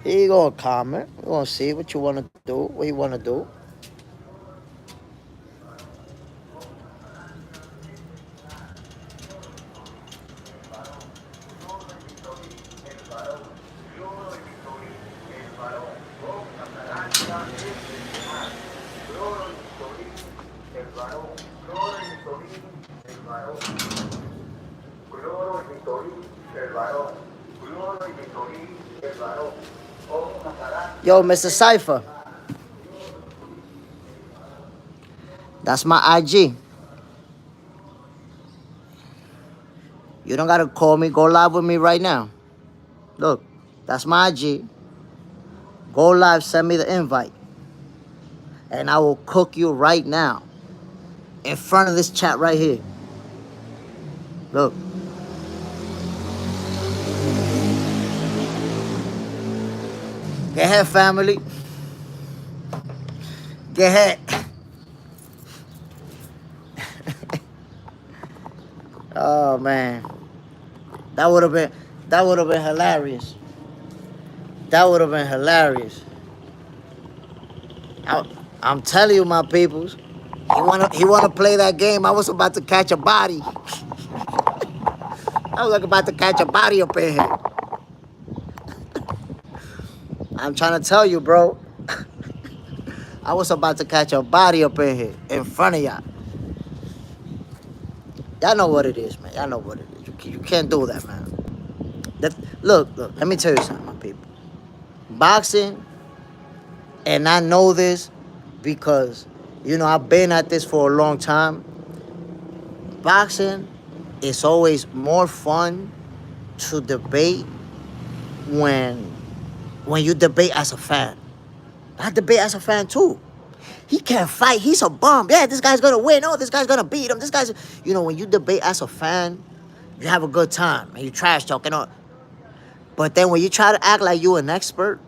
He gonna comment. We gonna see what you wanna do, what he wanna do. Yo, Mr. Cypher. That's my IG. You don't gotta call me. Go live with me right now. Look, that's my IG. Go live, send me the invite. And I will cook you right now. In front of this chat right here. Look. Get ahead, family. Get ahead. Oh man. That would have been hilarious. That would have been hilarious. I'm telling you, my peoples. He wanna play that game. I was about to catch a body. I was like about to catch a body up in here. I'm trying to tell you, bro. I was about to catch a body up in here in front of y'all. Y'all know what it is, man. Y'all know what it is. You can't do that, man. Look, let me tell you something, my people. Boxing, and I know this because, I've been at this for a long time. Boxing is always more fun to debate when you debate as a fan. I debate as a fan too. He can't fight. He's a bum. Yeah, this guy's gonna win. Oh, this guy's gonna beat him. This guy's, when you debate as a fan, you have a good time and you trash talking on. But then when you try to act like you're an expert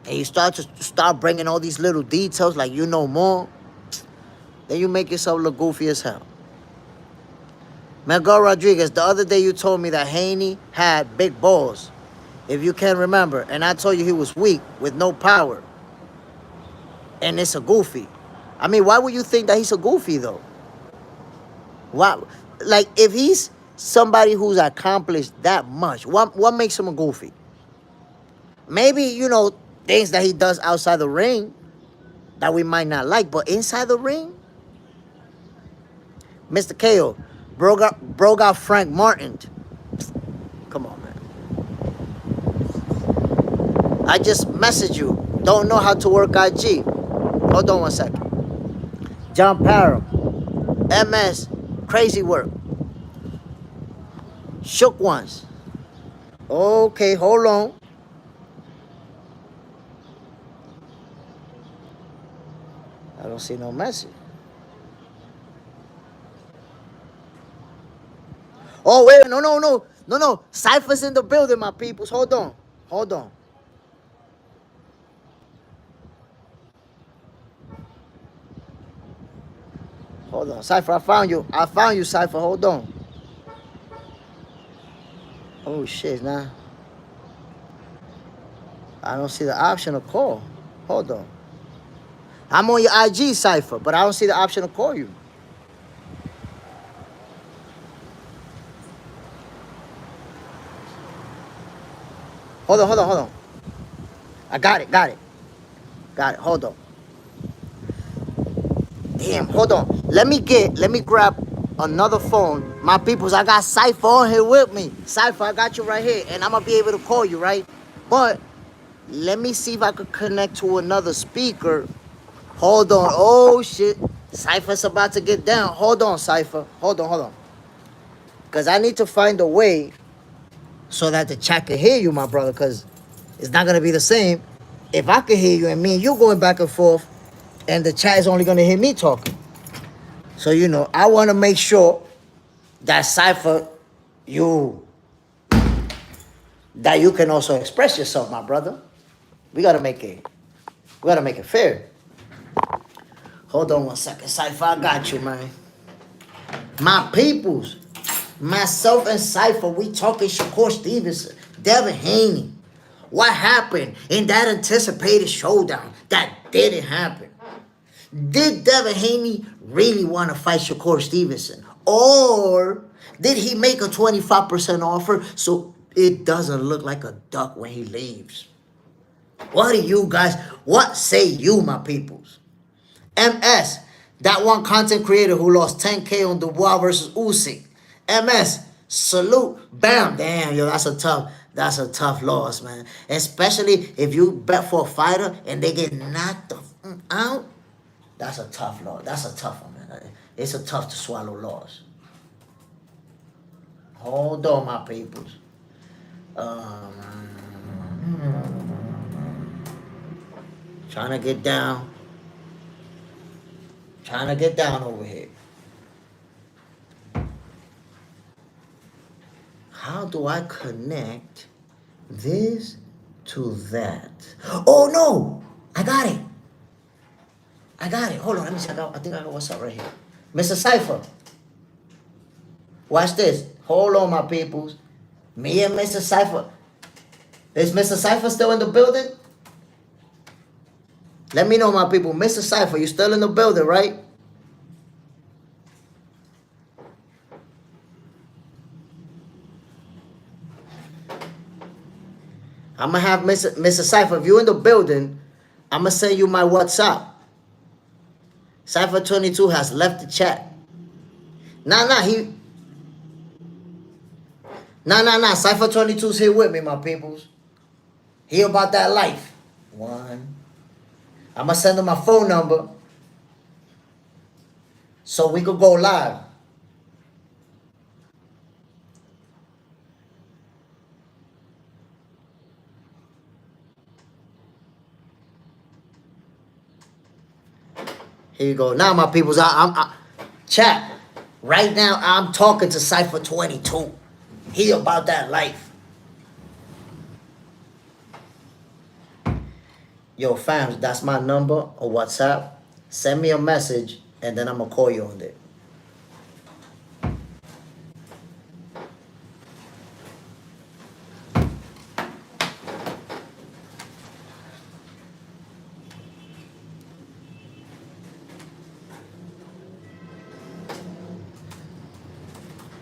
and you start bringing all these little details like you know more, then you make yourself look goofy as hell. Miguel Rodriguez, the other day you told me that Haney had big balls, if you can remember, and I told you he was weak with no power. And it's a goofy. I mean, why would you think that he's a goofy though? Why? Like, if he's somebody who's accomplished that much, what makes him a goofy? Maybe, things that he does outside the ring that we might not like, but inside the ring, Mr. KO, bro got Frank Martin. Come on, man. I just messaged you. Don't know how to work IG. Hold on one second. John Parham, MS, crazy work. Shook ones. Okay, hold on. I don't see no message. Oh, wait, no. Cypher's in the building, my peoples. Hold on. Hold on, Cypher, I found you, Cypher. Hold on. Oh, shit, nah. I don't see the option to call. Hold on. I'm on your IG, Cypher, but I don't see the option to call you. Hold on. I got it. Got it. Got it. Hold on. Damn. Hold on. Let me grab another phone. My peoples, I got Cypher on here with me. Cypher, I got you right here, and I'm gonna be able to call you, right? But let me see if I could connect to another speaker. Hold on. Oh shit. Cypher's about to get down. Hold on, Cypher. Hold on. Cause I need to find a way so that the chat can hear you, my brother. Cause it's not gonna be the same if I can hear you and me and you going back and forth, and the chat is only gonna hear me talking. So I want to make sure that Cypher, you that you can also express yourself, my brother. We gotta make it fair. Hold on 1 second, Cypher. I got you, man. My peoples, myself and Cypher, we talking Shakur Stevenson, Devin Haney. What happened in that anticipated showdown that didn't happen? Did Devin Haney really want to fight Shakur Stevenson? Or did he make a 25% offer so it doesn't look like a duck when he leaves? What do you guys, what say you, my peoples? MS, that one content creator who lost 10K on Dubois versus Usyk. MS, salute, bam, damn, yo, that's a tough loss, man. Especially if you bet for a fighter and they get knocked the out. That's a tough loss. That's a tough one, man. It's a tough to swallow loss. Hold on, my peoples. Trying to get down. Trying to get down over here. How do I connect this to that? Oh, no. I got it. Hold on. Let me see. I think I got what's up right here. Mr. Cypher. Watch this. Hold on, my peoples. Me and Mr. Cypher. Is Mr. Cypher still in the building? Let me know, my people. Mr. Cypher, you still in the building, right? I'm going to have Mr. Cypher, if you're in the building, I'm going to send you my WhatsApp. Cypher22 has left the chat. Nah, Cypher22's here with me, my peoples. He about that life. One. I'm going to send him my phone number so we could go live. Here you go. Now, my peoples, chat. Right now, I'm talking to Cypher22. He about that life. Yo, fams, that's my number or WhatsApp. Send me a message, and then I'm going to call you on there.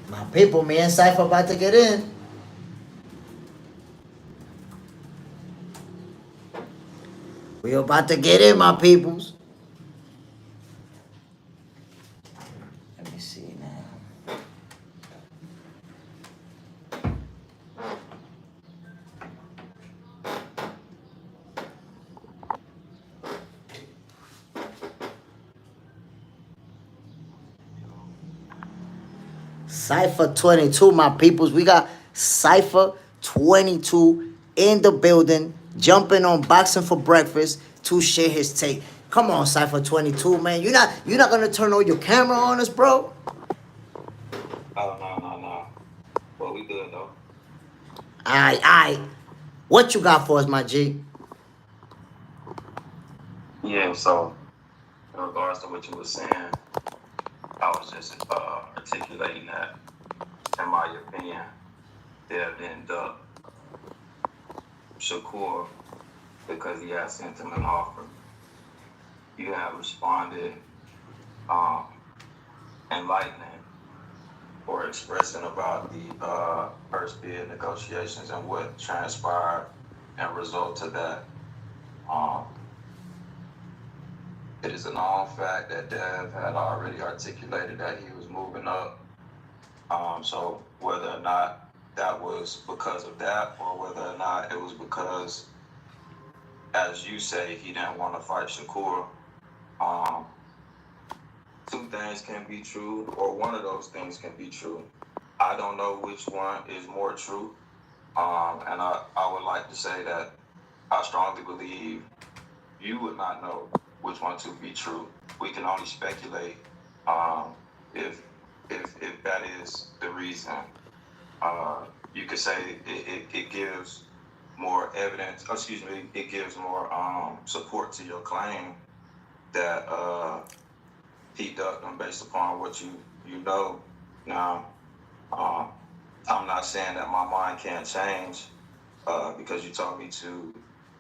My people, me and Cypher about to get in. We about to get in, my peoples. Let me see now. Cypher22, my peoples. We got Cypher22 in the building, jumping on Boxing for Breakfast to share his take. Come on, Cypher22, man. You're not gonna turn on your camera on us, bro? Oh, no. Well, we good, though. Aight. What you got for us, my G? Yeah, so, in regards to what you were saying, I was just articulating that, in my opinion, Dev didn't duck Shakur because he had sent him an offer. You have responded enlightening or expressing about the first bid negotiations and what transpired and result to that. Um, it is a known fact that Dev had already articulated that he was moving up. So whether or not that was because of that, or whether or not it was because, as you say, he didn't want to fight Shakur, um, two things can be true, or one of those things can be true. I don't know which one is more true. And I would like to say that I strongly believe you would not know which one to be true. We can only speculate if that is the reason. You could say it gives more evidence. Excuse me, it gives more support to your claim that he ducked him based upon what you know. Now, I'm not saying that my mind can't change because you told me to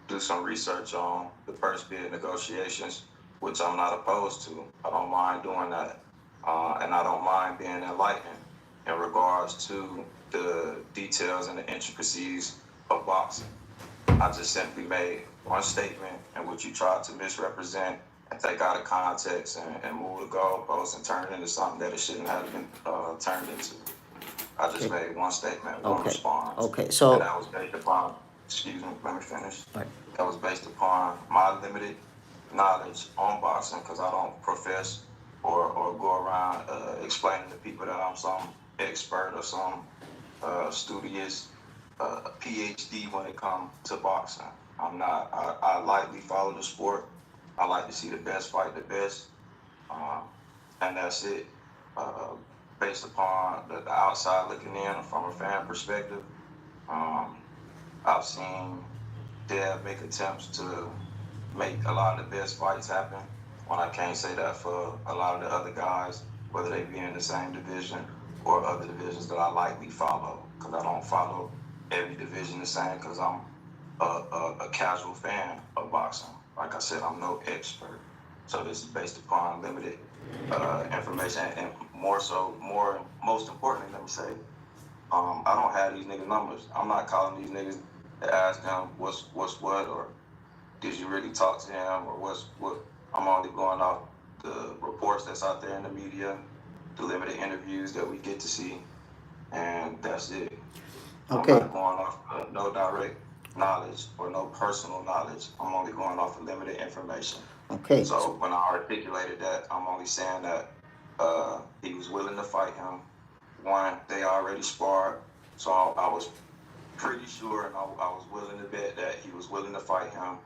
do some research on the purse bid negotiations, which I'm not opposed to. I don't mind doing that. And I don't mind being enlightened in regards to the details and the intricacies of boxing. I just simply made one statement in which you tried to misrepresent and take out of context and move the goalposts and turn it into something that it shouldn't have been turned into. I just made one statement, one response. Okay, so and that was based upon, excuse me, let me finish. Right. That was based upon my limited knowledge on boxing, because I don't profess or go around explaining to people that I'm some expert or some studious PhD when it comes to boxing. I'm not. I lightly follow the sport. I like to see the best fight the best, and that's it. Based upon the outside looking in from a fan perspective, I've seen Dev make attempts to make a lot of the best fights happen, when I can't say that for a lot of the other guys, whether they be in the same division or other divisions that I lightly follow, because I don't follow every division the same, because I'm a casual fan of boxing. Like I said, I'm no expert. So this is based upon limited information, and most importantly, let me say, I don't have these niggas' numbers. I'm not calling these niggas to ask them what's what, or did you really talk to him, or what. I'm only going off the reports that's out there in the media, the limited interviews that we get to see, and that's it. Okay. I'm not going off no direct knowledge or no personal knowledge. I'm only going off of limited information. Okay. So when I articulated that, I'm only saying that he was willing to fight him. One, they already sparred, so I was pretty sure, and I was willing to bet that he was willing to fight him.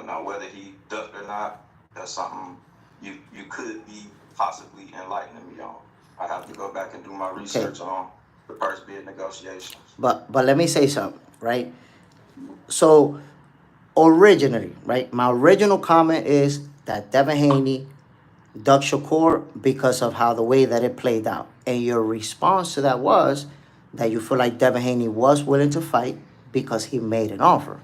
Now, whether he ducked or not, that's something you could be possibly enlightening me on. I have to go back and do my research on the purse bid negotiations. But let me say something, right? So originally, right, my original comment is that Devin Haney ducked Shakur because of how the way that it played out. And your response to that was that you feel like Devin Haney was willing to fight because he made an offer,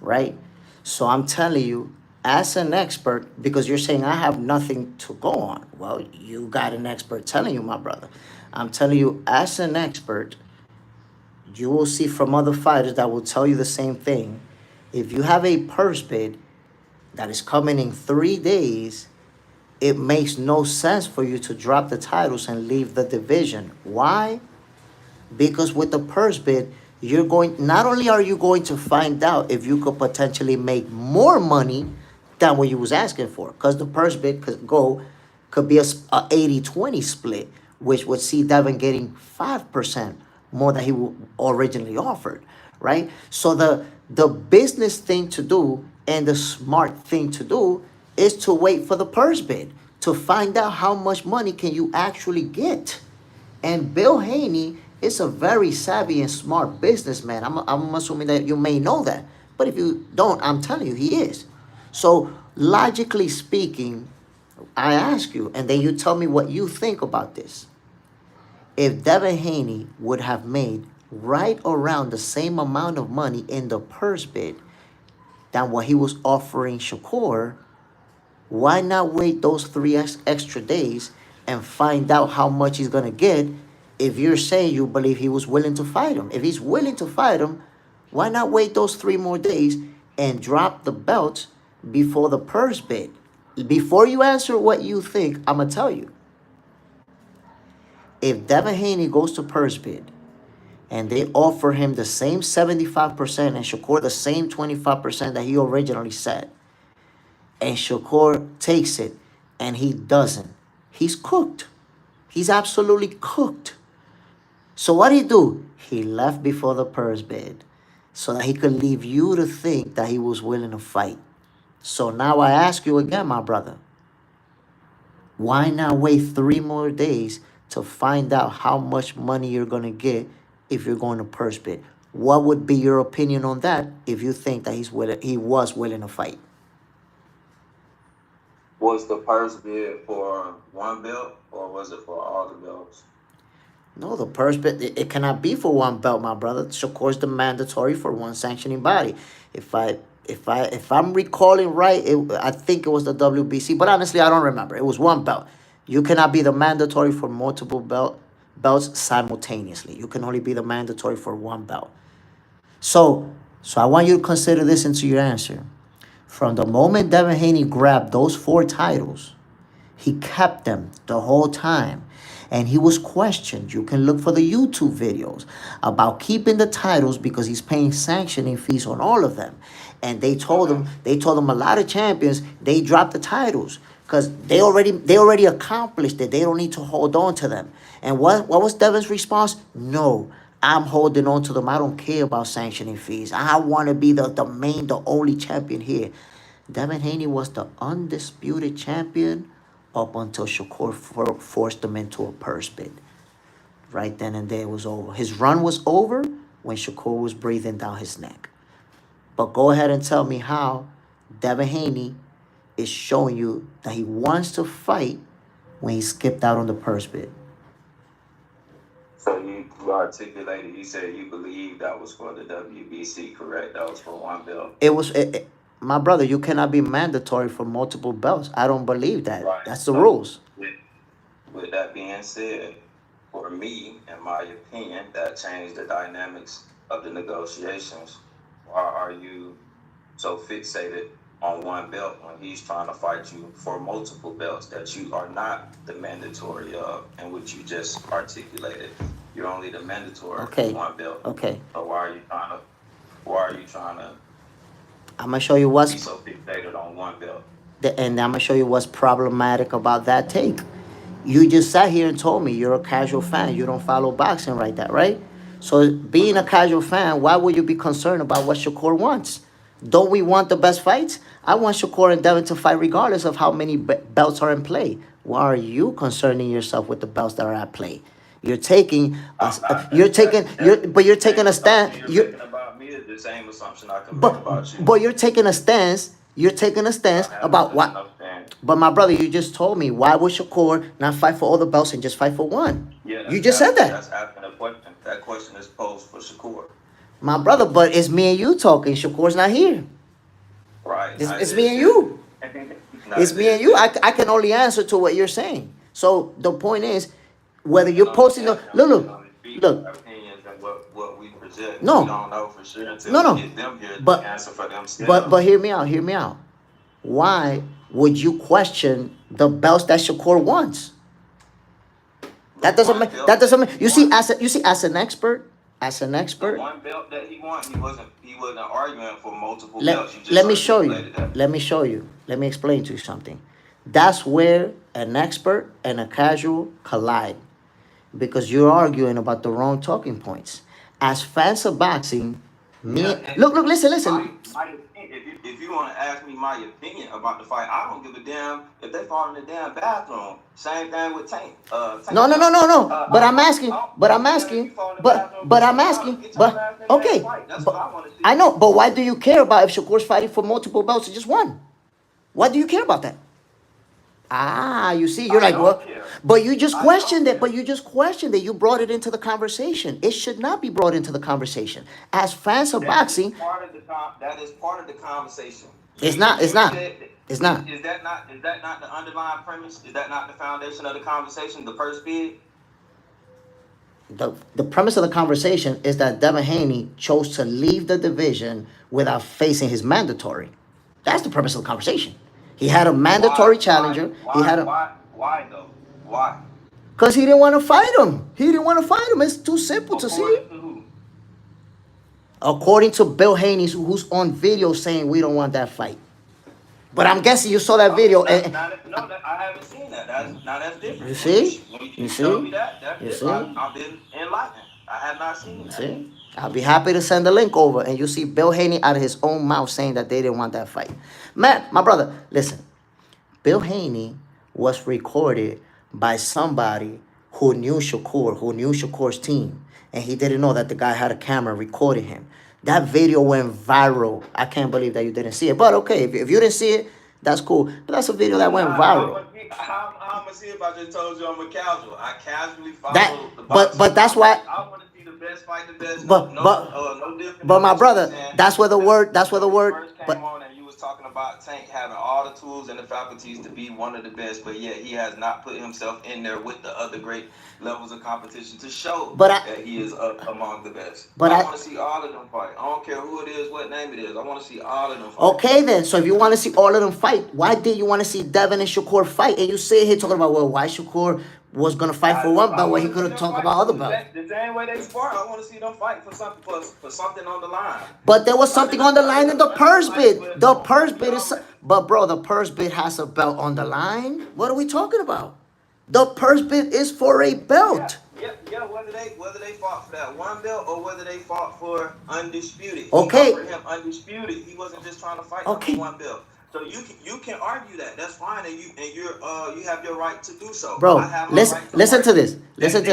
right? So I'm telling you, as an expert, because you're saying I have nothing to go on. Well, you got an expert telling you, my brother. I'm telling you, as an expert, you will see from other fighters that will tell you the same thing. If you have a purse bid that is coming in 3 days, it makes no sense for you to drop the titles and leave the division. Why? Because with the purse bid, you're going, not only are you going to find out if you could potentially make more money than what you was asking for, because the purse bid could be a 80-20 split, which would see Devin getting 5% more than he originally offered, right? So the business thing to do and the smart thing to do is to wait for the purse bid to find out how much money can you actually get. And Bill Haney is a very savvy and smart businessman. I'm assuming that you may know that. But if you don't, I'm telling you, he is. So logically speaking, I ask you, and then you tell me what you think about this. If Devin Haney would have made right around the same amount of money in the purse bid than what he was offering Shakur, why not wait those 3 extra days and find out how much he's going to get if you're saying you believe he was willing to fight him? If he's willing to fight him, why not wait those 3 more days and drop the belt before the purse bid. Before you answer what you think, I'm going to tell you. If Devin Haney goes to purse bid and they offer him the same 75% and Shakur the same 25% that he originally said, and Shakur takes it and he doesn't, he's cooked. He's absolutely cooked. So what did he do? He left before the purse bid so that he could leave you to think that he was willing to fight. So now I ask you again, my brother, why not wait 3 more days to find out how much money you're going to get if you're going to purse bid? What would be your opinion on that if you think that he was willing to fight? Was the purse bid for one belt or was it for all the belts? No, the purse bid, it cannot be for one belt, my brother. Shakur's the mandatory for one sanctioning body. If I'm recalling right, I think it was the WBC, but honestly, I don't remember. It was one belt. You cannot be the mandatory for multiple belts simultaneously. You can only be the mandatory for one belt. So I want you to consider this into your answer. From the moment Devin Haney grabbed those 4 titles, he kept them the whole time. And he was questioned. You can look for the YouTube videos about keeping the titles because he's paying sanctioning fees on all of them. And they told him a lot of champions, they dropped the titles because they already accomplished it. They don't need to hold on to them. And what was Devin's response? No, I'm holding on to them. I don't care about sanctioning fees. I want to be the only champion here. Devin Haney was the undisputed champion up until Shakur forced him into a purse bid. Right then and there, it was over. His run was over when Shakur was breathing down his neck. But go ahead and tell me how Devin Haney is showing you that he wants to fight when he skipped out on the purse bid. So you articulated, you said you believe that was for the WBC, correct? That was for one belt. It was... my brother, you cannot be mandatory for multiple belts. I don't believe that. Right. That's the rules. With that being said, for me, in my opinion, that changed the dynamics of the negotiations. Why are you so fixated on one belt when he's trying to fight you for multiple belts that you are not the mandatory of, and which you just articulated? You're only the mandatory for one belt. Okay. So why are you trying to I'm gonna show you what's be so fixated on one belt? And I'm gonna show you what's problematic about that take. You just sat here and told me you're a casual fan. You don't follow boxing like that, right? So being a casual fan, why would you be concerned about what Shakur wants? Don't we want the best fights? I want Shakur and Devin to fight regardless of how many belts are in play. Why are you concerning yourself with the belts that are at play? You're taking you're taking a stand. You're thinking about me is the same assumption I can make about you. But you're taking a stance. You're taking a stance about what. But my brother, you just told me, why would Shakur not fight for all the belts and just fight for one? Yeah, you just said that. That's asking a question. That question is posed for Shakur. My brother, but it's me and you talking. Shakur's not here. Right. It's me and you. It's me and you. I can only answer to what you're saying. So the point is, whether you're posting the look. What we present, no, we don't know for sure until we get them here to answer for themselves. But hear me out. Why would you question the belts that Shakur wants? That doesn't make. You see, as an expert. The one belt that he wants, he wasn't arguing for multiple belts. Let me show you. Let me explain to you something. That's where an expert and a casual collide, because you're arguing about the wrong talking points. As fans of boxing, listen. If you want to ask me my opinion about the fight, I don't give a damn if they fall in the damn bathroom. Same thing with Tank. No. But I'm asking. Okay. I know. But why do you care about if Shakur's fighting for multiple belts or just one? Why do you care about that? You see, you're like, well, but you just questioned it. You brought it into the conversation. It should not be brought into the conversation. As fans of boxing, that is part of the conversation. It's not. Is that not the underlying premise? Is that not the foundation of the conversation? The first bid. The premise of the conversation is that Devin Haney chose to leave the division without facing his mandatory. That's the premise of the conversation. He had a mandatory challenger. He had a Why though? Why? because he didn't want to fight him. He didn't want to fight him. It's too simple to see. According to who? According to Bill Haney, who's on video saying we don't want that fight. But I'm guessing you saw that video. And I haven't seen that. That's different. You see? When You tell see? me that's You different. see? I've been enlightened. I have not seen that. see, I'll be happy to send the link over, and you see Bill Haney out of his own mouth saying that they didn't want that fight. Man, my brother, listen. Bill Haney was recorded by somebody who knew Shakur, who knew Shakur's team, and he didn't know that the guy had a camera recording him. That video went viral. I can't believe that you didn't see it. But okay, if you didn't see it, that's cool. But that's a video that went viral. I'm gonna see if I just told you I'm a casual. I casually follow the but that's why. I want to see the best fight, the best. But no different. But my brother, that's where the word. That's where the word. First came But on and you was talking about Tank having all the tools and the faculties to be one of the best, but yet he has not put himself in there with the other great levels of competition to show that he is among the best. But I want to see all of them fight. I don't care who it is, what name it is. I want to see all of them fight. Okay then, so if you want to see all of them fight, why did you want to see Devin and Shakur fight? And you sit here talking about, well, why Shakur was going to fight for one belt when he could have talked about other belts. The same way they spar, I want to see them fight for something on the line. But there was something on the line in the purse bid. The purse bid is... But bro, the purse bid has a belt on the line. What are we talking about? The purse bid is for a belt. Yeah, whether they fought for that one belt or whether they fought for undisputed. Okay. He offered him undisputed. He wasn't just trying to fight for one belt. So you can argue that. That's fine, and you have your right to do so. Bro, listen to this. Listen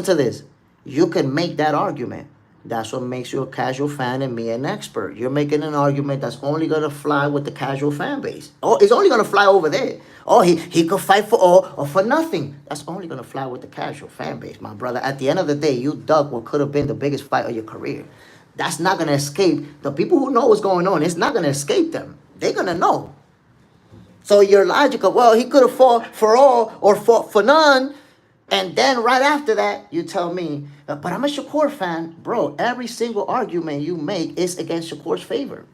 to this. You can make that argument. That's what makes you a casual fan and me an expert. You're making an argument that's only gonna fly with the casual fan base. Oh, it's only gonna fly over there. Oh, he could fight for all or for nothing. That's only gonna fly with the casual fan base, my brother. At the end of the day, you dug what could have been the biggest fight of your career. That's not gonna escape the people who know what's going on. It's not gonna escape them. They're gonna know. So your logic of, well, he could have fought for all or fought for none. And then right after that, you tell me, but I'm a Shakur fan. Bro, every single argument you make is against Shakur's favor.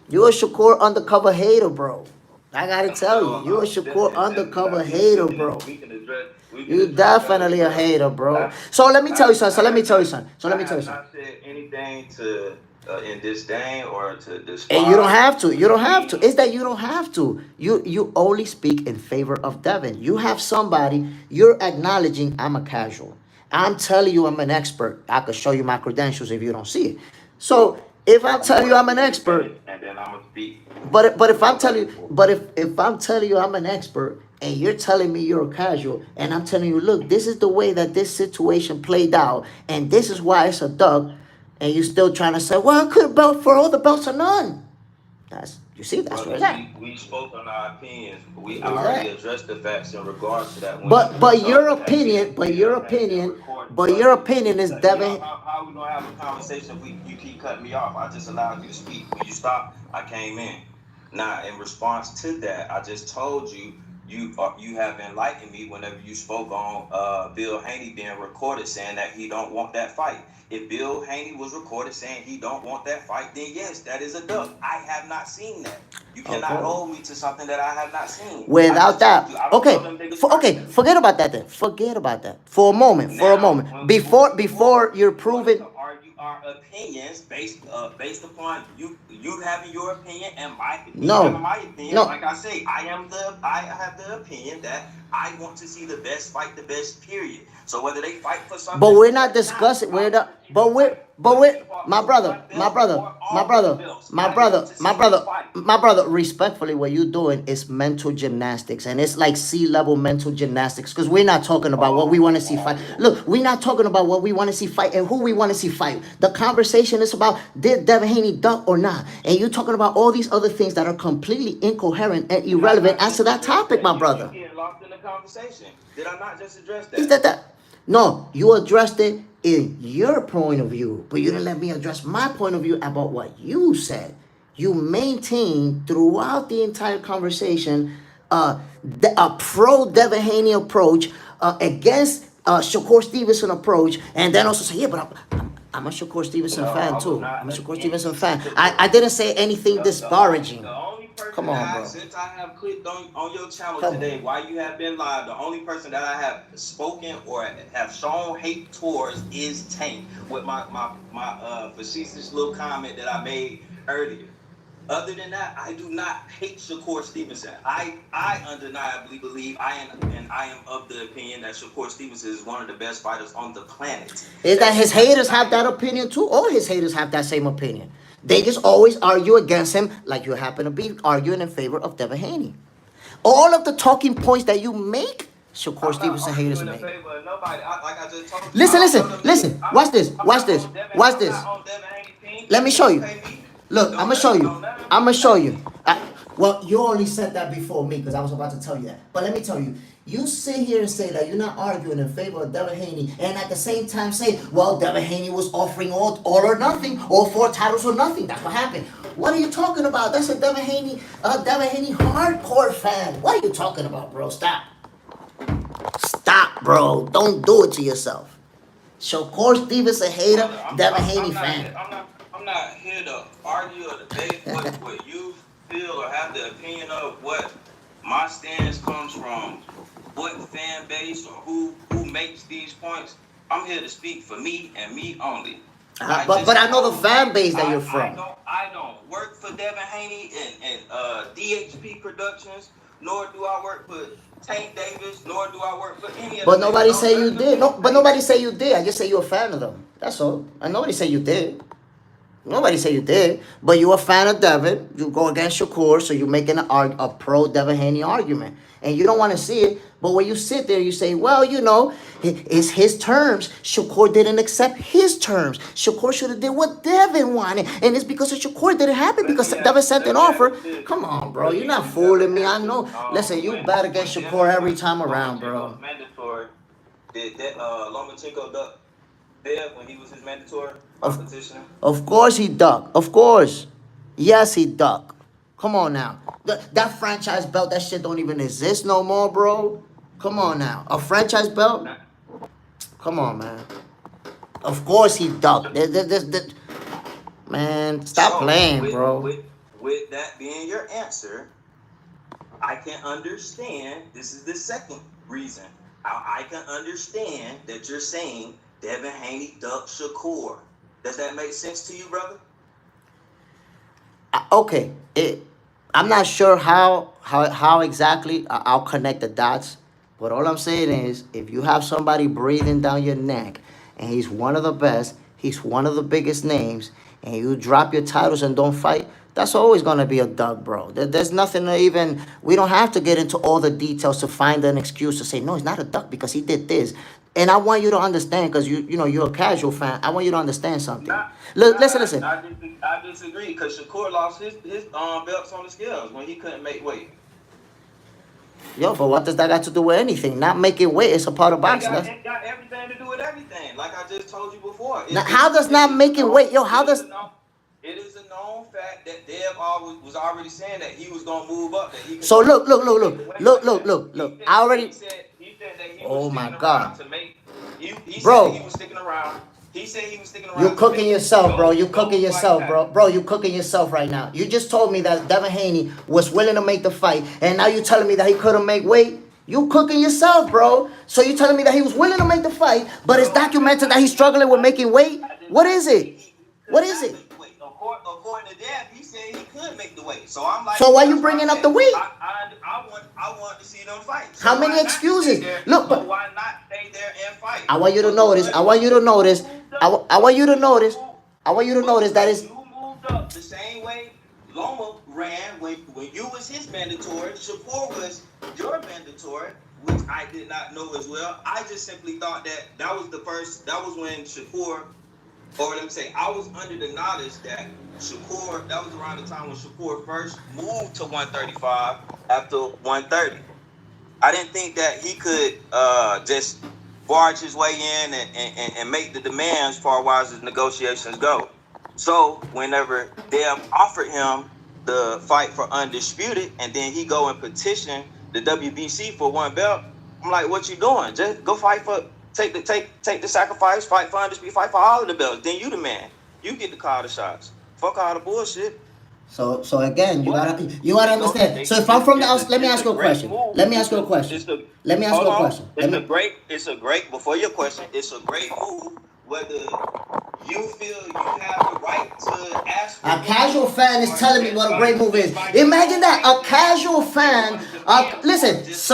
You're a Shakur undercover hater, bro. I gotta tell you, you're a Shakur undercover hater, bro. You definitely a hater, bro. So let me tell you something. I have not said anything to in disdain or to despise. And you don't have to. It's that you don't have to. You only speak in favor of Devin. You have somebody, you're acknowledging I'm a casual. I'm telling you I'm an expert. I could show you my credentials if you don't see it. So if I tell you I'm an expert, and then I'm gonna speak. But if I'm telling you I'm an expert and you're telling me you're a casual and I'm telling you, look, this is the way that this situation played out and this is why it's a dub, and you're still trying to say, well, I could have belt for all the belts or none. That's where it's at. We spoke on our opinions. We already addressed the facts in regards to that. But your opinion is Devin. How are we gonna have a conversation if you keep cutting me off? I just allowed you to speak. When you stopped, I came in. Now, in response to that, I just told you you have enlightened me whenever you spoke on Bill Haney being recorded saying that he don't want that fight. If Bill Haney was recorded saying he don't want that fight, then yes, that is a duck. I have not seen that. You cannot hold me to something that I have not seen. Without that, forget about that then. Forget about that for a moment. Before you're proven. Our opinions based upon you having your opinion and my opinion. No. Like I say, I have the opinion that I want to see the best fight, the best period. So whether they fight for something, but we're not discussing. My brother. Respectfully, what you're doing is mental gymnastics, and it's like C-level mental gymnastics. Because we're not talking about what we want to see fight. Look, we're not talking about what we want to see fight and who we want to see fight. The conversation is about did Devin Haney duck or not, and you're talking about all these other things that are completely incoherent and irrelevant as to that topic, my brother. Lost in the conversation. Did I not just address that? Is that? No, you addressed it in your point of view, but you didn't let me address my point of view about what you said. You maintained throughout the entire conversation a pro Devin Haney approach against Shakur Stevenson approach, and then also say, yeah, but I'm a Shakur Stevenson fan too. I'm a Shakur Stevenson fan. I didn't say anything disparaging. The only person Come on, that bro. since I have clicked on your channel Come today, on. while you have been live, the only person that I have spoken or have shown hate towards is Tank with my facetious little comment that I made earlier. Other than that, I do not hate Shakur Stevenson. I undeniably believe I am of the opinion that Shakur Stevenson is one of the best fighters on the planet. Is that his haters have that opinion too? All his haters have that same opinion. They just always argue against him, like you happen to be arguing in favor of Devin Haney. All of the talking points that you make, Shakur Stevenson haters make. Listen. Watch this. Let me show you. Look, I'm gonna show you. Well, you already said that before me because I was about to tell you that. But let me tell you, you sit here and say that you're not arguing in favor of Devin Haney, and at the same time say, well, Devin Haney was offering all or nothing, all 4 titles or nothing. That's what happened. What are you talking about? That's a Devin Haney hardcore fan. What are you talking about, bro? Stop, bro. Don't do it to yourself. Shakur Stevenson hater, Devin Haney fan. I'm not here to argue or debate what you feel or have the opinion of. What my stance comes from, what fan base or who makes these points. I'm here to speak for me and me only. But I know the fan base that you're from. I don't work for Devin Haney and DHP Productions, nor do I work for Tank Davis, nor do I work for any of them. But nobody say you did. No, but nobody say you did. I just say you're a fan of them. That's all. And nobody say you did. Nobody say you did, but you're a fan of Devin. You go against Shakur, so you're making a pro Devin Haney argument, and you don't want to see it. But when you sit there, you say, well, you know, it's his terms. Shakur didn't accept his terms. Shakur should have did what Devin wanted, and it's because of Shakur didn't happen because Devin sent an offer. Come on, bro, you're not fooling me. I know. Listen, you bet against Shakur every time around, bro. Mandatory. Did that Lomachenko duck Dev when he was his mandatory competition? Of course he ducked. Of course. Yes, he ducked. Come on now. That franchise belt, that shit don't even exist no more, bro. Come on now. A franchise belt? Come on, man. Of course he ducked. Man, stop playing, bro. With that being your answer, I can understand. This is the second reason. I can understand that you're saying Devin Haney ducked Shakur. Does that make sense to you, brother? Okay. I'm not sure how exactly I'll connect the dots. But all I'm saying is, if you have somebody breathing down your neck, and he's one of the best, he's one of the biggest names, and you drop your titles and don't fight, that's always going to be a duck, bro. There's nothing to even, we don't have to get into all the details to find an excuse to say, no, it's not a duck because he did this. And I want you to understand, because you know you're a casual fan. I want you to understand something. Listen. I disagree because Shakur lost his belts on the scales when he couldn't make weight. Yo, but what does that got to do with anything? Not making weight is a part of boxing. It got everything to do with everything. Like I just told you before. Now, how does not making weight? Yo, how does? It is a known fact that Dev was already saying that he was gonna move up. That he could So look. I already. He said that he Oh was my sticking God. around to make. He Bro. said he was sticking around. He said he was sticking around. You cooking yourself, bro. You cooking yourself, bro. Bro, you cooking yourself right now. You just told me that Devin Haney was willing to make the fight, and now you telling me that he couldn't make weight. You cooking yourself, bro. So you telling me that he was willing to make the fight, but it's documented that he's struggling with making weight. What is it? What is it? According to Dev, he said he could make the weight. So I'm like, so why you bringing up the weight? I want to see them fight. So how many excuses? Look, but why not stay there and fight? I want you to notice. I want you to notice that is. You moved up the same way Loma ran when you was his mandatory. Shakur was your mandatory, which I did not know as well. I just simply thought that was when Shakur, or let me say, I was under the knowledge that Shakur, that was around the time when Shakur first moved to 135 after 130. I didn't think that he could just barge his way in and make the demands far as his negotiations go. So whenever Dev offered him the fight for undisputed, and then he go and petition the WBC for one belt. I'm like, what you doing? Just go fight for take the sacrifice, fight for undisputed, fight for all of the belts. Then you the man. You get to call the shots. Fuck all the bullshit. So again, you gotta understand. So if I'm from the outside, let me ask you a question. It's a great before your question. It's a great move. Whether you feel you have the right to ask. A casual fan is telling me what a great move is. Imagine that a casual fan. Listen to this.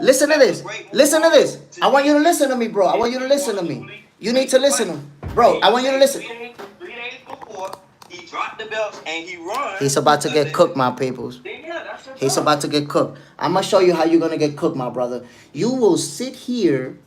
Listen to this. I want you to listen to me, bro. I want you to listen to me. You need to listen to me, bro. I want you to listen. 3 days before he dropped the belts and he runs. He's about to get cooked, my peoples. He's about to get cooked. I'm gonna show you how you're gonna get cooked, my brother. You will sit here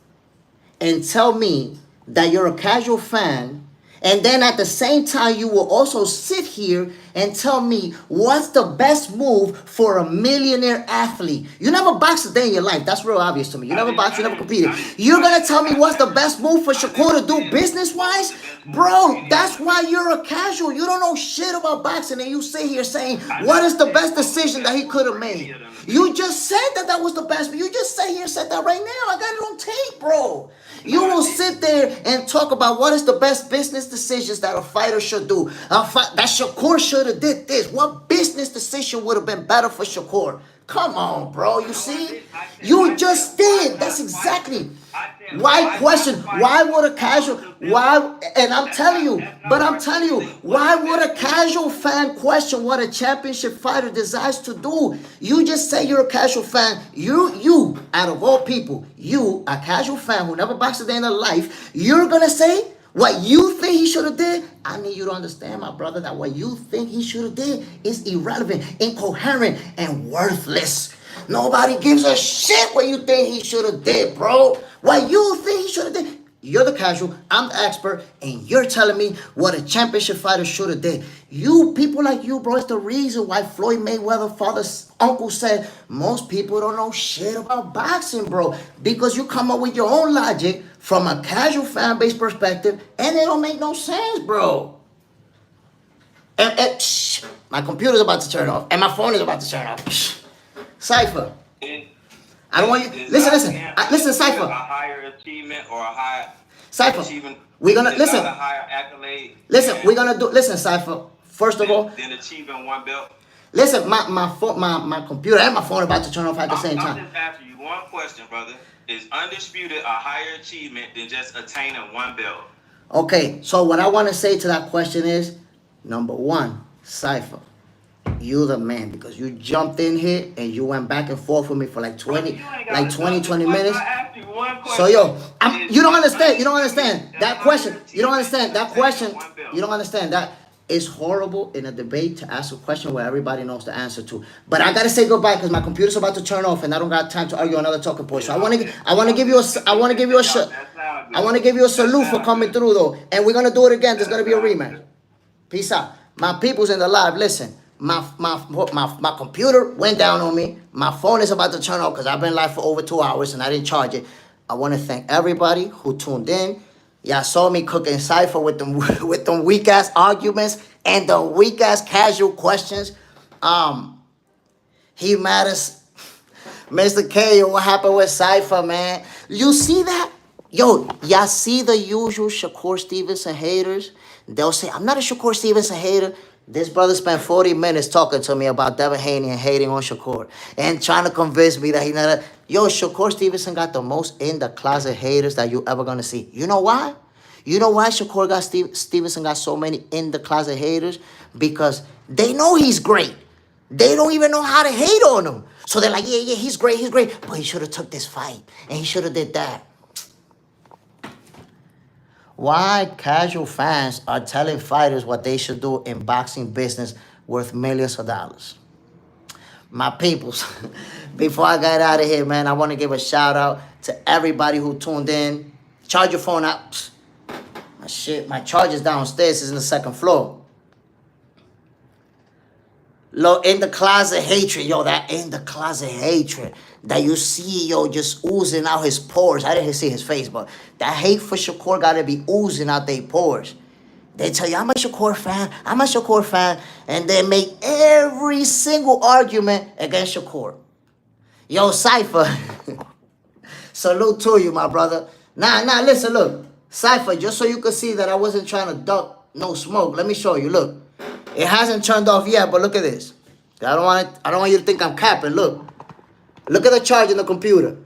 and tell me that you're a casual fan, and then at the same time you will also sit here and tell me what's the best move for a millionaire athlete. You never boxed a day in your life. That's real obvious to me. You never boxed, you never competed. You're gonna tell me what's the best move for Shakur to do business-wise? Bro, that's why you're a casual. You don't know shit about boxing, and you sit here saying what is the best decision that he could have made. You just said that was the best. You just sat here and said that right now. I got it on tape, bro. You will sit there and talk about what is the best business decisions that a fighter should do. That Shakur should have did this. What business decision would have been better for Shakur? Come on, bro. You see? You just did. That's exactly. Why question? Why would a casual? Why? And I'm telling you, why would a casual fan question what a championship fighter desires to do? You just say you're a casual fan. You, out of all people, you, a casual fan who never boxed a day in their life, you're gonna say what you think he should have did? I need you to understand, my brother, that what you think he should have did is irrelevant, incoherent, and worthless. Nobody gives a shit what you think he should have did, bro. What you think he should have did. You're the casual, I'm the expert, and you're telling me what a championship fighter should have did. You, people like you, bro, it's the reason why Floyd Mayweather father's uncle said most people don't know shit about boxing, bro. Because you come up with your own logic from a casual fan base perspective, and it don't make no sense, bro. And my computer's about to turn off, and my phone is about to turn off. Cypher. I don't want you. Listen, Cypher. A higher achievement or a higher Cypher. We're gonna listen. A higher accolade. Listen, we're gonna do. Listen, Cypher. First of all, then achieving one belt. Listen, my computer and my phone are about to turn off at the same time. I'm just asking you one question, brother. Is undisputed a higher achievement than just attaining one belt? Okay, so what I want to say to that question is, number one, Cypher, you the man, because you jumped in here and you went back and forth with me for like 20 minutes. So you don't understand that question. You don't understand that. It's horrible in a debate to ask a question where everybody knows the answer to. But I gotta say goodbye because my computer's about to turn off and I don't got time to argue another talking point. So I want to give you a salute for coming through though, and we're gonna do it again. There's gonna be a rematch. Peace out, my people's in the live. Listen, my computer went down on me. My phone is about to turn off because I've been live for over 2 hours and I didn't charge it. I want to thank everybody who tuned in. Y'all saw me cooking Cypher with them weak ass arguments and the weak ass casual questions. He mad as Mr. K. What happened with Cypher, man? You see that? Yo, y'all see the usual Shakur Stevenson haters? They'll say, I'm not a Shakur Stevenson hater. This brother spent 40 minutes talking to me about Devin Haney and hating on Shakur and trying to convince me that he not. Yo, Shakur Stevenson got the most in-the-closet haters that you ever gonna see. You know why? You know why Stevenson got so many in-the-closet haters? Because they know he's great. They don't even know how to hate on him. So they're like, yeah, he's great. But he should have took this fight and he should have did that. Why casual fans are telling fighters what they should do in boxing business worth millions of dollars. My peoples, before I get out of here, man, I want to give a shout out to everybody who tuned in. Charge your phone out. My charger's downstairs. It's in the second floor. Look, in the closet hatred, yo, that in the closet hatred that you see, yo, just oozing out his pores. I didn't see his face, but that hate for Shakur gotta be oozing out their pores. They tell you, I'm a Shakur fan, I'm a Shakur fan, and they make every single argument against Shakur. Yo, Cypher, salute to you, my brother. Nah, listen, look. Cypher, just so you can see that I wasn't trying to duck no smoke, let me show you, look. It hasn't turned off yet, but look at this. I don't want you to think I'm capping, look. Look at the charge in the computer.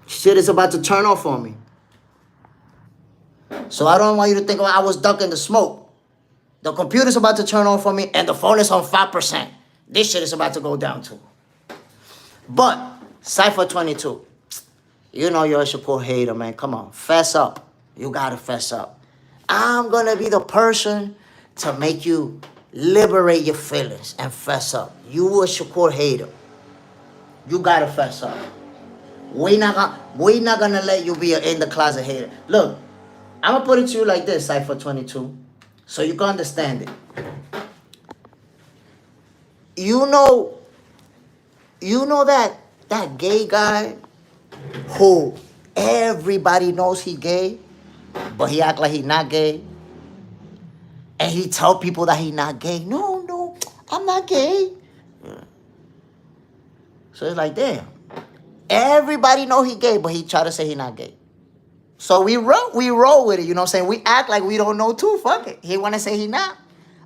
Shit is about to turn off on me. So I don't want you to think I was ducking the smoke. The computer's about to turn off on me and the phone is on 5%. This shit is about to go down too. But, Cypher 22, you know you're a Shakur hater, man. Come on, fess up. You gotta fess up. I'm gonna be the person to make you liberate your feelings and fess up. You a Shakur hater. You gotta fess up. We not gonna let you be an in the closet hater. Look, I'm gonna put it to you like this, Cypher 22, so you can understand it. You know that gay guy who everybody knows he gay, but he act like he not gay, and he tell people that he not gay. No, I'm not gay. So it's like, damn. Everybody know he gay, but he try to say he not gay. So we roll with it, you know what I'm saying? We act like we don't know too, fuck it. He wanna say he not,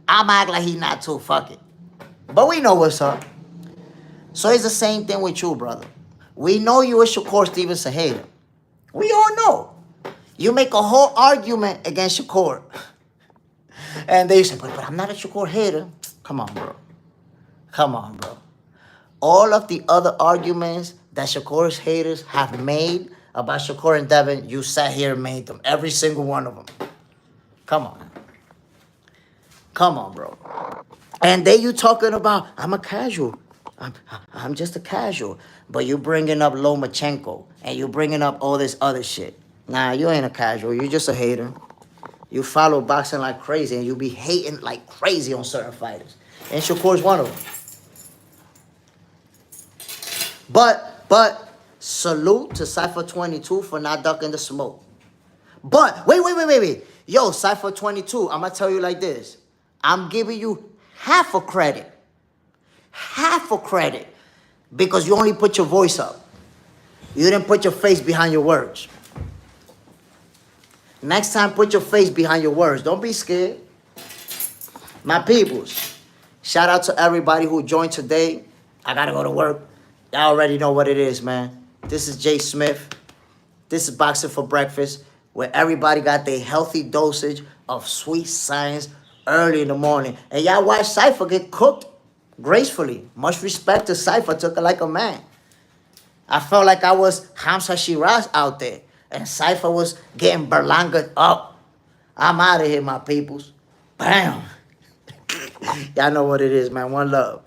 I'm act like he not too, fuck it. But we know what's up. So it's the same thing with you, brother. We know you a Shakur Stevenson hater. We all know. You make a whole argument against Shakur. And they say, but I'm not a Shakur hater. Come on, bro. Come on, bro. All of the other arguments that Shakur's haters have made about Shakur and Devin, you sat here and made them. Every single one of them. Come on. Come on, bro. And then you talking about, I'm a casual. I'm just a casual. But you bringing up Lomachenko. And you bringing up all this other shit. Nah, you ain't a casual. You just a hater. You follow boxing like crazy. And you be hating like crazy on certain fighters. And Shakur's one of them. But salute to Cypher 22 for not ducking the smoke. But, wait. Yo, Cypher 22, I'm going to tell you like this. I'm giving you half a credit. Half a credit. Because you only put your voice up. You didn't put your face behind your words. Next time, put your face behind your words. Don't be scared. My peoples, shout out to everybody who joined today. I got to go to work. Y'all already know what it is, man. This is Jay Smith. This is Boxing for Breakfast, where everybody got their healthy dosage of sweet science early in the morning. And y'all watch Cypher get cooked gracefully. Much respect to Cypher. Took it like a man. I felt like I was Hamza Shiraz out there. And Cypher was getting Berlanga up. I'm out of here, my peoples. Bam. Y'all know what it is, man. One love.